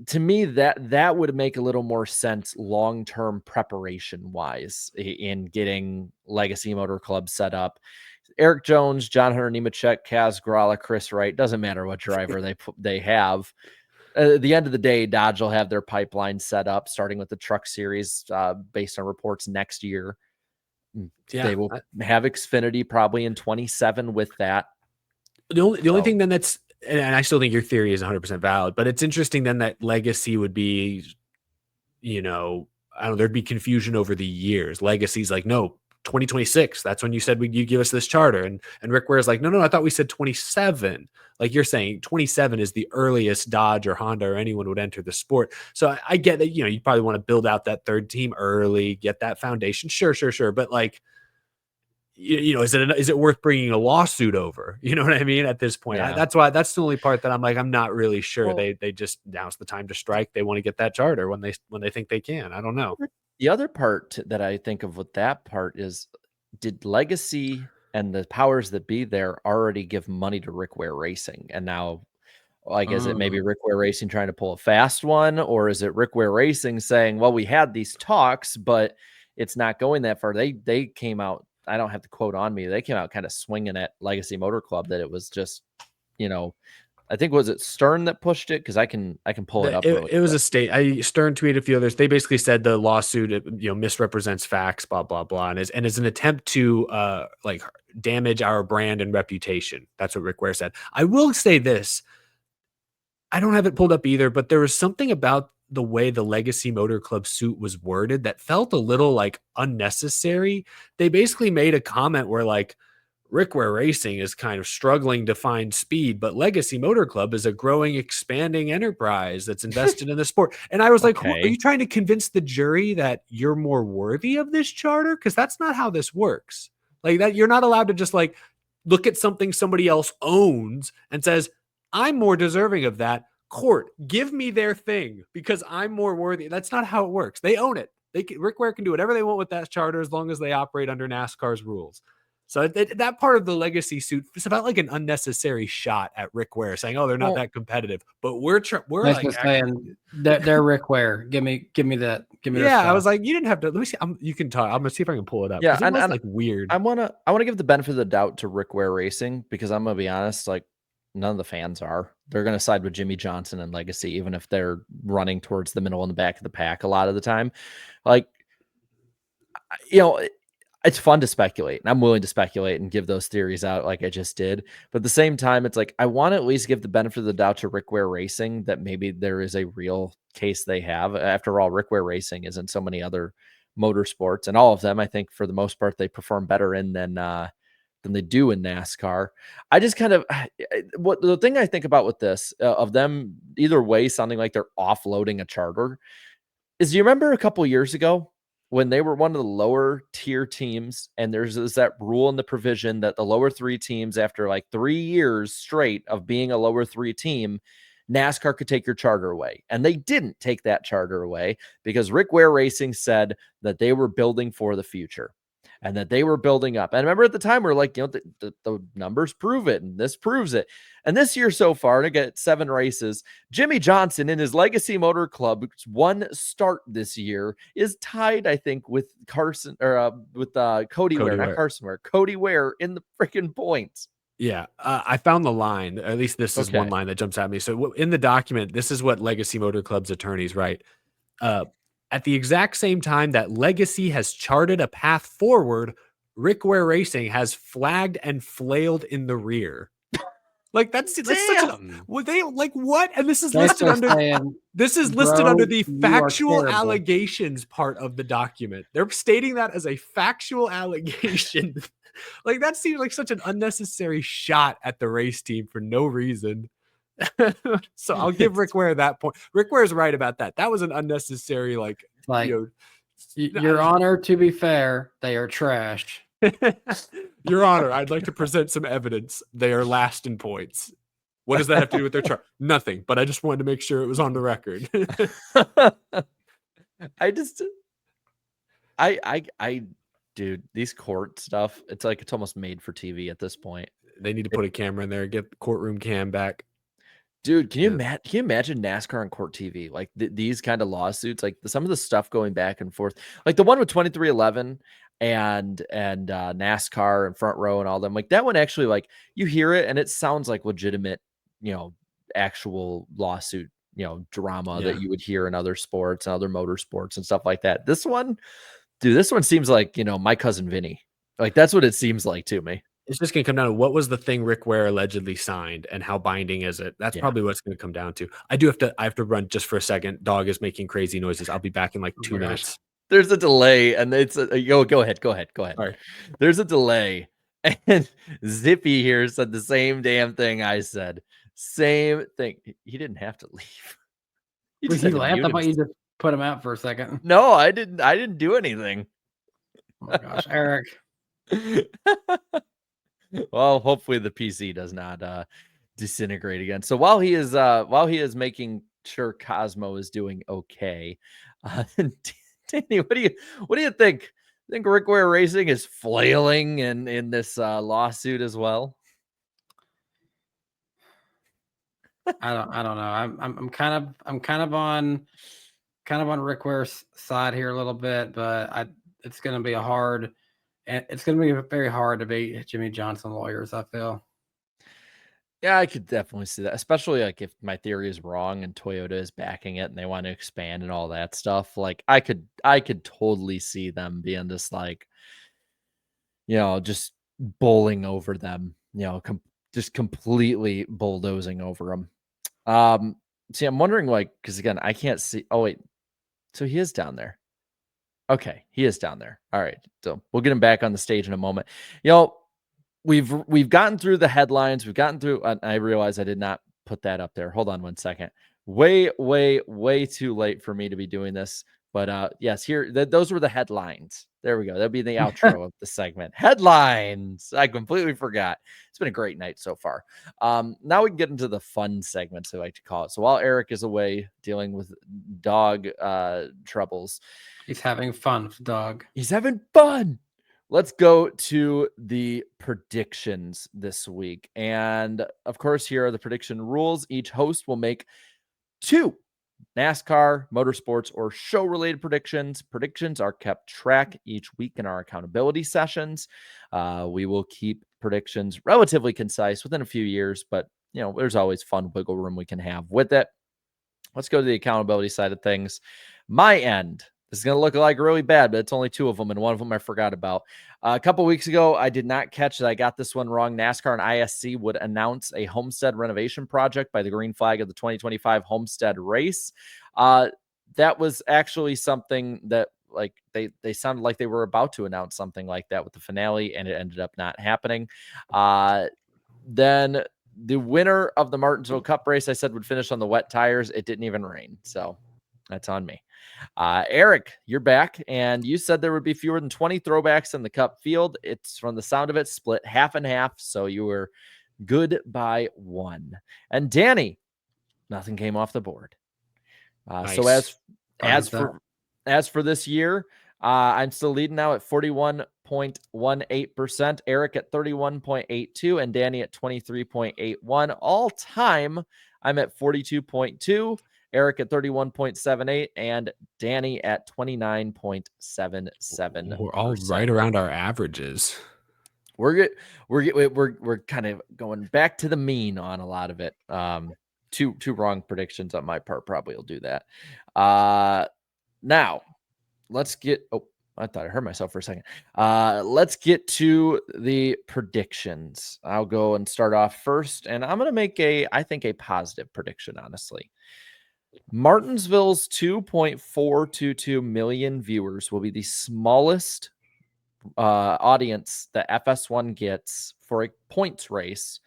To me, that would make a little more sense long-term preparation wise in getting Legacy Motor Club set up. Eric Jones, John Hunter Nemechek, Kaz Gralla, Chris Wright, doesn't matter what driver they have. At the end of the day, Dodge will have their pipeline set up, starting with the Truck Series based on reports next year. They will have Xfinity probably in 27 with that. The only thing then that's, and I still think your theory is 100% valid, but it's interesting then that legacy would be, I don't know, there'd be confusion over the years. Legacy's like, no, 2026. That's when you said you give us this charter. And Rick Ware's like, no, I thought we said 27. Like you're saying 27 is the earliest Dodge or Honda or anyone would enter the sport. So I get that, you probably want to build out that third team early, get that foundation. Sure. But like, is it worth bringing a lawsuit over? You know what I mean? At this point, Yeah. that's the only part that I'm like, I'm not really sure. Well, they just, now's the time to strike. They want to get that charter when they think they can. I don't know. The other part that I think of with that part is, did Legacy and the powers that be there already give money to Rick Ware Racing? And now, like, is it maybe Rick Ware Racing trying to pull a fast one, or is it Rick Ware Racing saying, well, we had these talks, but it's not going that far? They came out, I don't have the quote on me, they came out kind of swinging at Legacy Motor Club that it was just, I think, was it Stern that pushed it? Because I can pull it up. It was a state. Stern tweeted a few others. They basically said the lawsuit, misrepresents facts, blah blah blah, and is an attempt to like damage our brand and reputation. That's what Rick Ware said. I will say this. I don't have it pulled up either, but there was something about the way the Legacy Motor Club suit was worded that felt a little like unnecessary. They basically made a comment where like, Rick Ware Racing is kind of struggling to find speed, but Legacy Motor Club is a growing, expanding enterprise that's invested in the sport. And I was like, are you trying to convince the jury that you're more worthy of this charter? Because that's not how this works. Like that, you're not allowed to just like look at something somebody else owns and says, I'm more deserving of that. Court, give me their thing because I'm more worthy. That's not how it works. They own it. Rick Ware can do whatever they want with that charter as long as they operate under NASCAR's rules. So that part of the Legacy suit is about like an unnecessary shot at Rick Ware saying, "Oh, they're not that competitive," but we're like saying they're Rick Ware. Give me that. Give me. Yeah, I was like, you didn't have to. Let me see. You can talk. I'm gonna see if I can pull it up. Yeah, and like weird. I wanna give the benefit of the doubt to Rick Ware Racing because I'm gonna be honest, like none of the fans are. They're gonna side with Jimmy Johnson and Legacy, even if they're running towards the middle and the back of the pack a lot of the time. Like, it's fun to speculate, and I'm willing to speculate and give those theories out like I just did. But at the same time, it's like I want to at least give the benefit of the doubt to Rick Ware Racing that maybe there is a real case they have. After all, Rick Ware Racing is in so many other motorsports, and all of them, I think, for the most part, they perform better in than they do in NASCAR. I just kind of what the thing I think about with this of them either way sounding like they're offloading a charter is, you remember a couple years ago when they were one of the lower tier teams, and there's that rule in the provision that the lower three teams, after like 3 years straight of being a lower three team, NASCAR could take your charter away. And they didn't take that charter away because Rick Ware Racing said that they were building for the future and that they were building up. And I remember at the time we were like, the numbers prove it, and this proves it. And this year so far, to get 7 races, Jimmy Johnson in his Legacy Motor Club's 1 start this year is tied, I think, with Carson or with Cody Ware, not Carson Ware, Cody Ware in the freaking points. Yeah, I found the line. At least this is one line that jumps at me. So in the document, this is what Legacy Motor Club's attorneys write. At the exact same time that Legacy has charted a path forward, Rick Ware Racing has flagged and flailed in the rear. Like that's such they like what? And this is listed under the factual allegations part of the document. They're stating that as a factual allegation. Like that seems like such an unnecessary shot at the race team for no reason. So I'll give Rick Ware that point. Rick Ware's right about that. That was an unnecessary, Your Honor, to be fair, they are trash. Your Honor, I'd like to present some evidence. They are last in points. What does that have to do with their chart? Nothing, but I just wanted to make sure it was on the record. Dude, these court stuff, it's like it's almost made for TV at this point. They need to put a camera in there, get the courtroom cam back. Dude, can you imagine NASCAR on court TV? Like these kind of lawsuits, like some of the stuff going back and forth, like the one with 2311 and NASCAR and Front Row and all them. Like that one actually, like you hear it and it sounds like legitimate, actual lawsuit, drama that you would hear in other sports and other motorsports and stuff like that. This one, Dude, this one seems like, my cousin Vinny. Like, that's what it seems like to me. It's just going to come down to what was the thing Rick Ware allegedly signed and how binding is it? That's probably what it's going to come down to. I have to run just for a second. Dog is making crazy noises. I'll be back in like 2 minutes. There's a delay, and it's go ahead. Sorry. There's a delay, and Zippy here said the same damn thing I said. Same thing. He didn't have to leave. He laughed. I thought you just put him out for a second. No, I didn't do anything. Oh my gosh, Eric. Well, hopefully the PC does not disintegrate again. So while he is making sure Cosmo is doing okay, Danny, what do you think? Think Rick Ware Racing is flailing in this lawsuit as well? I don't know. I'm kind of on Rick Ware's side here a little bit, but it's going to be it's going to be very hard to beat Jimmy Johnson lawyers, I feel. Yeah, I could definitely see that, especially like if my theory is wrong and Toyota is backing it and they want to expand and all that stuff. Like I could totally see them being just like, just bowling over them, just completely bulldozing over them. See, I'm wondering, like, because again, I can't see. Oh wait, so he is down there. Okay, he is down there. All right, so we'll get him back on the stage in a moment. We've gotten through the headlines. We've gotten through. I realize I did not put that up there. Hold on one second. Way too late for me to be doing this. But yes, here those were the headlines. There we go. That'll be the outro of the segment. Headlines. I completely forgot. It's been a great night so far. Now we can get into the fun segments, I like to call it. So while Eric is away dealing with dog troubles, he's having fun, dog. He's having fun. Let's go to the predictions this week. And of course, here are the prediction rules. Each host will make 2 NASCAR, motorsports, or show-related predictions. Predictions are kept track each week in our accountability sessions. We will keep predictions relatively concise within a few years, but there's always fun wiggle room we can have with it. Let's go to the accountability side of things. My end. This is going to look like really bad, but it's only 2 of them, and one of them I forgot about. A couple weeks ago, I did not catch that I got this one wrong. NASCAR and ISC would announce a homestead renovation project by the green flag of the 2025 homestead race. That was actually something that they sounded like they were about to announce something like that with the finale, and it ended up not happening. Then the winner of the Martinsville Cup race, I said, would finish on the wet tires. It didn't even rain, so that's on me. Eric, you're back, and you said there would be fewer than 20 throwbacks in the Cup field. It's, from the sound of it, split half and half, so you were good by 1. And Danny, nothing came off the board. Nice. So as for this year, I'm still leading now at 41.18%, Eric at 31.82, and Danny at 23.81. All time, I'm at 42.2. Eric at 31.78 and Danny at 29.77. We're all right around our averages. We're kind of going back to the mean on a lot of it. Two wrong predictions on my part probably will do that. Now let's get. Oh, I thought I heard myself for a second. Let's get to the predictions. I'll go and start off first, and I'm going to make a positive prediction, honestly. Martinsville's 2.422 million viewers will be the smallest audience that FS1 gets for a points race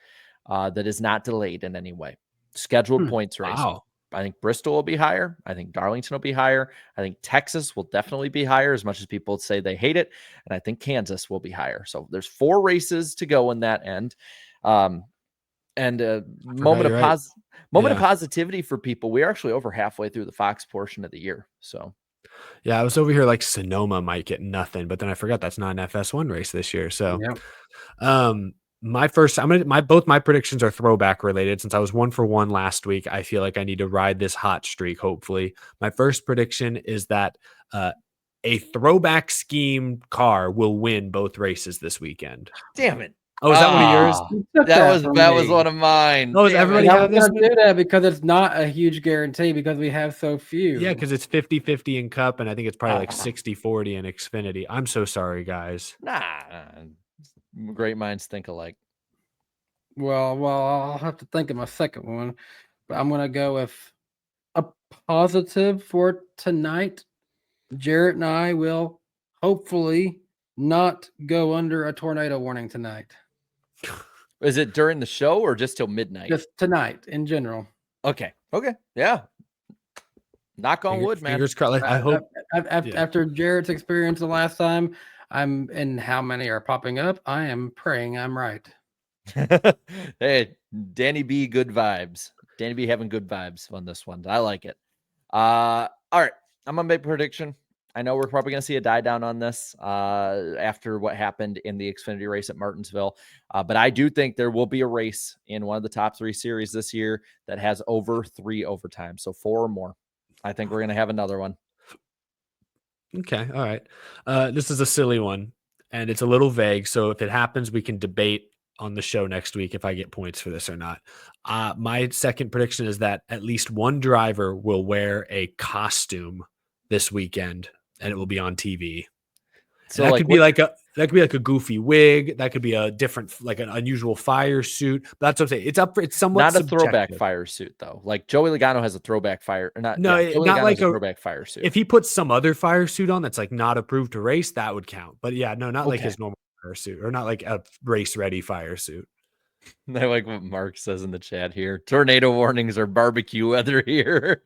that is not delayed in any way. Scheduled points race. Wow. I think Bristol will be higher. I think Darlington will be higher. I think Texas will definitely be higher, as much as people say they hate it. And I think Kansas will be higher. So there's 4 races to go in that end. And a moment of positivity for people. We're actually over halfway through the Fox portion of the year. So, yeah, I was over here like Sonoma might get nothing, but then I forgot that's not an FS1 race this year. So, both my predictions are throwback related. Since I was 1 for 1 last week, I feel like I need to ride this hot streak. Hopefully, my first prediction is that a throwback scheme car will win both races this weekend. Damn it. Oh, is that one of yours? You took That was from one me. of mine. Oh, is Damn everybody it. And I have was this going to one? do that because it's not a huge guarantee because we have so few. Yeah, because it's 50-50 in Cup, and I think it's probably like 60-40 in Xfinity. I'm so sorry, guys. Nah, great minds think alike. Well, I'll have to think of my second one, but I'm going to go with a positive for tonight. Jarrett and I will hopefully not go under a tornado warning tonight. Is it during the show or just till midnight? Just tonight in general. Okay. Yeah. Knock on wood, man. Fingers crossed. I hope. After Jarrett's experience the last time, and how many are popping up, I am praying I'm right. Hey, Danny B, good vibes. Danny B having good vibes on this one. I like it. All right. I'm gonna make a prediction. I know we're probably gonna see a die down on this after what happened in the Xfinity race at Martinsville. But I do think there will be a race in one of the top 3 series this year that has over 3 overtimes, so 4 or more. I think we're gonna have another one. Okay, all right. This is a silly one, and it's a little vague. So if it happens, we can debate on the show next week if I get points for this or not. My second prediction is that at least one driver will wear a costume this weekend, and it will be on TV. So that could be like a goofy wig. That could be a different, like an unusual fire suit. But that's what I'm saying. It's somewhat not a subjective. throwback fire suit though. Like Joey Logano has a throwback fire. Not Joey not like a throwback fire suit. If he puts some other fire suit on that's like not approved to race, that would count. But yeah, no, not like his normal fire suit, or not like a race ready fire suit. I like what Mark says in the chat here. Tornado warnings are barbecue weather here.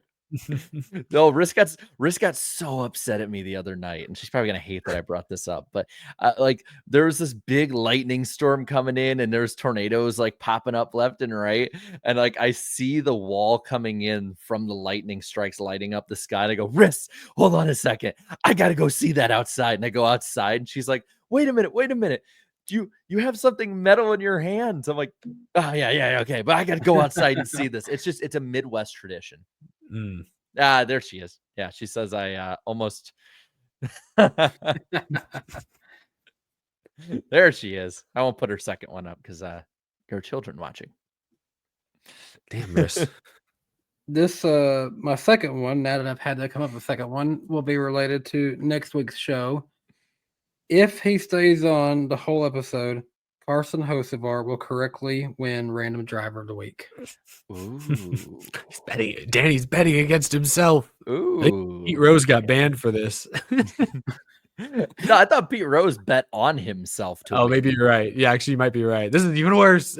No, Risk got so upset at me the other night, and she's probably gonna hate that I brought this up. But like, there was this big lightning storm coming in, and there's tornadoes like popping up left and right, and like I see the wall coming in from the lightning strikes lighting up the sky. And I go, Risk, hold on a second, I gotta go see that outside. And I go outside, and she's like, wait a minute. You have something metal in your hands. I'm like, oh yeah, okay, but I gotta go outside and see this. It's a Midwest tradition. There she is. Yeah, she says I almost there she is. I won't put her second one up because there are children watching. Damn this. This my second one, now that I've had to come up with a second one, will be related to next week's show. If he stays on the whole episode, Carson Hocevar will correctly win Random Driver of the Week. Ooh. Danny's betting against himself. Ooh. Pete Rose got banned for this. No, I thought Pete Rose bet on himself to win. Maybe you're right. Yeah, actually, you might be right. This is even worse.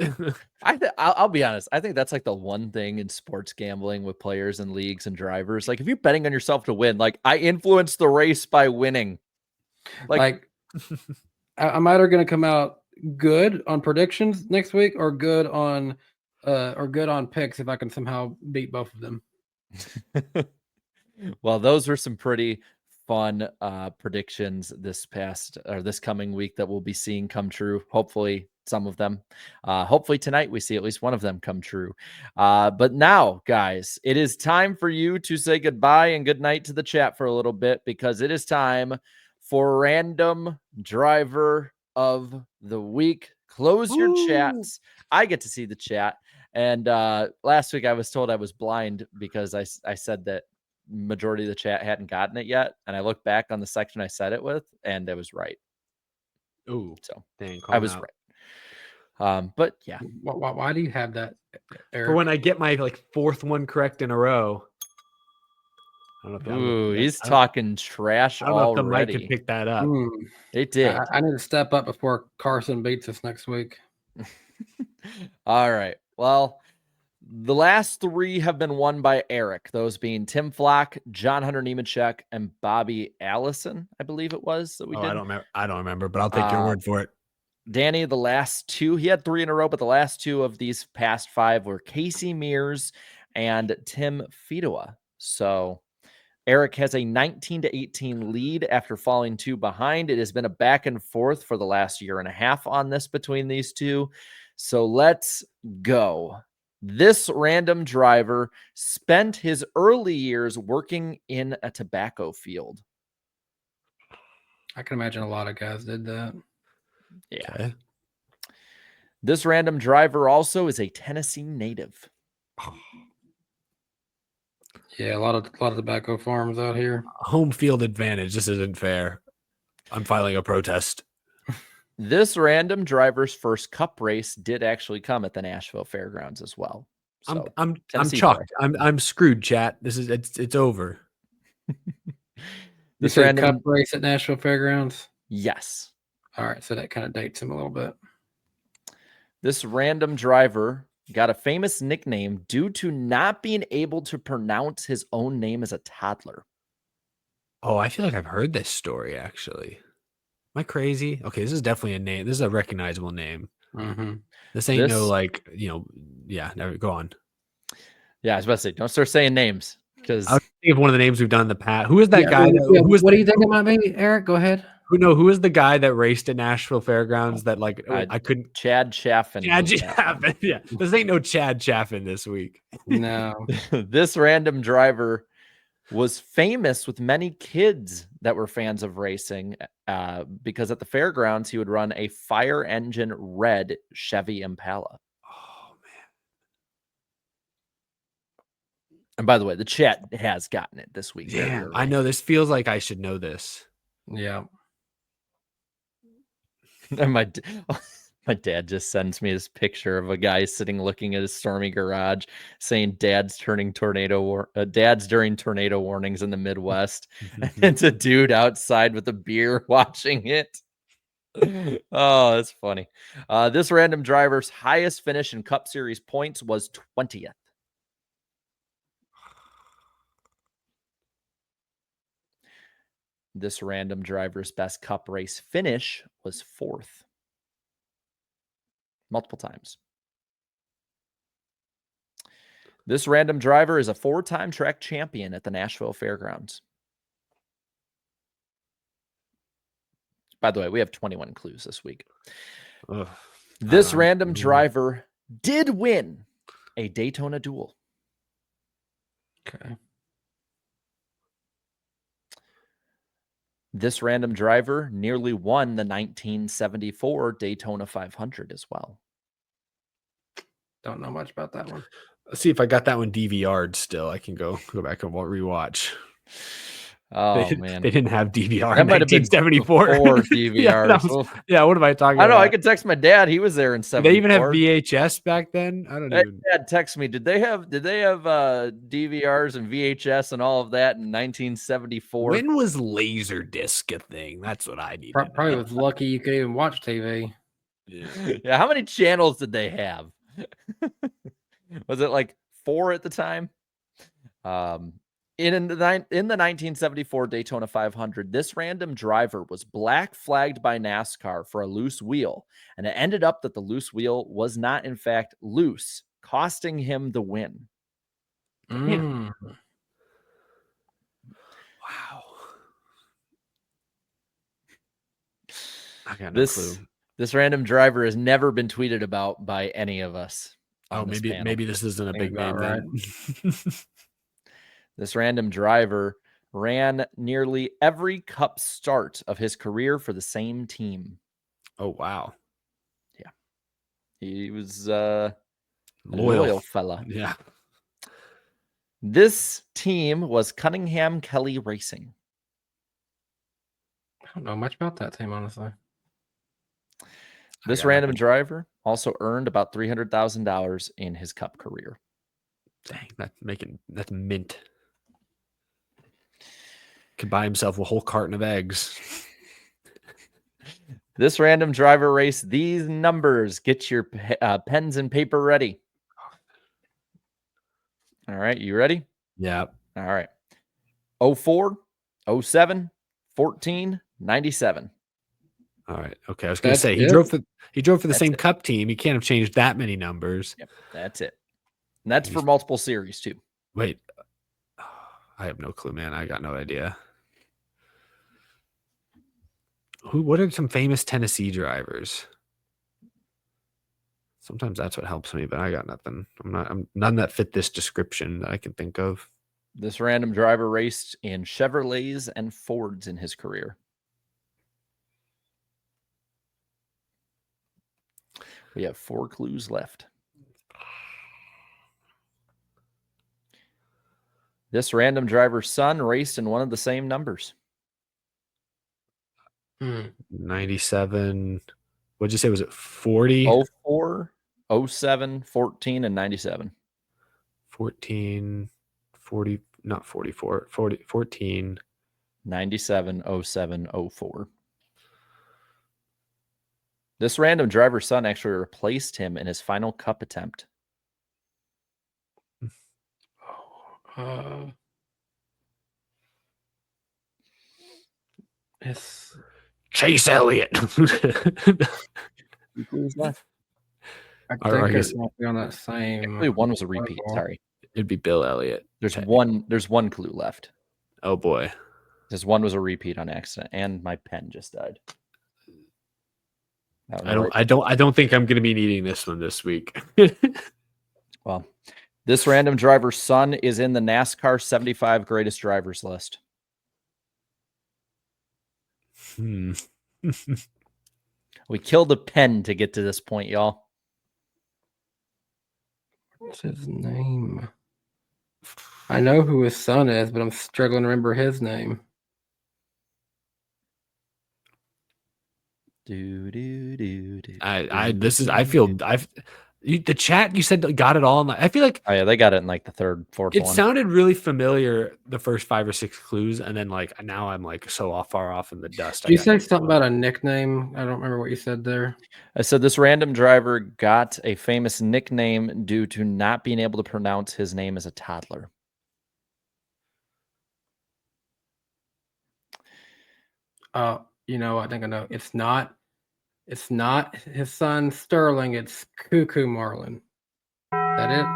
I'll be honest. I think that's like the one thing in sports gambling with players and leagues and drivers. Like, if you're betting on yourself to win, like, I influenced the race by winning. Like I'm either going to come out good on predictions next week or good on picks if I can somehow beat both of them. Well, those were some pretty fun predictions this coming week that we'll be seeing come true. Hopefully some of them. Hopefully tonight we see at least one of them come true. But now, guys, it is time for you to say goodbye and good night to the chat for a little bit, because it is time for Random Driver of the Week. Close your chats. I get to see the chat. And last week I was told I was blind because I said that majority of the chat hadn't gotten it yet. And I looked back on the section I said it with, and it was right. Ooh, so dang, I was right. But yeah. Why do you have that, Eric? For when I get my like fourth one correct in a row. I don't know if Ooh, he's talking trash already. I don't know if the mic could pick that up. It did. I need to step up before Carson beats us next week. All right. Well, the last 3 have been won by Eric, those being Tim Flock, John Hunter Nemechek, and Bobby Allison, I believe it was that we did. I don't remember, but I'll take your word for it. Danny, the last 2, he had 3 in a row, but the last 2 of these past 5 were Casey Mears and Tim Fedowa. So Eric has a 19-18 lead after falling 2 behind. It has been a back and forth for the last year and a half on this between these 2. So let's go. This random driver spent his early years working in a tobacco field. I can imagine a lot of guys did that. Yeah. Okay. This random driver also is a Tennessee native. Yeah, a lot of tobacco farms out here. Home field advantage. This isn't fair. I'm filing a protest. This random driver's first cup race did actually come at the Nashville Fairgrounds as well. So I'm Tennessee chucked. boy. I'm screwed, chat. It's over. You said cup race at Nashville Fairgrounds? Yes. All right, so that kind of dates him a little bit. This random driver got a famous nickname due to not being able to pronounce his own name as a toddler. Oh, I feel like I've heard this story, actually. Am I crazy? Okay, this is definitely a name. This is a recognizable name. Mm-hmm. This ain't no like, yeah, never go on. Yeah, I was about to say, don't start saying names because I was thinking of one of the names we've done in the past. Who is that guy? What do you think it might be, Eric? Go ahead. Who is the guy that raced at Nashville Fairgrounds that I couldn't? Chad Chaffin. Chad Chaffin. Yeah, this ain't no Chad Chaffin this week. No. This random driver was famous with many kids that were fans of racing because at the fairgrounds he would run a fire engine red Chevy Impala. Oh man! And by the way, the chat has gotten it this week. Yeah, I know. This feels like I should know this. Yeah. And my dad just sends me this picture of a guy sitting looking at his stormy garage saying dads during tornado warnings in the Midwest. And it's a dude outside with a beer watching it. Oh, that's funny. This random driver's highest finish in Cup Series points was 20th. This random driver's best Cup race finish was 4th. Multiple times. This random driver is a 4-time track champion at the Nashville Fairgrounds. By the way, we have 21 clues this week. This random driver did win a Daytona duel. Okay. This random driver nearly won the 1974 Daytona 500 as well. Don't know much about that one. Let's see if I got that one DVR'd still. I can go back and rewatch. Oh, man. They didn't have DVR that in 1974. DVRs. Yeah, what am I talking about? I know. I could text my dad. He was there in 74. Did they even have VHS back then? I don't know. Dad text me. Did they have DVRs and VHS and all of that in 1974? When was Laserdisc a thing? That's what I need. Probably was lucky you could even watch TV. Yeah. How many channels did they have? Was it like 4 at the time? In the 1974 Daytona 500, this random driver was black flagged by NASCAR for a loose wheel, and it ended up that the loose wheel was not, in fact, loose, costing him the win. Mm. Wow. I got no clue. This random driver has never been tweeted about by any of us. Oh, maybe this isn't a big name, right? This random driver ran nearly every Cup start of his career for the same team. Oh, wow. Yeah. He was a loyal fella. Yeah. This team was Cunningham Kelly Racing. I don't know much about that team, honestly. This random driver also earned about $300,000 in his Cup career. Dang, that's mint. Could buy himself a whole carton of eggs. This random driver raced these numbers. Get your pens and paper ready. All right, you ready? Yeah. All right. 04, 07, 14, 97. All right. Okay. I was going to say he drove for the same Cup team. He can't have changed that many numbers. Yep, that's it. And that's for multiple series too. Wait. I have no clue, man. I got no idea. What are some famous Tennessee drivers? Sometimes that's what helps me, but I got nothing. I'm none that fit this description that I can think of. This random driver raced in Chevrolets and Fords in his career. We have 4 clues left. This random driver's son raced in one of the same numbers. 97. What'd you say? Was it 40? 04, 07, 14, and 97. 14, 40, not 44, 40, 14. 97, 07, 04. This random driver's son actually replaced him in his final cup attempt. It's Chase Elliott. Who's left? I Or I think guess- it might be on that same. Actually, one was a repeat. Well, Sorry. It'd be Bill Elliott. There's one clue left. Oh boy. This one was a repeat on accident, and my pen just died. I don't think I'm gonna be needing this one this week. Well, this random driver's son is in the NASCAR 75 greatest drivers list. We killed a pen to get to this point, y'all. What's his name? I know who his son is, but I'm struggling to remember his name. The chat you said got it all. I feel like Oh yeah, they got it in like the third, fourth it one. sounded really familiar the first 5 or 6 clues, and then like now I'm like so far off in the dust. Did you say something about a nickname? I don't remember what you said there. I said this random driver got a famous nickname due to not being able to pronounce his name as a toddler. You know, I think I know. It's not his son Sterling. It's Cuckoo Marlin. Is that it?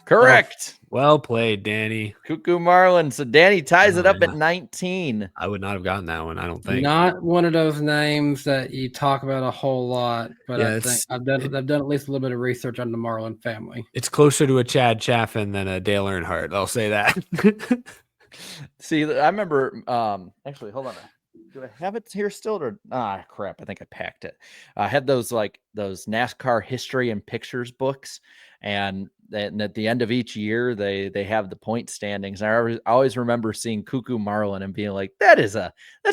Correct. Well played, Danny. Cuckoo Marlin. So Danny ties it up at 19. I would not have gotten that one. I don't think. Not one of those names that you talk about a whole lot, but Yeah, I think I've done at least a little bit of research on the Marlin family. It's closer to a Chad Chaffin than a Dale Earnhardt. I'll say that. See, I remember. Actually, hold on. Do I have it here still? Or crap! I think I packed it. I had those NASCAR history and pictures books, and at the end of each year, they have the point standings. And I always remember seeing Cuckoo Marlin and being like, that's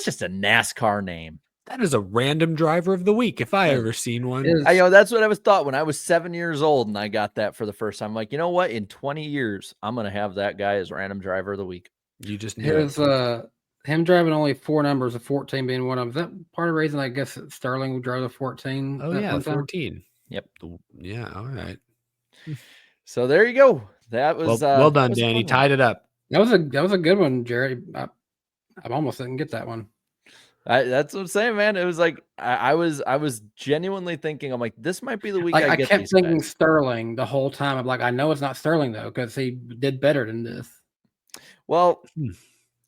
just a NASCAR name. That is a random driver of the week if I ever seen one. That's what I was thought when I was 7 years old and I got that for the first time. I'm like, you know what? In 20 years, I'm gonna have that guy as random driver of the week. You just knew it. Him driving only 4 numbers, of 14 being one of them. Is that part of the reason I guess that Sterling drove the 14? Oh yeah, 14. Yep. Yeah. All right. So there you go. That was well done, Danny. Tied it up. That was a good one, Jerry. I almost didn't get that one. That's what I'm saying, man. It was like I was genuinely thinking, I'm like, this might be the week I get kept these thinking back. Sterling the whole time. I'm like, I know it's not Sterling though, because he did better than this. Well,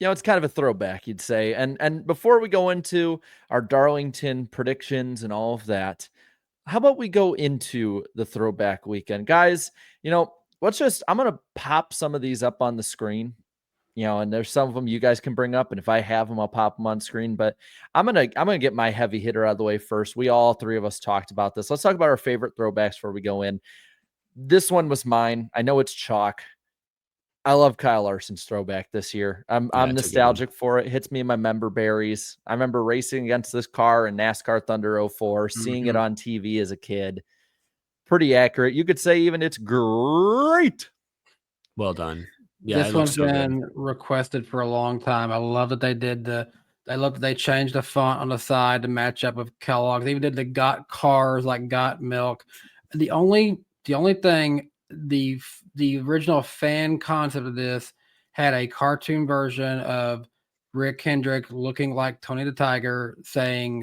it's kind of a throwback, you'd say. And before we go into our Darlington predictions and all of that, how about we go into the throwback weekend? Guys, I'm going to pop some of these up on the screen, and there's some of them you guys can bring up. And if I have them, I'll pop them on screen, but I'm going to get my heavy hitter out of the way first. All 3 of us talked about this. Let's talk about our favorite throwbacks before we go in. This one was mine. I know it's chalk. I love Kyle Larson's throwback this year. I'm nostalgic for it. Hits me in my member berries. I remember racing against this car in NASCAR Thunder 04, seeing it on TV as a kid. Pretty accurate. You could say even it's great. Well done. Yeah, this one's been requested for a long time. I love that they did they changed the font on the side to match up with Kellogg's. They even did the got cars like got milk. The only thing, the original fan concept of this had a cartoon version of Rick Hendrick looking like Tony the Tiger saying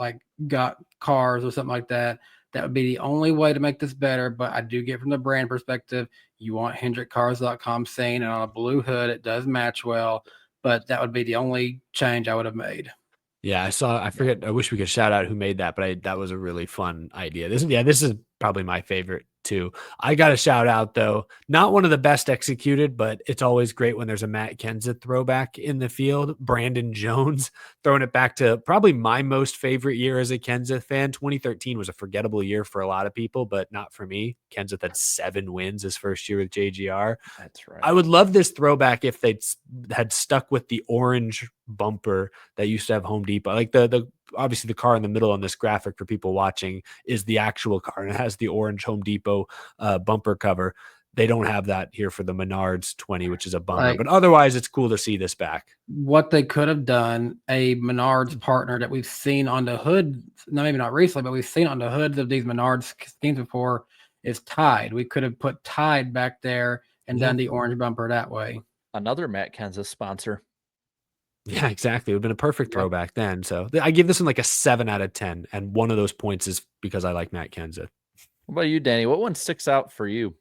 like got cars or something like that. That would be the only way to make this better, but I do get from the brand perspective, you want HendrickCars.com saying, and on a blue hood, it does match well, but that would be the only change I would have made. Yeah, I forget. I wish we could shout out who made that, but that was a really fun idea. This is probably my favorite too. I got to shout out though, not one of the best executed, but it's always great when there's a Matt Kenseth throwback in the field. Brandon Jones throwing it back to probably my most favorite year as a Kenseth fan. 2013 was a forgettable year for a lot of people, but not for me. Kenseth had 7 wins his first year with JGR. That's right. I would love this throwback if they had stuck with the orange bumper that used to have Home Depot. Like the obviously the car in the middle on this graphic for people watching is the actual car, and it has the orange Home Depot bumper cover. They don't have that here for the Menards 20, which is a bummer. But otherwise, it's cool to see this back. What they could have done, a Menards partner that we've seen on the hood, maybe not recently, but we've seen on the hoods of these Menards schemes before, is Tide. We could have put Tide back there and done the orange bumper that way. Another Matt Kenseth sponsor. Yeah, exactly. It would have been a perfect throwback then. So I give this one like a 7 out of 10. And one of those points is because I like Matt Kenseth. What about you, Danny? What one sticks out for you?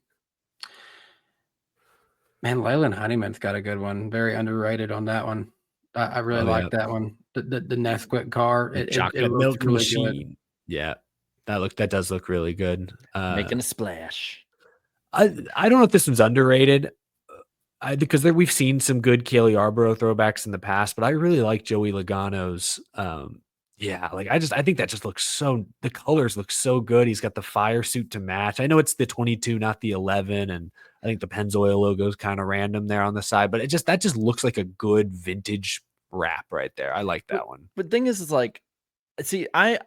Man, Leyland Honeyman's got a good one. Very underrated on that one. I really like that one. The Nesquik car. Chocolate milk really machine. Good. Yeah, that does look really good. Making a splash. I don't know if this one's underrated. Because we've seen some good Kaylee Yarborough throwbacks in the past, but I really like Joey Logano's. I think that just looks the colors look so good. He's got the fire suit to match. I know it's the 22, not the 11. And I think the Pennzoil logo is kind of random there on the side, but that just looks like a good vintage wrap right there. I like that one. But thing is like, see, I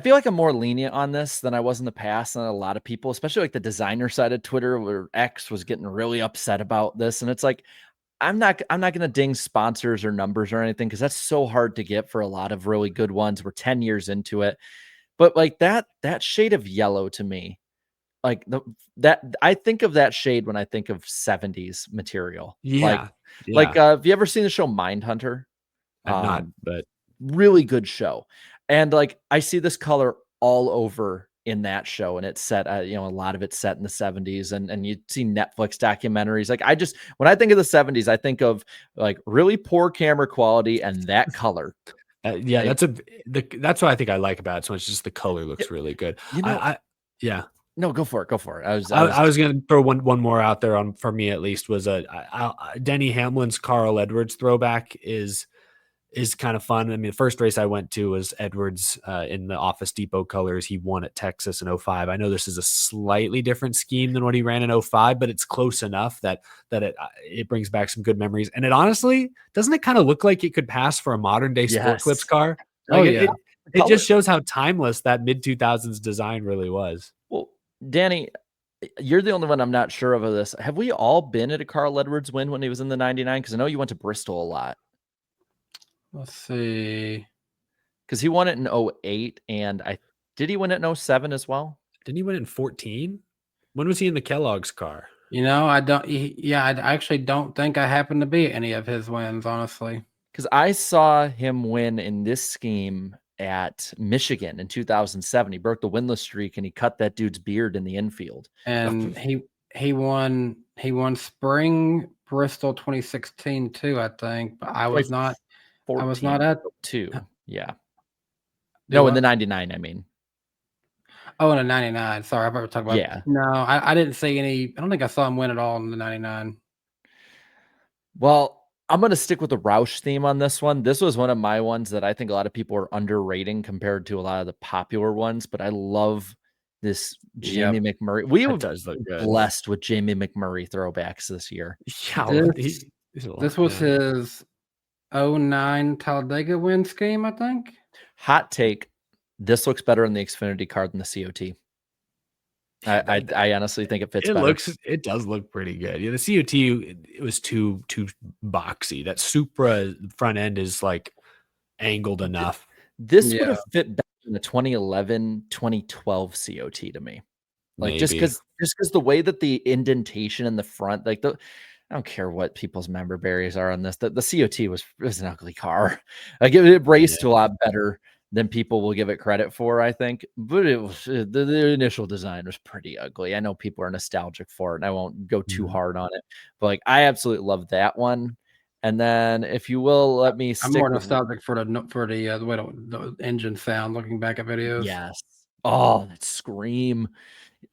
feel like I'm more lenient on this than I was in the past, and a lot of people, especially like the designer side of Twitter, where X was getting really upset about this. And it's like, I'm not going to ding sponsors or numbers or anything, because that's so hard to get for a lot of really good ones. We're 10 years into it, but like that shade of yellow to me, like I think of that shade when I think of 70s material. Yeah. Have you ever seen the show Mindhunter? I've not, but really good show. And like, I see this color all over in that show, and it's set, a lot of it's set in the 70s, and you see Netflix documentaries. Like, when I think of the 70s, I think of like really poor camera quality and that color. That's what I think I like about it. So it's just the color looks really good. No, go for it. I was going to throw one more out there for me, at least, was Denny Hamlin's Carl Edwards throwback is kind of fun. I mean, the first race I went to was Edwards in the Office Depot colors. He won at Texas in 05. I know this is a slightly different scheme than what he ran in 05, but it's close enough that it brings back some good memories. And it honestly, doesn't it kind of look like it could pass for a modern day Sport Clips car? It just shows how timeless that mid 2000s design really was. Well, Danny, you're the only one I'm not sure of this. Have we all been at a Carl Edwards win when he was in the 99? Because I know you went to Bristol a lot. Let's see. Because he won it in 08, and did he win it in 07 as well? Didn't he win it in 14? When was he in the Kellogg's car? I actually don't think I happened to be at any of his wins, honestly. Because I saw him win in this scheme at Michigan in 2007. He broke the winless streak, and he cut that dude's beard in the infield. And he won spring Bristol 2016 too, I think. But I was not. 14, I was not at 2. Yeah. No, in the 99, I mean. Oh, in the 99. Sorry, I thought talking about. Yeah. No, I didn't see any. I don't think I saw him win at all in the 99. Well, I'm going to stick with the Roush theme on this one. This was one of my ones that I think a lot of people are underrating compared to a lot of the popular ones, but I love this Jamie McMurray. We were blessed with Jamie McMurray throwbacks this year. Yeah, this was his 09 Talladega win scheme, I think. Hot take. This looks better in the Xfinity card than the COT. I honestly think it fits better. It does look pretty good. Yeah, the COT, it was too boxy. That Supra front end is like angled enough. This would have fit better in the 2011, 2012 COT to me. Like, just because the way that the indentation in the front, like I don't care what people's member berries are on this. The COT was an ugly car. Like it raced a lot better than people will give it credit for, I think. But it was the initial design was pretty ugly. I know people are nostalgic for it, and I won't go too hard on it. But like, I absolutely love that one. And then, if you will, let me. I'm more nostalgic for the way the engine sound. Looking back at videos, yes. Oh, that scream!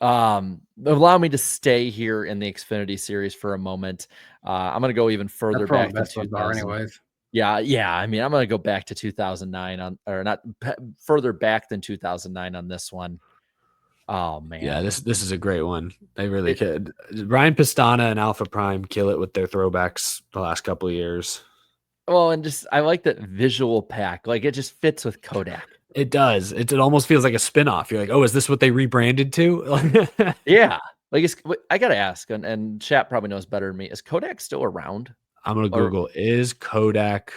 Allow me to stay here in the Xfinity series for a moment. I'm going to go even further That's where all back the than best ones are, 2000. anyways. Yeah. I mean, I'm going to go back to 2009 further back than 2009 on this one. Oh man. Yeah, this is a great one. They really could. Ryan Pistana and Alpha Prime kill it with their throwbacks the last couple of years. Well, and just I like that visual pack. Like it just fits with Kodak. It does. It almost feels like a spinoff. You're like, oh, is this what they rebranded to? Yeah. Like I gotta ask, and chat probably knows better than me. Is Kodak still around? I'm gonna Google, is Kodak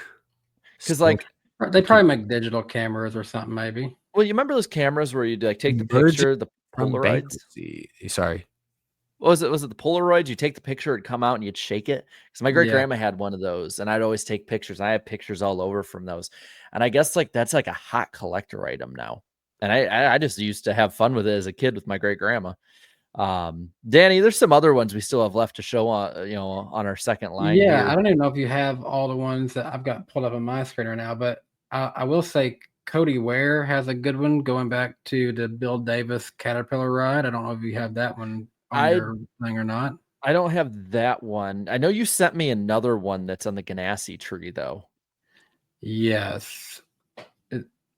Because still like They probably make digital cameras or something, maybe. well, you remember those cameras where you'd like take the Emerging picture, the from Polaroids? bankruptcy? Sorry. What was it? Was it the Polaroids? You take the picture, it'd come out and you'd shake it. Because my great grandma had one of those, and I'd always take pictures. I have pictures all over from those. And I guess like that's like a hot collector item now. And I just used to have fun with it as a kid with my great grandma. Danny, there's some other ones we still have left to show on on our second line. Yeah, here. I don't even know if you have all the ones that I've got pulled up on my screen right now, but I will say Cody Ware has a good one going back to the Bill Davis Caterpillar ride. I don't know if you have that one on your thing or not. I don't have that one. I know you sent me another one that's on the Ganassi tree though. Yes.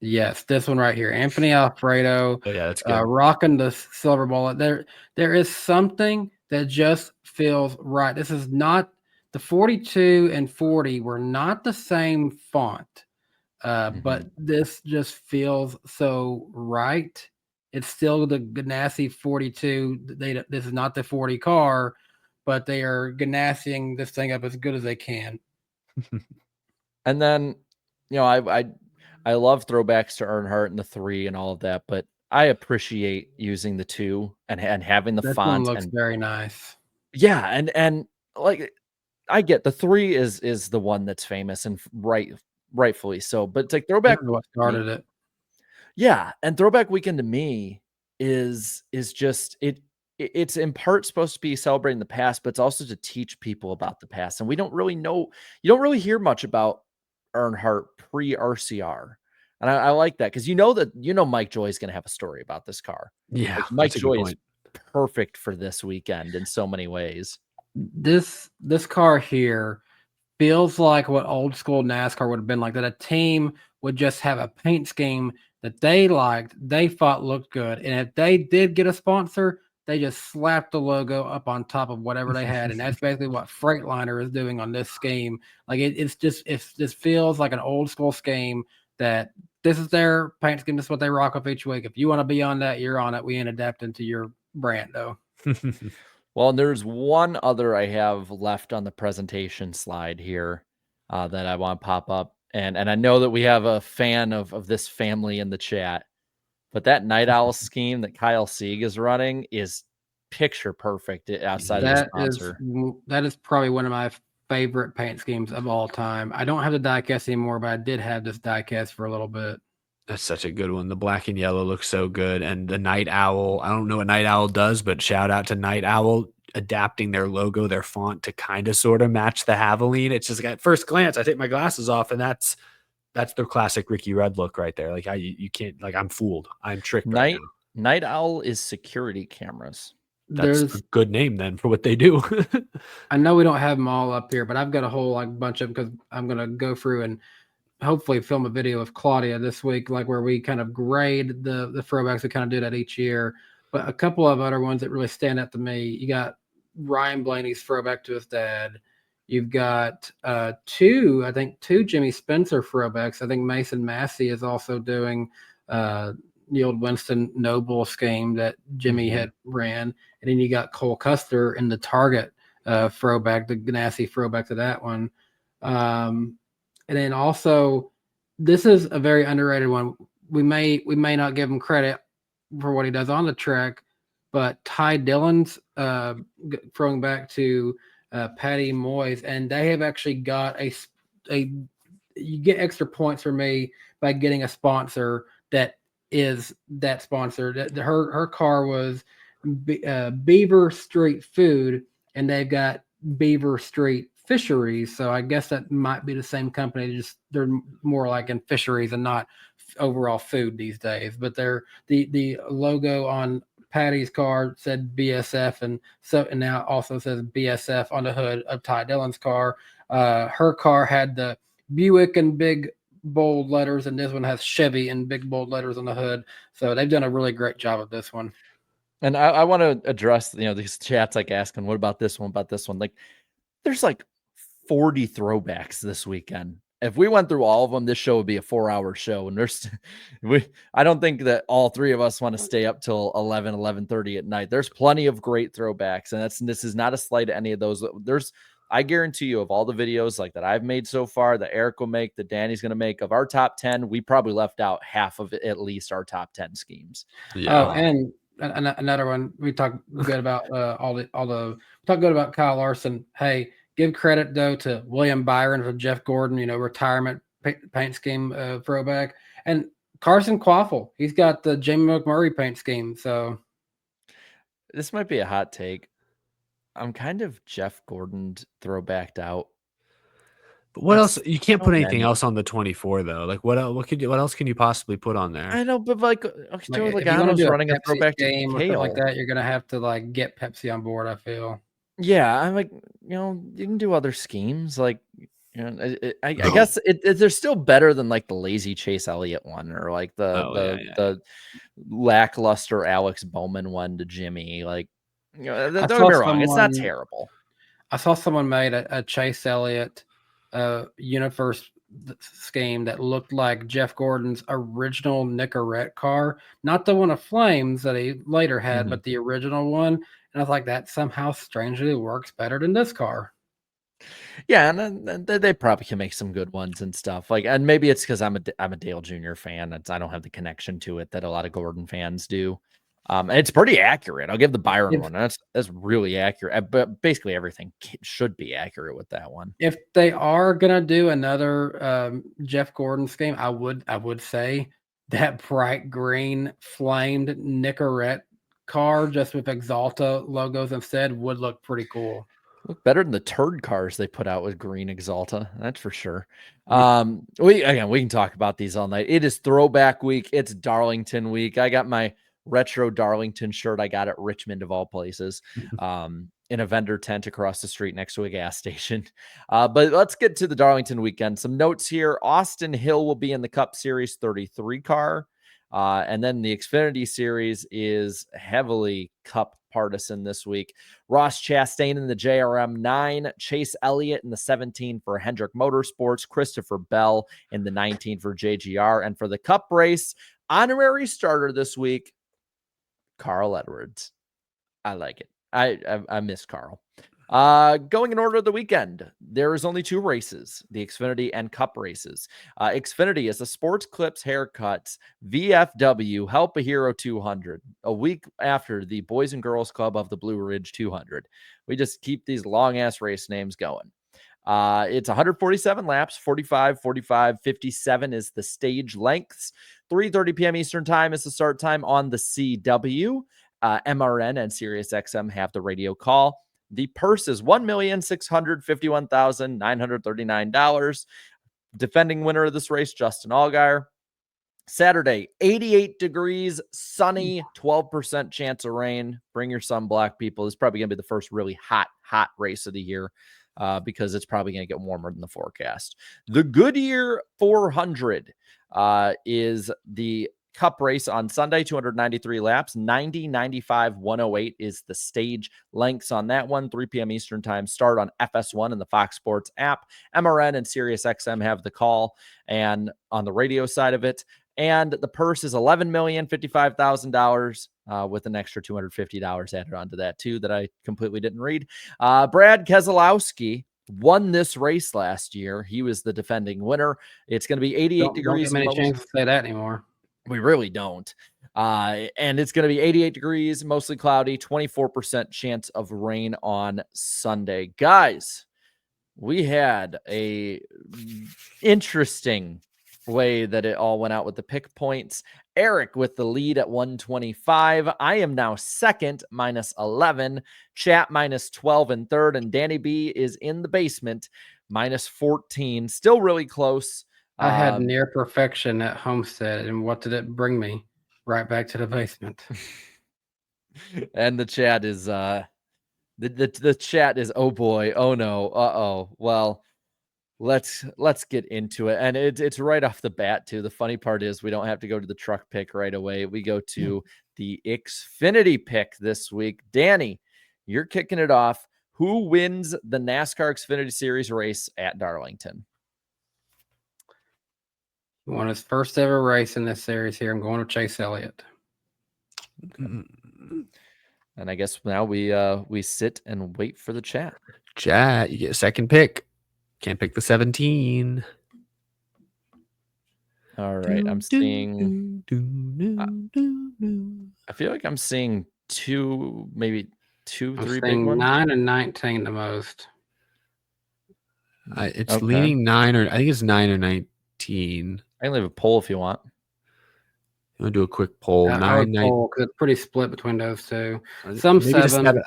Yes, this one right here, Anthony Alfredo. Oh yeah, that's good. Rocking the silver bullet. There is something that just feels right. This is not the 42 and 40 were not the same font, but this just feels so right. It's still the Ganassi 42. This is not the 40 car, but they are Ganassiing this thing up as good as they can. And then, I love throwbacks to Earnhardt and the 3 and all of that, but I appreciate using the 2 and having the This font. one looks very nice. Yeah, and like I get the 3 is the one that's famous and rightfully so, but it's like throwback What started it. Yeah, and throwback weekend to me is just it's in part supposed to be celebrating the past, but it's also to teach people about the past. And we don't really know, you don't really hear much about Earnhardt pre-RCR. And I like that because Mike Joy is going to have a story about this car. Yeah, like Mike Joy is perfect for this weekend in so many ways. This car here feels like what old school NASCAR would have been like, that a team would just have a paint scheme that they liked, they thought looked good. And if they did get a sponsor, they just slapped the logo up on top of whatever they had. And that's basically what Freightliner is doing on this scheme. Like it just feels like an old school scheme that this is their paint scheme. This is what they rock up each week. If you want to be on that, you're on it. We ain't adapting to your brand though. Well, and there's one other I have left on the presentation slide here that I want to pop up. And I know that we have a fan of this family in the chat, but that Night Owl scheme that Kyle Sieg is running is picture perfect outside of the sponsor. That is probably one of my favorite paint schemes of all time. I don't have the diecast anymore, but I did have this diecast for a little bit. That's such a good one. The black and yellow looks so good. And the Night Owl, I don't know what Night Owl does, but shout out to Night Owl adapting their logo, their font to kind of sort of match the Havoline. It's just at first glance, I take my glasses off and that's their classic Ricky Rudd look right there. Like you can't, like, I'm fooled. I'm tricked. Night Owl is security cameras. That's a good name then for what they do. I know we don't have them all up here, but I've got a whole bunch of them because I'm going to go through and hopefully film a video of Claudia this week, like where we kind of grade the throwbacks. We kind of do that each year. But a couple of other ones that really stand out to me, you got Ryan Blaney's throwback to his dad. You've got two Jimmy Spencer throwbacks. I think Mason Massey is also doing the old Winston Noble scheme that Jimmy had ran. And then you got Cole Custer in the Target throwback, the Ganassi throwback to that one. And then also, this is a very underrated one. We may not give him credit for what he does on the track, but Ty Dillon's throwing back to Patty Moyes, and they have actually got you get extra points for me by getting a sponsor that is that sponsor. Her car was Beaver Street Food, and they've got Beaver Street Fisheries. So I guess that might be the same company. Just they're more like in fisheries and not overall food these days. But they're the logo on Patty's car said BSF, and now also says BSF on the hood of Ty Dillon's car. Her car had the Buick in big bold letters, and this one has Chevy in big bold letters on the hood. So they've done a really great job of this one. And I want to address, these chats like asking, what about this one? About this one? Like, there's like 40 throwbacks this weekend. If we went through all of them, this show would be a 4-hour show. And I don't think that all three of us want to stay up till 11:30 at night. There's plenty of great throwbacks, and this is not a slight to any of those. I guarantee you, of all the videos like that I've made so far, that Eric will make, that Danny's going to make, of our top 10, we probably left out half of it, at least our top 10 schemes. Yeah. Oh, and another one, we talk good about talk good about Kyle Larson. Hey, give credit though to William Byron from Jeff Gordon, retirement paint scheme throwback, and Carson Quaffle. He's got the Jamie McMurray paint scheme. So this might be a hot take. I'm kind of Jeff Gordon throwbacked out. But what else? You can't put anything else on the 24 though. Like what else can you possibly put on there? I know, but like Joe Logano's running a throwback game or something like that, you're gonna have to like get Pepsi on board, I feel. Yeah, I'm like, you can do other schemes. Like, I guess they're still better than like the lazy Chase Elliott one, or like the lackluster Alex Bowman one to Jimmy. Like, don't get me wrong, it's not terrible. I saw someone made a Chase Elliott Universe scheme that looked like Jeff Gordon's original Nicorette car, not the one of Flames that he later had, but the original one. And I was like, that somehow strangely works better than this car. Yeah, and they probably can make some good ones and stuff. Like, and maybe it's because I'm a Dale Jr. fan. I don't have the connection to it that a lot of Gordon fans do. And it's pretty accurate. I'll give the Byron one. That's really accurate. But basically everything should be accurate with that one. If they are gonna do another Jeff Gordon scheme, I would say that bright green flamed Nicorette car just with Exalta logos instead would look pretty cool. Look better than the turd cars they put out with green Exalta, that's for sure. We can talk about these all night. It is throwback week. It's Darlington week. I got my retro Darlington shirt I got at Richmond of all places, in a vendor tent across the street next to a gas station. But let's get to the Darlington weekend. Some notes here. Austin Hill will be in the Cup Series 33 car. And then the Xfinity Series is heavily Cup partisan this week. Ross Chastain in the JRM 9, Chase Elliott in the 17 for Hendrick Motorsports, Christopher Bell in the 19 for JGR. And for the Cup race, honorary starter this week, Carl Edwards. I like it. I miss Carl. Going in order of the weekend, there is only 2 races, the Xfinity and Cup races. Xfinity is the Sports Clips Haircuts VFW Help a Hero 200, a week after the Boys and Girls Club of the Blue Ridge 200. We just keep these long-ass race names going. It's 147 laps, 45, 45, 57 is the stage lengths. 3:30 p.m. Eastern time is the start time on the CW. MRN and SiriusXM have the radio call. The purse is $1,651,939. Defending winner of this race, Justin Allgaier. Saturday, 88 degrees, sunny, 12% chance of rain. Bring your sunblock, people. This is probably going to be the first really hot race of the year, because it's probably going to get warmer than the forecast. The Goodyear 400 is the Cup race on Sunday, 293 laps, 90, 95, 108 is the stage lengths on that one. 3 p.m. Eastern time start on FS1 and the Fox Sports app. MRN and SiriusXM have the call, and on the radio side of it. And the purse is $11,055,000 with an extra $250 added onto that too that I completely didn't read. Brad Keselowski won this race last year. He was the defending winner. It's going to be 88 degrees. Don't get many chances to say that anymore. We really don't. And it's going to be 88 degrees, mostly cloudy, 24% chance of rain on Sunday. Guys, we had a interesting way that it all went out with the pick points. Eric with the lead at 125. I am now second, minus 11. Chat minus 12 and third. And Danny B is in the basement, minus 14. Still really close. I had near perfection at Homestead, and what did it bring me? Right back to the basement. And the chat is the chat is, oh boy, oh no, uh-oh. Well, let's get into it. And it's right off the bat too. The funny part is we don't have to go to the truck pick right away. We go to the Xfinity pick this week. Danny, you're kicking it off. Who wins the NASCAR Xfinity Series race at Darlington? He won his first ever race in this series here. I'm going with Chase Elliott. And I guess now we sit and wait for the chat. Chat, you get a second pick. Can't pick the 17. All right, I'm seeing. I feel like I'm seeing maybe two, I'm three big ones. 9 and 19 the most. It's leaning 9 or I think it's 9 or 19. I can leave a poll if you want. You want to do a quick poll? I would 9, poll because it's pretty split between those two. Some maybe 7.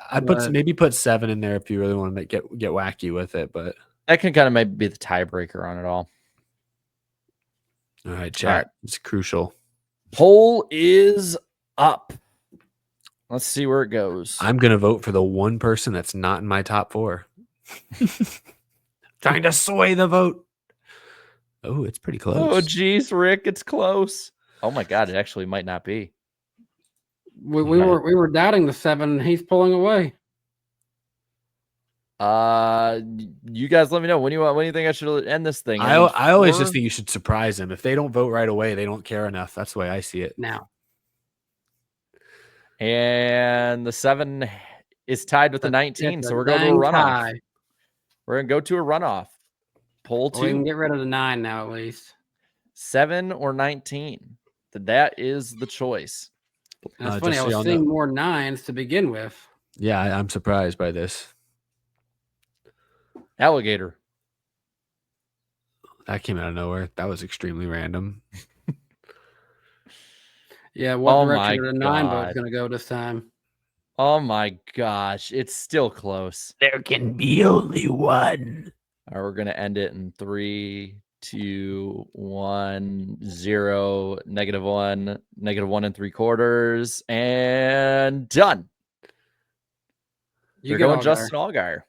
Maybe put 7 in there if you really want to get wacky with it. But that can kind of maybe be the tiebreaker on it all. All right, chat. It's crucial. Poll is up. Let's see where it goes. I'm gonna vote for the one person that's not in my top 4. Trying to sway the vote. Oh, it's pretty close. Oh, geez, Rick, it's close. Oh my God, it actually might not be. We were doubting the 7. He's pulling away. You guys let me know when do you think I should end this thing? I always just think you should surprise them. If they don't vote right away, they don't care enough. That's the way I see it Now. And the 7 is tied with the 19, so we're going to a runoff. Tie. We're going to go to a runoff. Poll 2. We can get rid of the 9 now at least. 7 or 19. That is the choice. And it's funny. I was seeing more 9s to begin with. Yeah, I'm surprised by this. Alligator. That came out of nowhere. That was extremely random. Yeah, what direction are the 9 votes going to go this time? Oh my gosh, it's still close. There can be only one. All right, we're going to end it in 3, 2, 1, 0, -1, -1 3/4, and done. You're going Justin Allgaier.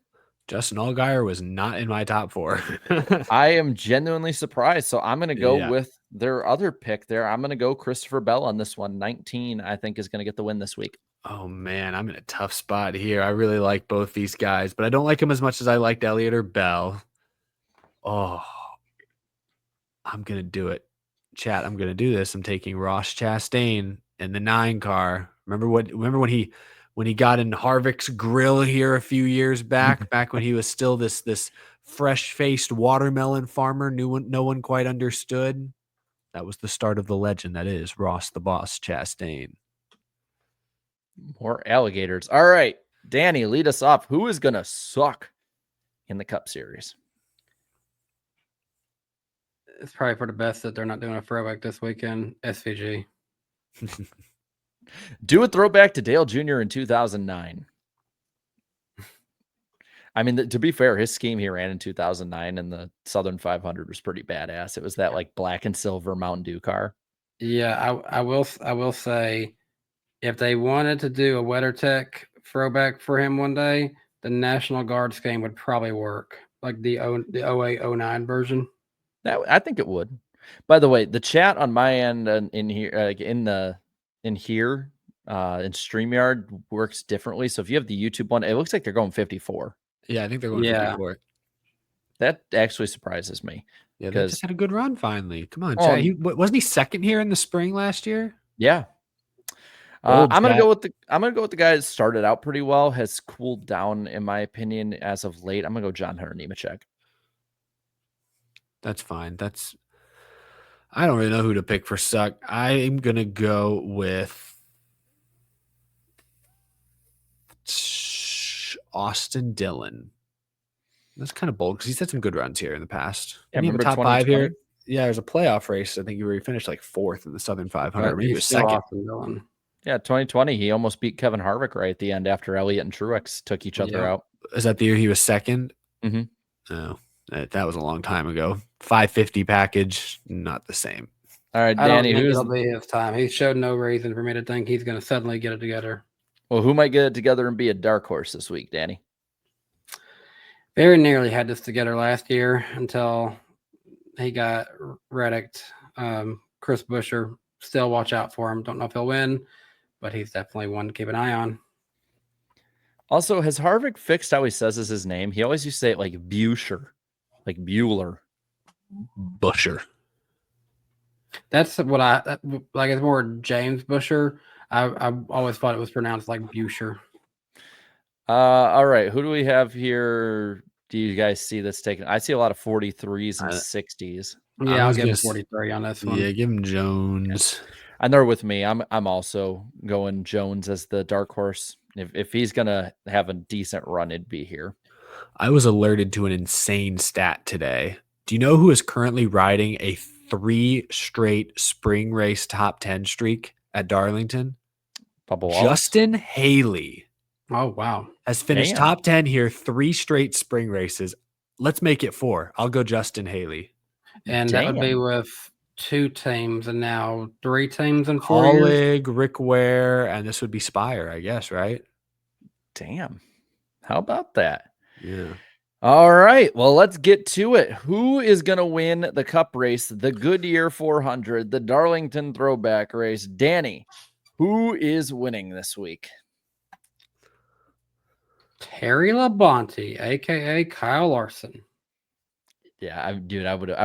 Justin Allgaier was not in my top 4. I am genuinely surprised. So I'm going to go with their other pick there. I'm going to go Christopher Bell on this one. 19, I think, is going to get the win this week. Oh, man, I'm in a tough spot here. I really like both these guys, but I don't like them as much as I liked Elliott or Bell. Oh, I'm going to do it. Chat, I'm going to do this. I'm taking Ross Chastain in the 9 car. Remember when he got in Harvick's grill here a few years back when he was still this fresh-faced watermelon farmer, no one quite understood? That was the start of the legend that is Ross the Boss Chastain. More alligators. All right, Danny, lead us off. Who is going to suck in the Cup Series? It's probably for the best that they're not doing a throwback this weekend. SVG. Do a throwback to Dale Jr. in 2009. I mean, to be fair, his scheme he ran in 2009 and the Southern 500 was pretty badass. It was that like black and silver Mountain Dew car. Yeah, I will say, if they wanted to do a WeatherTech throwback for him one day, the National Guard scheme would probably work, like the 08-09 version. I think it would. By the way, the chat on my end and in here, in StreamYard works differently. So if you have the YouTube one, it looks like they're going 54. Yeah, I think they're going 54. That actually surprises me. Yeah, they just had a good run finally. Come on, Chad. Wasn't he second here in the spring last year? Yeah. I'm gonna go with the guy that started out pretty well, has cooled down in my opinion as of late. I'm gonna go John Hunter Nemechek. That's fine. I don't really know who to pick for suck. I'm gonna go with Austin Dillon. That's kind of bold because he's had some good runs here in the past. Yeah, remember top 5 here? Yeah, there's a playoff race. I think he finished like 4th in the Southern 500. Maybe he was second. Yeah, 2020, he almost beat Kevin Harvick right at the end after Elliott and Truex took each other out. Is that the year he was second? Mm-hmm. No, that was a long time ago. 550 package, not the same. All right, Danny, it'll be his time. He showed no reason for me to think he's going to suddenly get it together. Well, who might get it together and be a dark horse this week, Danny? Very nearly had this together last year until he got Reddicked. Chris Buescher, still watch out for him. Don't know if he'll win, but he's definitely one to keep an eye on. Also, has Harvick fixed how he says his name? He always used to say it like Buescher, like Bueller. Buescher. That's what I like. It's more James Buescher. I always thought it was pronounced like Buescher. All right. Who do we have here? Do you guys see that's taken? I see a lot of 43s and 60s. Yeah, I'll give him 43 on this one. Yeah, give him Jones. And they're with me. I'm also going Jones as the dark horse. If he's gonna have a decent run, it'd be here. I was alerted to an insane stat today. Do you know who is currently riding a 3 straight spring race top 10 streak at Darlington? Bubba Wallace? Justin Haley. Oh, wow. Has finished top 10 here, 3 straight spring races. Let's make it 4. I'll go Justin Haley. And that would be with 2 teams and now 3 teams in 4 years. Colleague, Rick Ware, and this would be Spire, I guess, right? Damn. How about that? Yeah. All right. Well, let's get to it. Who is going to win the Cup race, the Goodyear 400, the Darlington Throwback race? Danny, who is winning this week? Terry Labonte, a.k.a. Kyle Larson. Yeah, I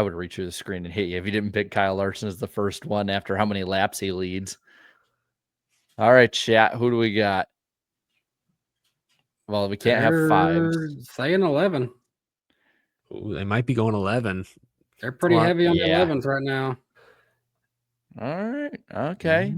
would reach through the screen and hit you if you didn't pick Kyle Larson as the first one after how many laps he leads. All right, chat. Who do we got? Well, we can't have 5s. Saying 11. Ooh, they might be going 11. They're pretty heavy on the 11s right now. All right. Okay.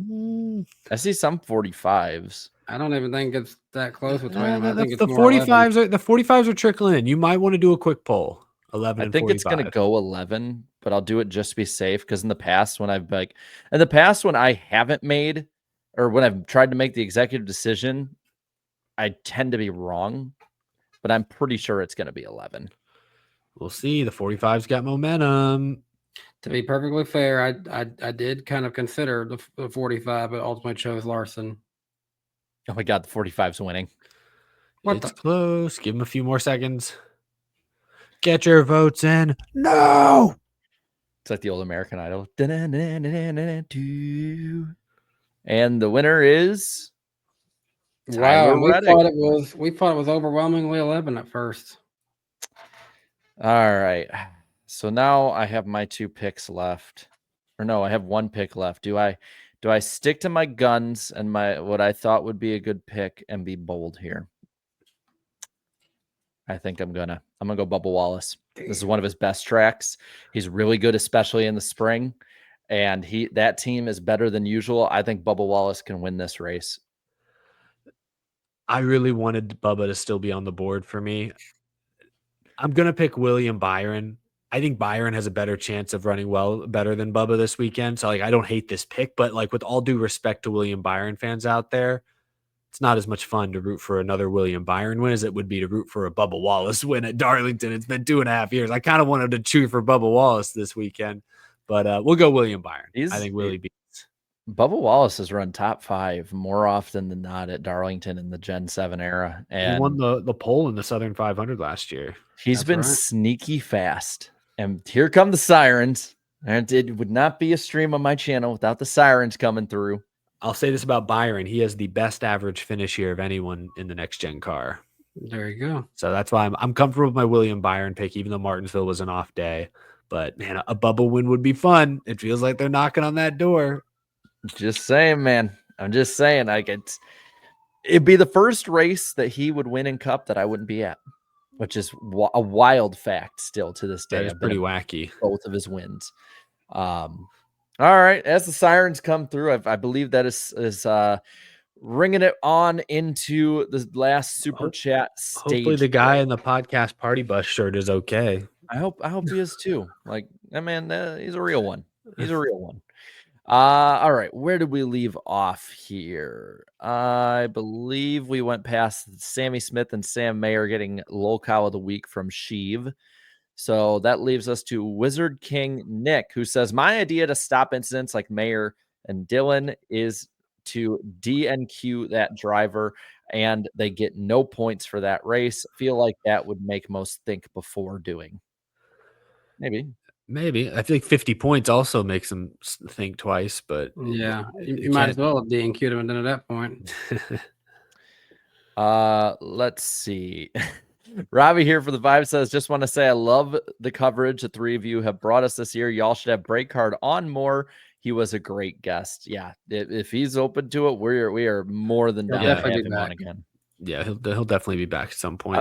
I see some 45s. I don't even think it's that close between them. I think The 45s are trickling in. You might want to do a quick poll. 11 I think it's going to go 11, but I'll do it just to be safe because in the past when I haven't made or when I've tried to make the executive decision, I tend to be wrong, but I'm pretty sure it's going to be 11. We'll see. The 45's got momentum. To be perfectly fair, I did kind of consider the 45, but ultimately chose Larson. Oh my God, the 45's winning. It's close. Give him a few more seconds. Get your votes in. No. It's like the old American Idol. And the winner is wow. We thought it was overwhelmingly 11 at first. All right. So now I have my 2 picks left. Or no, I have 1 pick left. Do I stick to my guns and what I thought would be a good pick and be bold here? I think I'm gonna go Bubba Wallace. This is one of his best tracks. He's really good, especially in the spring. And that team is better than usual. I think Bubba Wallace can win this race. I really wanted Bubba to still be on the board for me. I'm gonna pick William Byron. I think Byron has a better chance of running better than Bubba this weekend. So I don't hate this pick, but with all due respect to William Byron fans out there, it's not as much fun to root for another William Byron win as it would be to root for a Bubba Wallace win at Darlington. It's been 2.5 years. I kind of wanted to cheer for Bubba Wallace this weekend, but we'll go William Byron. I think Willie beats. Bubba Wallace has run top 5 more often than not at Darlington in the Gen 7 era. And he won the pole in the Southern 500 last year. He's been sneaky fast. And here come the sirens. And it would not be a stream on my channel without the sirens coming through. I'll say this about Byron. He has the best average finish here of anyone in the next gen car. There you go. So that's why I'm comfortable with my William Byron pick, even though Martinsville was an off day. But man, a Bubba win would be fun. It feels like they're knocking on that door. Just saying, man. I'm just saying. It'd be the first race that he would win in Cup that I wouldn't be at, which is a wild fact still to this day. That is pretty wacky. Both of his wins. All right. As the sirens come through, I believe that is ringing it on into the last super chat stage. Hopefully the guy in the podcast party bus shirt is okay. I hope he is too. Like that man, he's a real one. He's a real one. All right. Where did we leave off here? I believe we went past Sammy Smith and Sam Mayer getting low cow of the week from Sheev. So that leaves us to Wizard King Nick, who says, my idea to stop incidents like Mayer and Dylan is to DNQ that driver, and they get no points for that race. Feel like that would make most think before doing. Maybe. Maybe. I feel like 50 points also makes them think twice, but Yeah, you might as well have DNQ'd him then at that point. Let's see. Robbie here for the vibe says, just want to say I love the coverage the three of you have brought us this year. Y'all should have Break Hard on more. He was a great guest. Yeah, if he's open to it, we are more than down to have him on again. Yeah, he'll definitely be back at some point.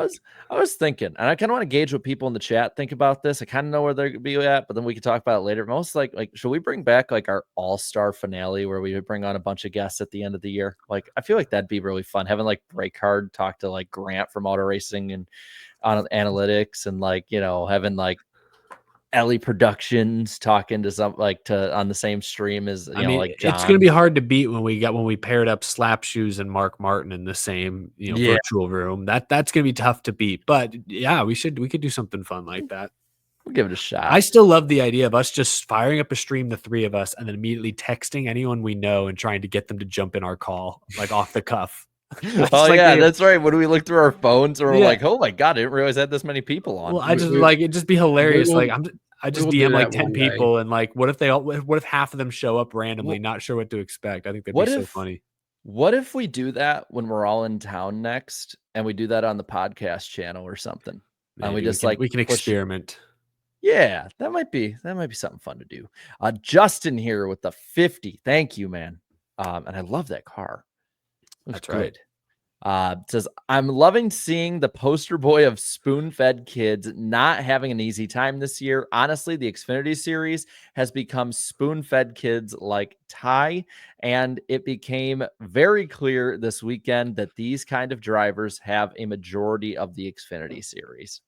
I was thinking, and I kind of want to gauge what people in the chat think about this. I kind of know where they're gonna be at, but then we can talk about it later. Most like should we bring back like our all-star finale where we would bring on a bunch of guests at the end of the year? Like I feel like that'd be really fun. Having like Break Hard talk to like Grant from Auto Racing and on analytics, and like having like Ellie Productions talking to some on the same stream as like John. It's going to be hard to beat when we paired up Slap Shoes and Mark Martin in the same virtual room. That's going to be tough to beat. But yeah, we could do something fun like that. We'll give it a shot. I still love the idea of us just firing up a stream, the three of us, and then immediately texting anyone we know and trying to get them to jump in our call, like off the cuff. That's right. When we look through our phones, and we're like, "Oh my god, I didn't realize I had this many people on." Well, it'd just be hilarious. I just DM like 10 people, and like, what if half of them show up randomly, not sure what to expect? I think that'd be so funny. What if we do that when we're all in town next, and we do that on the podcast channel or something? Maybe and we can experiment. Yeah, that might be something fun to do. Justin here with the 50. Thank you, man. And I love that car. That's right. Says, I'm loving seeing the poster boy of spoon-fed kids not having an easy time this year. Honestly, the Xfinity series has become spoon-fed kids like Ty, and it became very clear this weekend that these kind of drivers have a majority of the Xfinity series.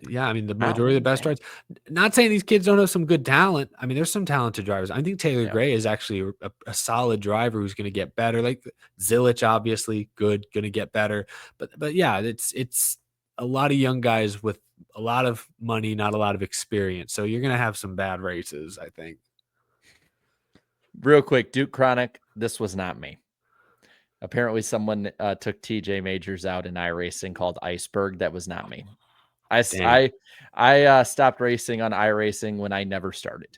Yeah, I mean, the majority of the best drivers. Not saying these kids don't have some good talent. I mean, there's some talented drivers. I think Taylor Gray is actually a solid driver who's going to get better. Like Zilich, obviously good, going to get better. But yeah, it's a lot of young guys with a lot of money, not a lot of experience. So you're going to have some bad races, I think. Real quick, Duke Chronic, this was not me. Apparently, someone took TJ Majors out in iRacing called Iceberg. That was not me. I stopped racing on iRacing when I never started.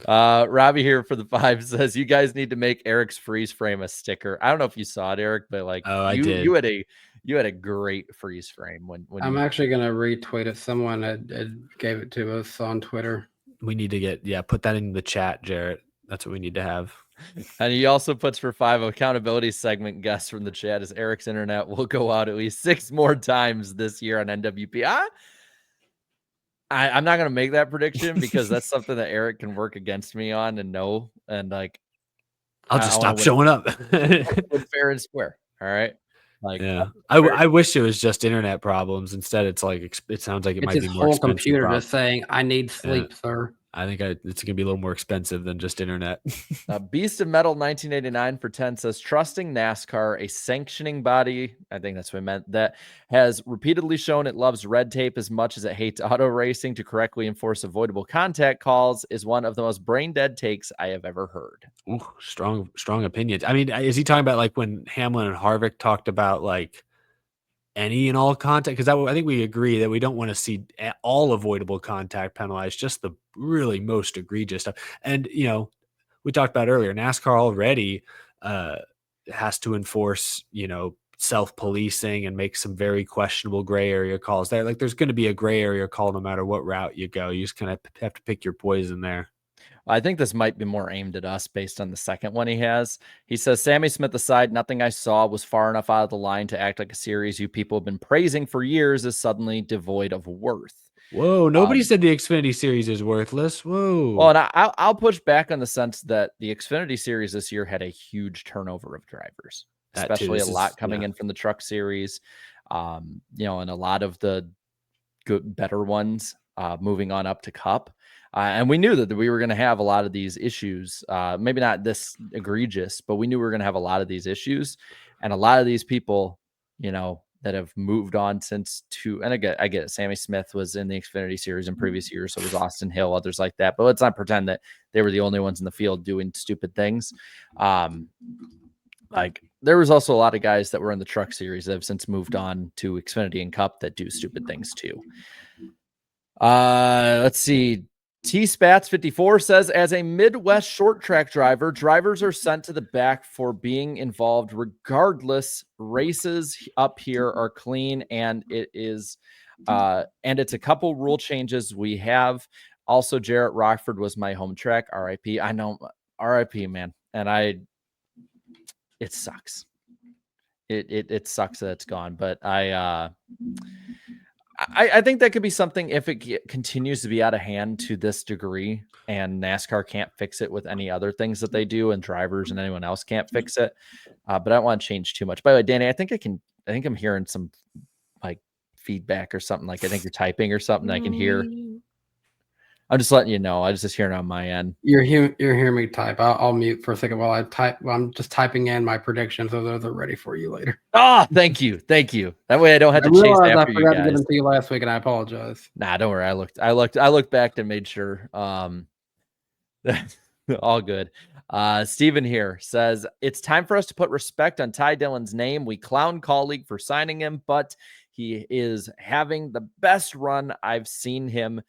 Robbie here for the 5 says, you guys need to make Eric's freeze frame a sticker. I don't know if you saw it, Eric, but like I did. You had a great freeze frame when I'm actually gonna retweet it. Someone had gave it to us on Twitter. We need to put that in the chat, Jarrett. That's what we need to have. And he also puts for 5 accountability segment guests from the chat as Eric's internet will go out at least 6 more times this year on NWP. I'm not going to make that prediction because that's something that Eric can work against me on and know. And like, I'll just stop showing up. Fair and square. All right. Like, yeah, I wish it was just internet problems. Instead, it's like it sounds like it might be more expensive. Computer just saying, "I need sleep, sir." I think it's going to be a little more expensive than just internet. Beast of Metal 1989 for 10 says, trusting NASCAR, a sanctioning body, I think that's what I meant, that has repeatedly shown it loves red tape as much as it hates auto racing to correctly enforce avoidable contact calls is one of the most brain dead takes I have ever heard. Ooh, strong opinions. I mean, is he talking about like when Hamlin and Harvick talked about like any and all contact? Because I think we agree that we don't want to see all avoidable contact penalized, just the really most egregious stuff. And we talked about earlier, NASCAR already has to enforce self-policing and make some very questionable gray area calls there. Like there's going to be a gray area call no matter what route you go. You just kind of have to pick your poison there. I think this might be more aimed at us based on the second one he has. He says, Sammy Smith aside, nothing I saw was far enough out of the line to act like a series you people have been praising for years is suddenly devoid of worth. Whoa, nobody said the Xfinity series is worthless. Whoa. Well, and I'll push back on the sense that the Xfinity series this year had a huge turnover of drivers, especially a lot coming in from the truck series, and a lot of the better ones moving on up to Cup. And we knew that we were going to have a lot of these issues, maybe not this egregious, but we knew we were going to have a lot of these issues. And a lot of these people, that have moved on since and I get it. Sammy Smith was in the Xfinity series in previous years. So was Austin Hill, others like that, but let's not pretend that they were the only ones in the field doing stupid things. Like there was also a lot of guys that were in the truck series that have since moved on to Xfinity and Cup that do stupid things too. Let's see. T Spats 54 says, as a Midwest short track driver, drivers are sent to the back for being involved regardless. Races up here are clean, and it's a couple rule changes we have. Also, Jarrett Rockford was my home track. RIP. I know, RIP, man. And it sucks. It sucks that it's gone, but I think that could be something if it continues to be out of hand to this degree and NASCAR can't fix it with any other things that they do and drivers and anyone else can't fix it. But I don't want to change too much. By the way, Danny, I think I'm hearing some like feedback or something. Like I think you're typing or something I can hear. I'm just letting you know. I was just hearing on my end. You're hearing me type. I'll mute for a second while I type. I'm just typing in my predictions, so they're ready for you later. Thank you. That way I don't have to chase after you guys. I forgot to give them to you last week, and I apologize. Nah, don't worry. I looked back and made sure. All good. Steven here says, it's time for us to put respect on Ty Dillon's name. We clown colleague for signing him, but he is having the best run I've seen him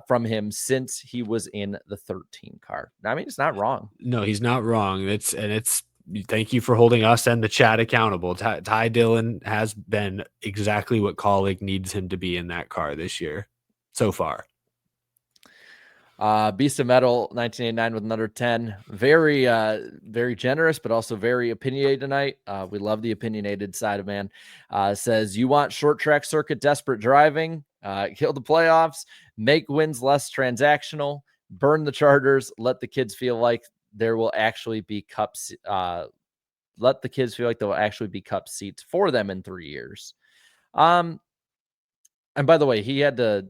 from him since he was in the 13 car. I mean, it's not wrong. No, he's not wrong. Thank you for holding us and the chat accountable. Ty Dillon has been exactly what colleague needs him to be in that car this year so far. Beast of Metal 1989 with another 10. Very, very generous, but also very opinionated tonight. We love the opinionated side of man. Says, you want short track circuit desperate driving, kill the playoffs, make wins less transactional, burn the charters, let the kids feel like there will actually be cups. Let the kids feel like there will actually be cup seats for them in 3 years. And by the way, he had to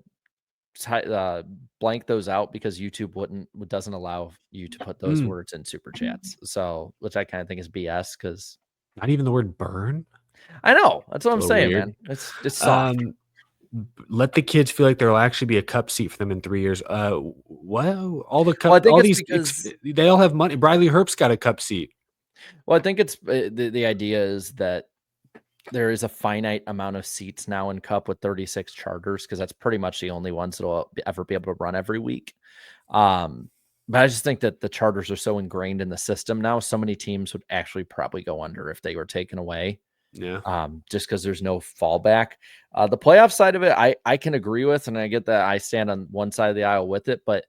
blank those out because YouTube doesn't allow you to put those words in super chats. So, which I kind of think is BS because not even the word burn. I know, that's what I'm saying, weird. Man. It's soft. Let the kids feel like there will actually be a cup seat for them in 3 years. Well, all the cup, well, all these they all have money. Briley Herbst's got a cup seat. Well, I think it's the idea is that there is a finite amount of seats now in Cup with 36 charters because that's pretty much the only ones that will ever be able to run every week. But I just think that the charters are so ingrained in the system now. So many teams would actually probably go under if they were taken away. Yeah. Just because there's no fallback. The playoff side of it, I can agree with, and I get that I stand on one side of the aisle with it. But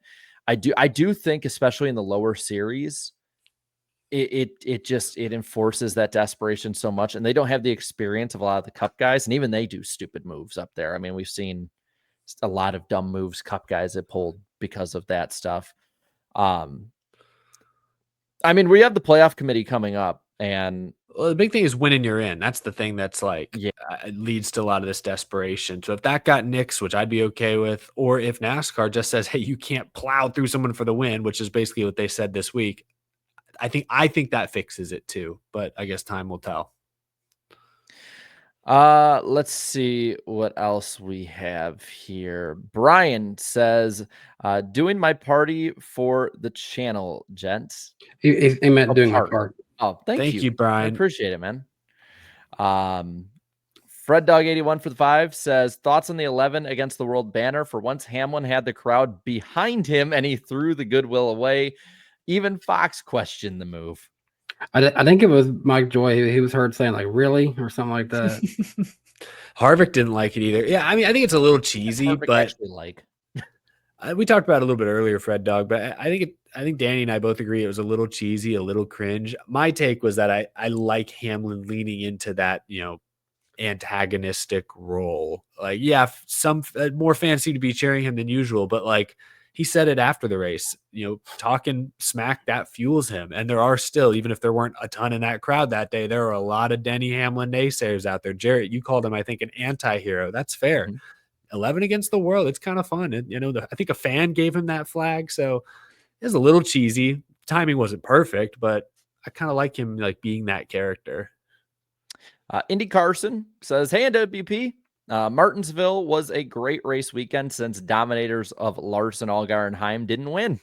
I do think, especially in the lower series, it enforces that desperation so much, and they don't have the experience of a lot of the Cup guys, and even they do stupid moves up there. I mean, we've seen a lot of dumb moves Cup guys have pulled because of that stuff. I mean, we have the playoff committee coming up, and well, the big thing is winning you're in. That's the thing that's like, it leads to a lot of this desperation. So if that got nixed, which I'd be okay with, or if NASCAR just says, hey, you can't plow through someone for the win, which is basically what they said this week, I think that fixes it too, but I guess time will tell. Let's see what else we have here. Brian says, doing my party for the channel, gents. He meant doing my part. Oh, thank you, Brian. I appreciate it, man. Fred Dog 81 for the 5 says, thoughts on the 11 against the world banner. For once, Hamlin had the crowd behind him and he threw the goodwill away. Even Fox questioned the move. I think it was Mike Joy. He was heard saying like, really? Or something like that. Harvick didn't like it either. Yeah, I mean, I think it's a little cheesy, Harvick but actually we talked about it a little bit earlier, Fred Dog, but I think Danny and I both agree it was a little cheesy, a little cringe. My take was that I like Hamlin leaning into that, antagonistic role. Like, yeah, some more fans seem to be cheering him than usual, but like, he said it after the race, talking smack, that fuels him. And there are still, even if there weren't a ton in that crowd that day, there are a lot of Denny Hamlin naysayers out there. Jarrett, you called him, I think, an anti-hero. That's fair. Mm-hmm. 11 against the world. It's kind of fun. And, I think a fan gave him that flag. So it was a little cheesy. Timing wasn't perfect, but I kind of like him like being that character. Indy Carson says, hey, NWP. Martinsville was a great race weekend since dominators of Larson, Allgaier, and Heim didn't win.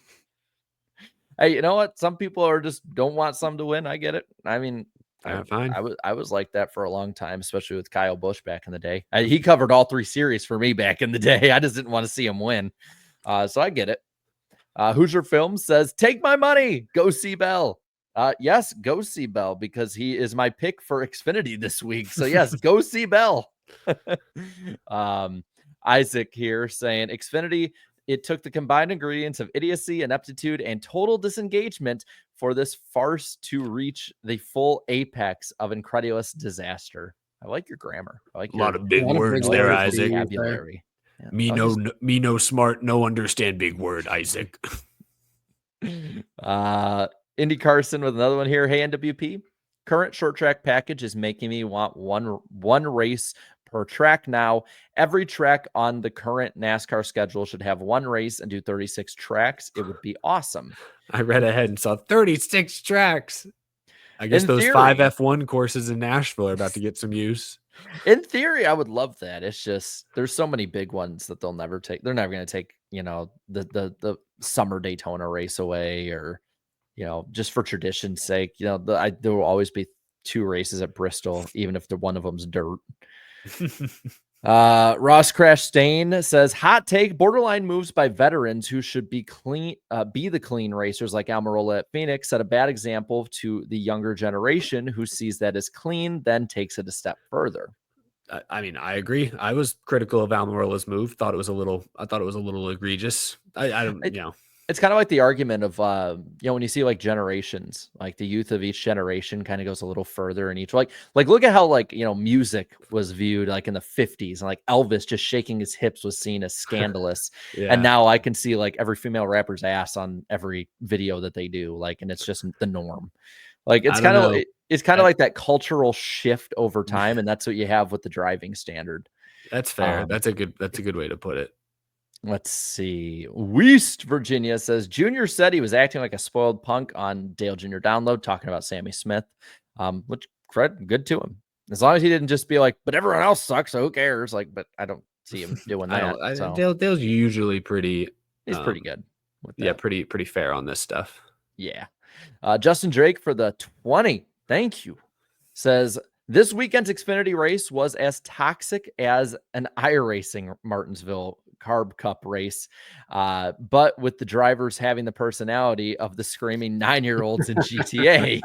Hey, you know what? Some people are just don't want some to win. I get it. I mean, Fine. I was like that for a long time, especially with Kyle Busch back in the day. He covered all 3 series for me back in the day. I just didn't want to see him win. So I get it. Hoosier Films says, take my money. Go see Bell. Yes, go see Bell because he is my pick for Xfinity this week. So yes, go see Bell. Isaac here saying Xfinity, it took the combined ingredients of idiocy, ineptitude, and total disengagement for this farce to reach the full apex of incredulous disaster. I like your grammar. I like a lot of big words there, Isaac. Vocabulary. Yeah. Me no smart, no understand big word, Isaac. Indy Carson with another one here. Hey, NWP. Current short track package is making me want one race per track now. Every track on the current NASCAR schedule should have 1 race and do 36 tracks. It would be awesome. I read ahead and saw 36 tracks. I guess those 5 F1 courses in Nashville are about to get some use. In theory, I would love that. It's just there's so many big ones that they'll never take. They're never going to take, the summer Daytona race away, or just for tradition's sake. There will always be 2 races at Bristol, even if one of them's dirt. Ross Crash Stain says, hot take, borderline moves by veterans who should be the clean racers like Almirola at Phoenix set a bad example to the younger generation who sees that as clean, then takes it a step further. I mean, I agree. I was critical of Almirola's move. I thought it was a little egregious. It's kind of like the argument of, when you see like generations, like the youth of each generation kind of goes a little further in each, like look at how music was viewed like in the 50s, and like Elvis just shaking his hips was seen as scandalous. Yeah. And now I can see like every female rapper's ass on every video that they do, like, and it's just the norm. Like it's kind of like that cultural shift over time. And that's what you have with the driving standard. That's fair. That's a good way to put it. Let's see. West Virginia says Junior said he was acting like a spoiled punk on Dale Jr. Download, talking about Sammy Smith, which good to him. As long as he didn't just be like, but everyone else sucks, so who cares? Like, but I don't see him doing that. Dale's usually pretty. He's pretty good. With that. Yeah, pretty fair on this stuff. Yeah. Justin Drake for the 20. Thank you. Says this weekend's Xfinity race was as toxic as an iRacing Martinsville Carb Cup race, but with the drivers having the personality of the screaming 9-year-olds in GTA.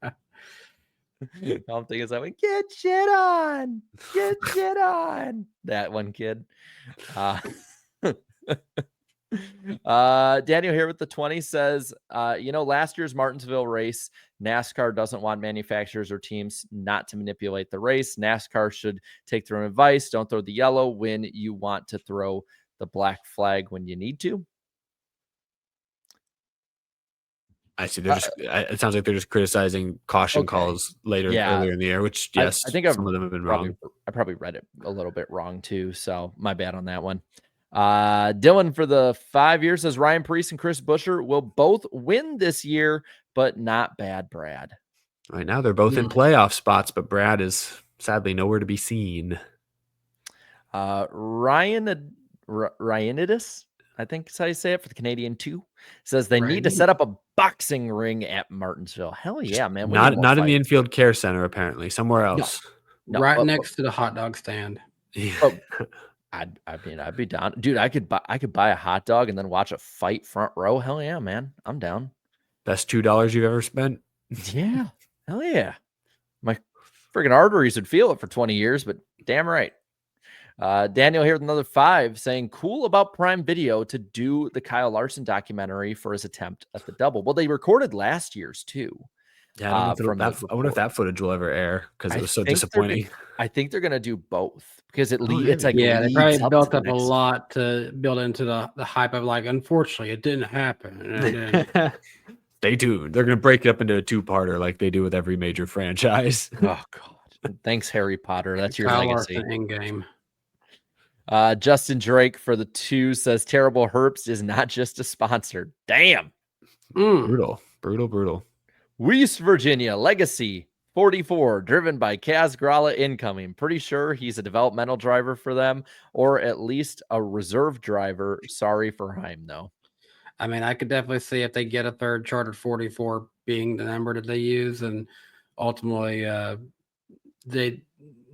I'm thinking something, get shit on, that one kid. Daniel here with the 20 says, last year's Martinsville race, NASCAR doesn't want manufacturers or teams not to manipulate the race. NASCAR should take their own advice. Don't throw the yellow when you want to throw the black flag when you need to. I see. It sounds like they're just criticizing caution calls earlier in the year, which yes, I think some of them have been wrong. I probably read it a little bit wrong too, so my bad on that one. Dylan for the 5 years says Ryan Preece and Chris Buescher will both win this year, but not Bad Brad. Right now they're both in playoff spots, but Brad is sadly nowhere to be seen. Ryanidis, I think is how you say it, for the Canadian 2, says they need to set up a boxing ring at Martinsville. Hell yeah, man. Not in the infield care center, apparently. Somewhere else. No, next to the hot dog stand. Yeah. I'd be down. Dude, I could buy a hot dog and then watch a fight front row. Hell yeah, man. I'm down. Best $2 you've ever spent? Yeah. Hell yeah. My freaking arteries would feel it for 20 years, but damn right. Daniel here with another 5 saying cool about Prime Video to do the Kyle Larson documentary for his attempt at the double. Well, they recorded last year's too. Yeah, I wonder if that footage will ever air because it was so disappointing. I think they're gonna do both because it's like they probably built up a lot to build into the hype of like, unfortunately, it didn't happen. Stay tuned. They're gonna break it up into a 2-parter like they do with every major franchise. Oh God! Thanks, Harry Potter. That's your Kyle legacy. Larson in game. Justin Drake for the 2 says Terrible Herps is not just a sponsor. Damn. Brutal. West Virginia Legacy 44, driven by Kaz Grala incoming. Pretty sure he's a developmental driver for them, or at least a reserve driver. Sorry for Heim, though. I mean, I could definitely see if they get a third chartered 44 being the number that they use, and ultimately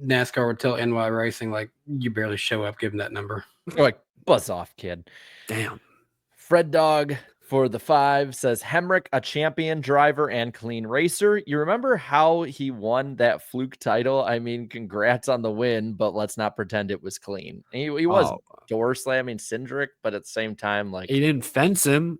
NASCAR would tell NY Racing, like, you barely show up given that number. They're like, buzz off, kid. Damn. Fred Dog for the 5 says, Hemrick, a champion driver and clean racer. You remember how he won that fluke title? I mean, congrats on the win, but let's not pretend it was clean. He was door slamming Cindric, but at the same time, like, he didn't fence him.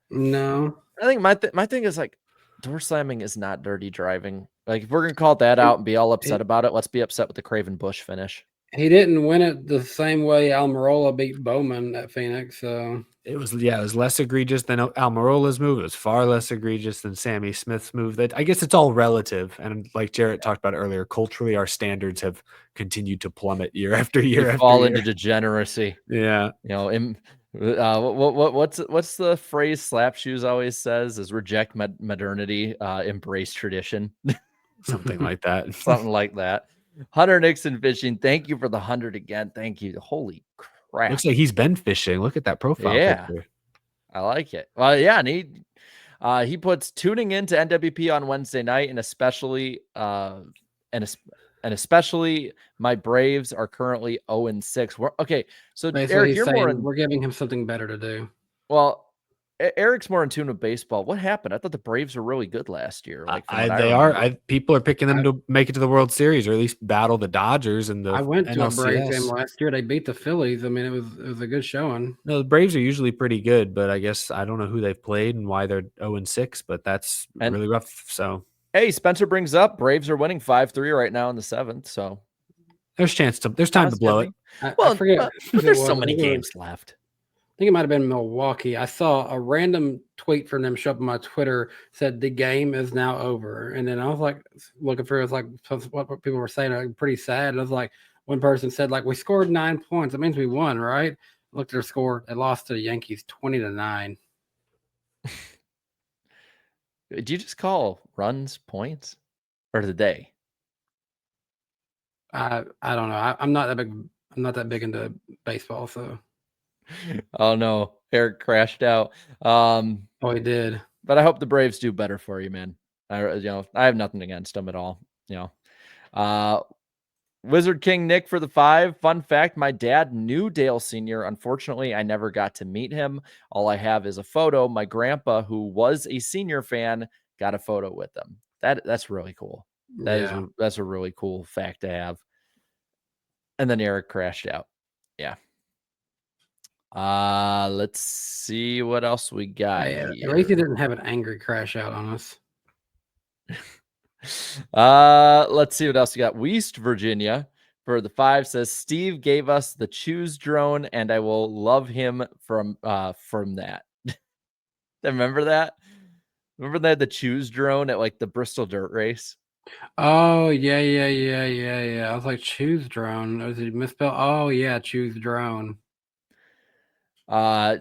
No. I think my thing is, like, door slamming is not dirty driving. Like, if we're gonna call that out and be all upset about it, let's be upset with the Craven Bush finish. He didn't win it the same way Almirola beat Bowman at Phoenix. So it was less egregious than Almirola's move. It was far less egregious than Sammy Smith's move. That, I guess it's all relative. And like Jarrett talked about earlier, culturally our standards have continued to plummet year after year. We fall into degeneracy. Yeah. You know, what's the phrase Slap Shoes always says is reject modernity, embrace tradition. Something like that. Something like that. Hunter Nixon Fishing, thank you for the 100 again. Thank you. Holy crap. Looks like he's been fishing. Look at that profile picture. I like it. Well, yeah, and he puts tuning into NWP on Wednesday night, and especially my Braves are currently 0-6. Okay, so Eric, you're more we're giving him something better to do. Well, Eric's more in tune with baseball. What happened? I thought the Braves were really good last year. Like people are picking them to make it to the World Series, or at least battle the Dodgers. And I went to a Braves game last year. They beat the Phillies. I mean, it was a good showing. No, the Braves are usually pretty good, but I guess I don't know who they've played and why they're 0-6. But that's really rough. So hey, Spencer brings up Braves are winning 5-3 right now in the 7th. So there's time to blow it. I forget, but there's so many games left. I think it might have been Milwaukee. I saw a random tweet from them show up on my Twitter, said the game is now over. And then I was like, looking through, it was like what people were saying, like, pretty sad. And I was like, one person said, like, we scored 9 points. That means we won, right? Looked at their score. They lost to the Yankees 20-9. Did you just call runs points, or did they? I don't know. I'm not that big. I'm not that big into baseball, so. Oh no, Eric crashed out. He did. But I hope the Braves do better for you, man. I have nothing against them at all. Wizard King Nick for the 5. Fun fact: my dad knew Dale Sr. Unfortunately, I never got to meet him. All I have is a photo. My grandpa, who was a Senior fan, got a photo with them. That's really cool. That's a really cool fact to have. And then Eric crashed out. Yeah. Let's see what else we got. At least he didn't have an angry crash out on us. Let's see what else we got. West Virginia for the 5 says Steve gave us the choose drone, and I will love him from that. Remember that? Remember they had the choose drone at like the Bristol dirt race? Oh yeah. I was like, choose drone. Was it misspelled? Oh yeah, choose drone.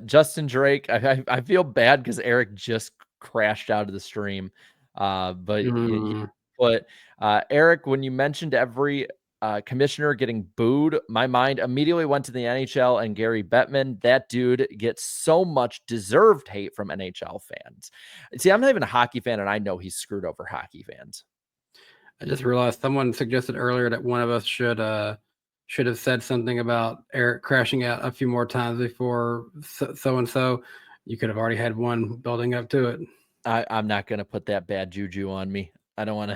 Justin Drake, I feel bad because Eric just crashed out of the stream. But Eric, when you mentioned every commissioner getting booed, my mind immediately went to the NHL and Gary Bettman. That dude gets so much deserved hate from NHL fans. See, I'm not even a hockey fan, and I know he's screwed over hockey fans. I just realized someone suggested earlier that one of us should have said something about Eric crashing out a few more times before so-and-so. You could have already had one building up to it. I'm not going to put that bad juju on me. I don't want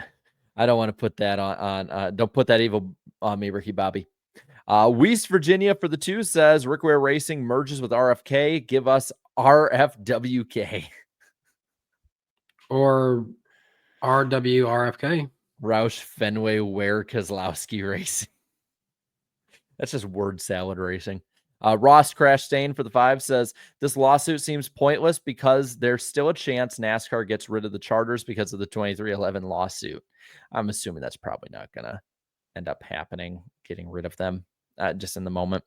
to put that on don't put that evil on me, Ricky Bobby. West Virginia for the 2 says Rick Ware Racing merges with RFK. Give us RFWK. Or RWRFK. Roush Fenway Ware Kozlowski Racing. That's just word salad racing. Ross Crash Stain for the 5 says this lawsuit seems pointless because there's still a chance NASCAR gets rid of the charters because of the 2311 lawsuit. I'm assuming that's probably not going to end up happening, getting rid of them just in the moment.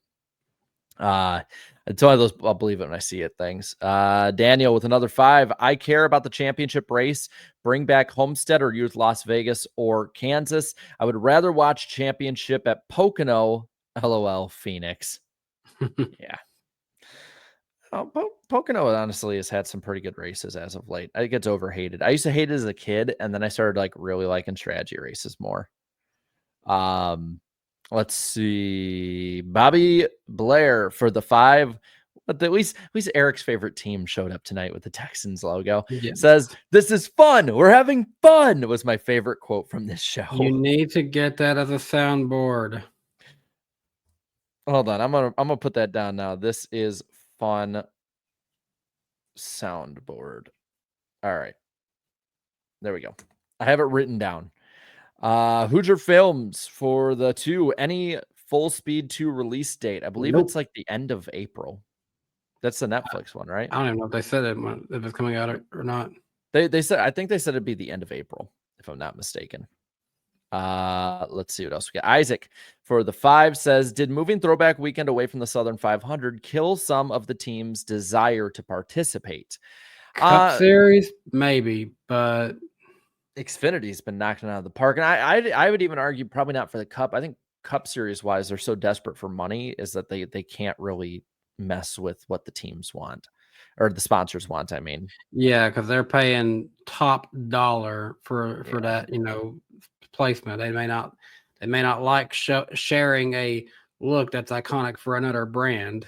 It's one of those I'll believe it when I see it things. Daniel with another 5. I care about the championship race. Bring back Homestead or use Las Vegas or Kansas. I would rather watch championship at Pocono. LOL Phoenix. Yeah. Pocono honestly has had some pretty good races as of late. I think it's overhated. I used to hate it as a kid, and then I started like really liking strategy races more. Let's see. Bobby Blair for the 5. But at least Eric's favorite team showed up tonight with the Texans logo. Yeah. Says, "This is fun. We're having fun." Was my favorite quote from this show. You need to get that as a soundboard. Hold on. I'm gonna put that down now. This is fun soundboard. All right. There we go. I have it written down. Hoosier Films for the 2. Any Full Speed 2 release date? I believe it's like the end of April. That's the Netflix one, right? I don't even know if they said it if it's coming out or not. They said, I think they said it'd be the end of April, if I'm not mistaken. Let's see what else we got. Isaac for the 5 says, did moving Throwback Weekend away from the Southern 500 kill some of the team's desire to participate? Cup Series, maybe, but Xfinity's been knocking it out of the park. And I would even argue probably not for the Cup. I think Cup Series wise, they're so desperate for money is that they can't really mess with what the teams want or the sponsors want. I mean, yeah, because they're paying top dollar for that, placement. They may not like sharing a look that's iconic for another brand.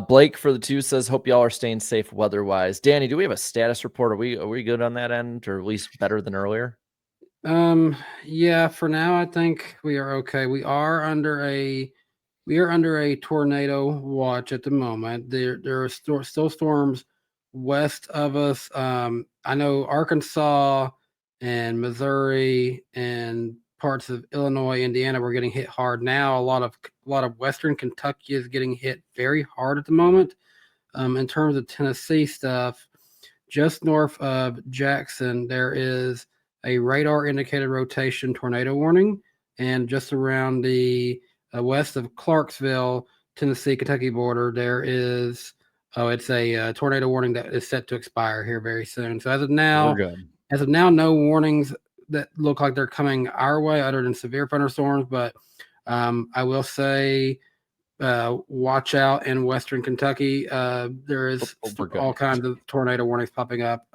Blake for the 2 says, hope y'all are staying safe weather-wise. Danny, do we have a status report? Are we good on that end, or at least better than earlier? Yeah, for now I think we are okay. We are under a tornado watch at the moment. There are still storms west of us. I know Arkansas and Missouri and parts of Illinois, Indiana were getting hit hard now. A lot of Western Kentucky is getting hit very hard at the moment. In terms of Tennessee stuff, just north of Jackson, there is a radar indicated rotation tornado warning, and just around the west of Clarksville, Tennessee, Kentucky border, there is it's a tornado warning that is set to expire here very soon. So as of now, no warnings that look like they're coming our way other than severe thunderstorms. But I will say, watch out in Western Kentucky. There is all kinds of tornado warnings popping up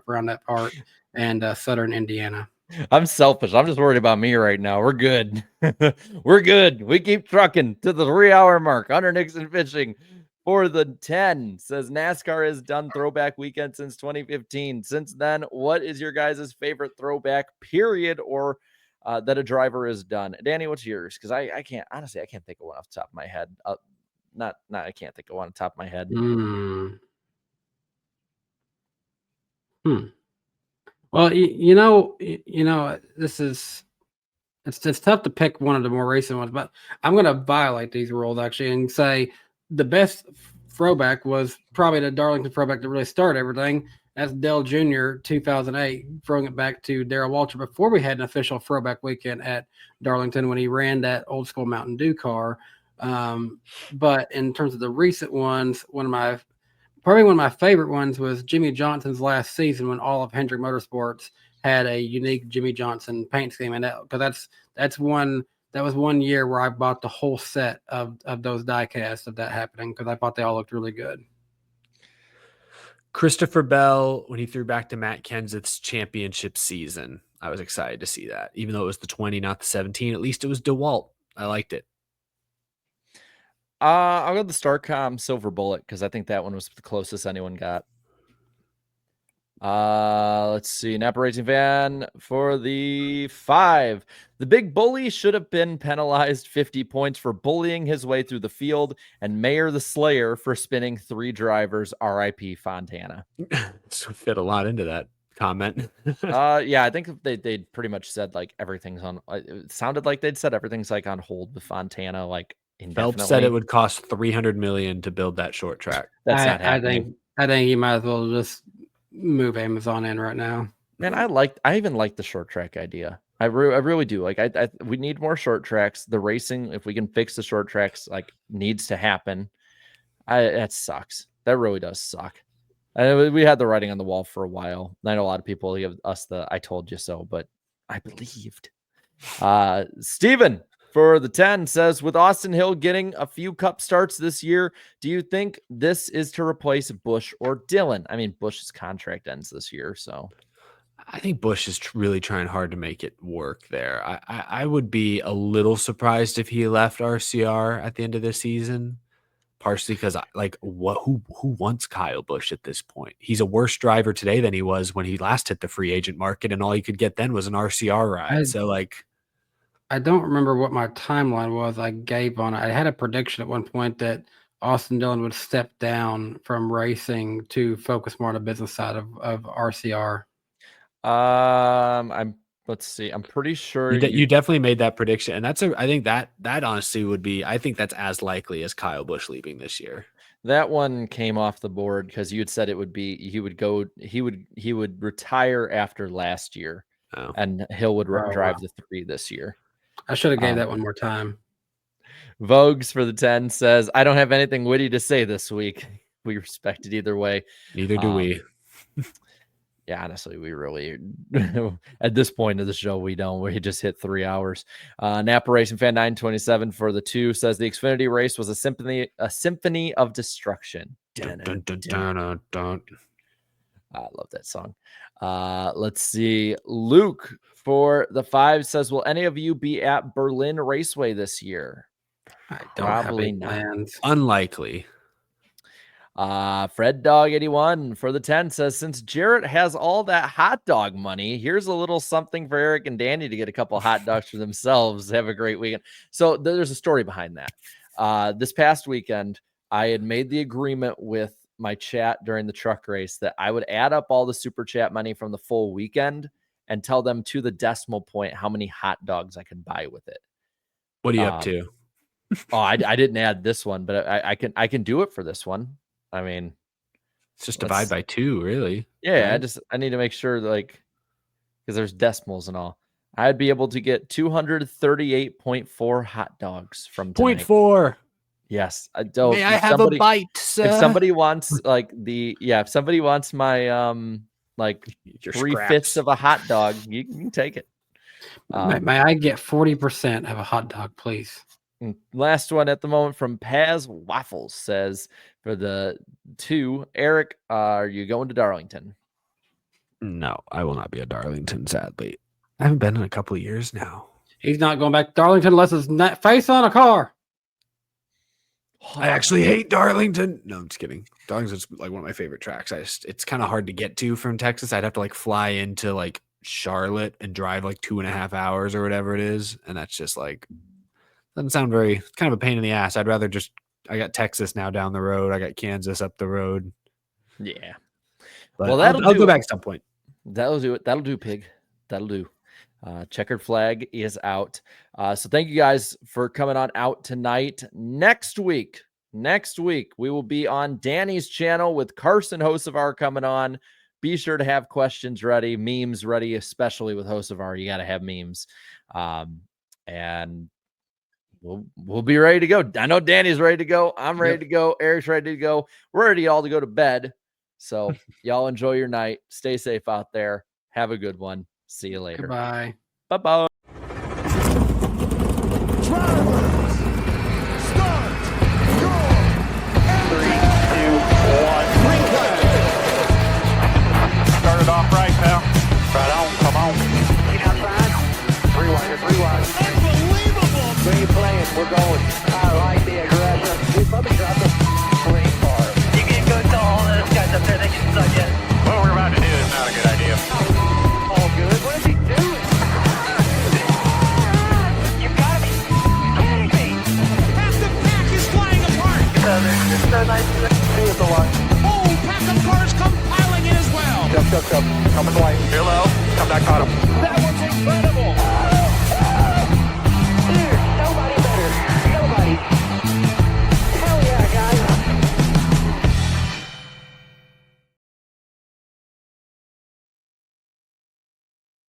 around that part, and Southern Indiana. I'm selfish. I'm just worried about me right now. We're good. We're good. We keep trucking to the 3-hour mark. Hunter Nixon Fishing for the 10 says NASCAR has done Throwback Weekend since 2015. Since then, what is your guys' favorite throwback period or that a driver has done? Danny, what's yours? Because I can't think of one off the top of my head. I can't think of one off the top of my head. Well, it's tough to pick one of the more recent ones, but I'm going to violate these rules actually and say the best throwback was probably the Darlington throwback that really started everything. That's Dale Jr. 2008, throwing it back to Darrell Walter before we had an official throwback weekend at Darlington when he ran that old school Mountain Dew car. But in terms of the recent ones, one of my favorite ones was Jimmy Johnson's last season when all of Hendrick Motorsports had a unique Jimmy Johnson paint scheme, and that was one year where I bought the whole set of those die casts of that happening because I thought they all looked really good. Christopher Bell, when he threw back to Matt Kenseth's championship season, I was excited to see that. Even though it was the 20, not the 17, at least it was DeWalt. I liked it. I'll go the Starcom Silver Bullet because I think that one was the closest anyone got. Let's see. Napa Racing Fan for the 5. The big bully should have been penalized 50 points for bullying his way through the field, and Mayor the Slayer for spinning 3 drivers. RIP Fontana. So fit a lot into that comment. Yeah, I think they pretty much said like everything's on. It sounded like they'd said everything's like on hold with Fontana. Like Phelps said it would cost $300 million to build that short track. That's not happening. I think you might as well just move Amazon in right now. Man, I even like the short track idea. I really do. Like we need more short tracks. The racing, if we can fix the short tracks, like needs to happen. That sucks. That really does suck. We had the writing on the wall for a while. I know a lot of people give us the "I told you so," but I believed. Steven for the 10 says, with Austin Hill getting a few cup starts this year, do you think this is to replace Busch or Dillon? I mean, Busch's contract ends this year, so I think Busch is really trying hard to make it work there. I would be a little surprised if he left RCR at the end of the season, partially because who wants Kyle Busch at this point? He's a worse driver today than he was when he last hit the free agent market, and all he could get then was an RCR ride. I don't remember what my timeline was I gave on it. I had a prediction at one point that Austin Dillon would step down from racing to focus more on the business side of RCR. Let's see. I'm pretty sure you definitely made that prediction, and I think that honestly would be. I think that's as likely as Kyle Busch leaving this year. That one came off the board because you had said it would be he would retire after last year, and Hill would drive the 3 this year. I should have gave that one more time. Vogues for the 10 says, I don't have anything witty to say this week. We respect it either way. Neither do we. Yeah, honestly, we really, at this point of the show, we don't. We just hit 3 hours. Napa Racing Fan 927 for the 2 says the Xfinity race was a symphony of destruction. Dun, dun, dun, dun, dun. I love that song. Let's see. Luke for the 5 says, will any of you be at Berlin Raceway this year? I don't Probably have any plans. Unlikely. Fred Dog 81 for the 10 says, since Jarrett has all that hot dog money, here's a little something for Eric and Danny to get a couple hot dogs for themselves. Have a great weekend. So there's a story behind that. This past weekend, I had made the agreement with my chat during the truck race that I would add up all the super chat money from the full weekend and tell them to the decimal point how many hot dogs I could buy with it. What are you up to? I didn't add this one, but I can do it for this one. I mean, it's just divide by 2, really. Yeah, right? I need to make sure, because there's decimals and all. I'd be able to get 238.4 hot dogs from tonight. 0.4. Yes, I don't. May I have a bite, sir? If somebody wants if somebody wants my 3/5 of a hot dog, you can take it. May I get 40% of a hot dog, please? Last one at the moment from Paz Waffles says, for the 2, Eric, are you going to Darlington? No, I will not be at Darlington, sadly. I haven't been in a couple of years now. He's not going back to Darlington unless it's face on a car. I actually hate Darlington. No, I'm just kidding. Darlington's like one of my favorite tracks. It's kind of hard to get to from Texas. I'd have to fly into Charlotte and drive 2.5 hours or whatever it is. And that's just doesn't sound kind of a pain in the ass. I'd rather I got Texas now down the road. I got Kansas up the road. Yeah. But well, I'll go back at some point. That'll do it. That'll do, pig. That'll do. Checkered flag is out. So thank you guys for coming on out tonight. Next week, we will be on Danny's channel with Carson Hocevar coming on. Be sure to have questions ready, memes ready, especially with Hocevar. You got to have memes. And we'll be ready to go. I know Danny's ready to go. I'm ready to go. Eric's ready to go. We're ready all to go to bed. So y'all enjoy your night. Stay safe out there. Have a good one. See you later. Bye. Bye-bye. Drivers, start your 3, 2, 1. green flag. Started off right now. Right on, come on. Get outside. 3 wide, 3 wide. Unbelievable. Where you playing? We're going. I like the aggression. We probably dropped a green car. You can go to all this guys up there. They can suck it. What we're about to do is not a good idea. All good. What is he doing? You gotta be kidding me. Half the pack is flying apart. It's so nice to see you the line. Oh, pack of cars come piling in as well. Come. Coming light. Hello. Come back on him.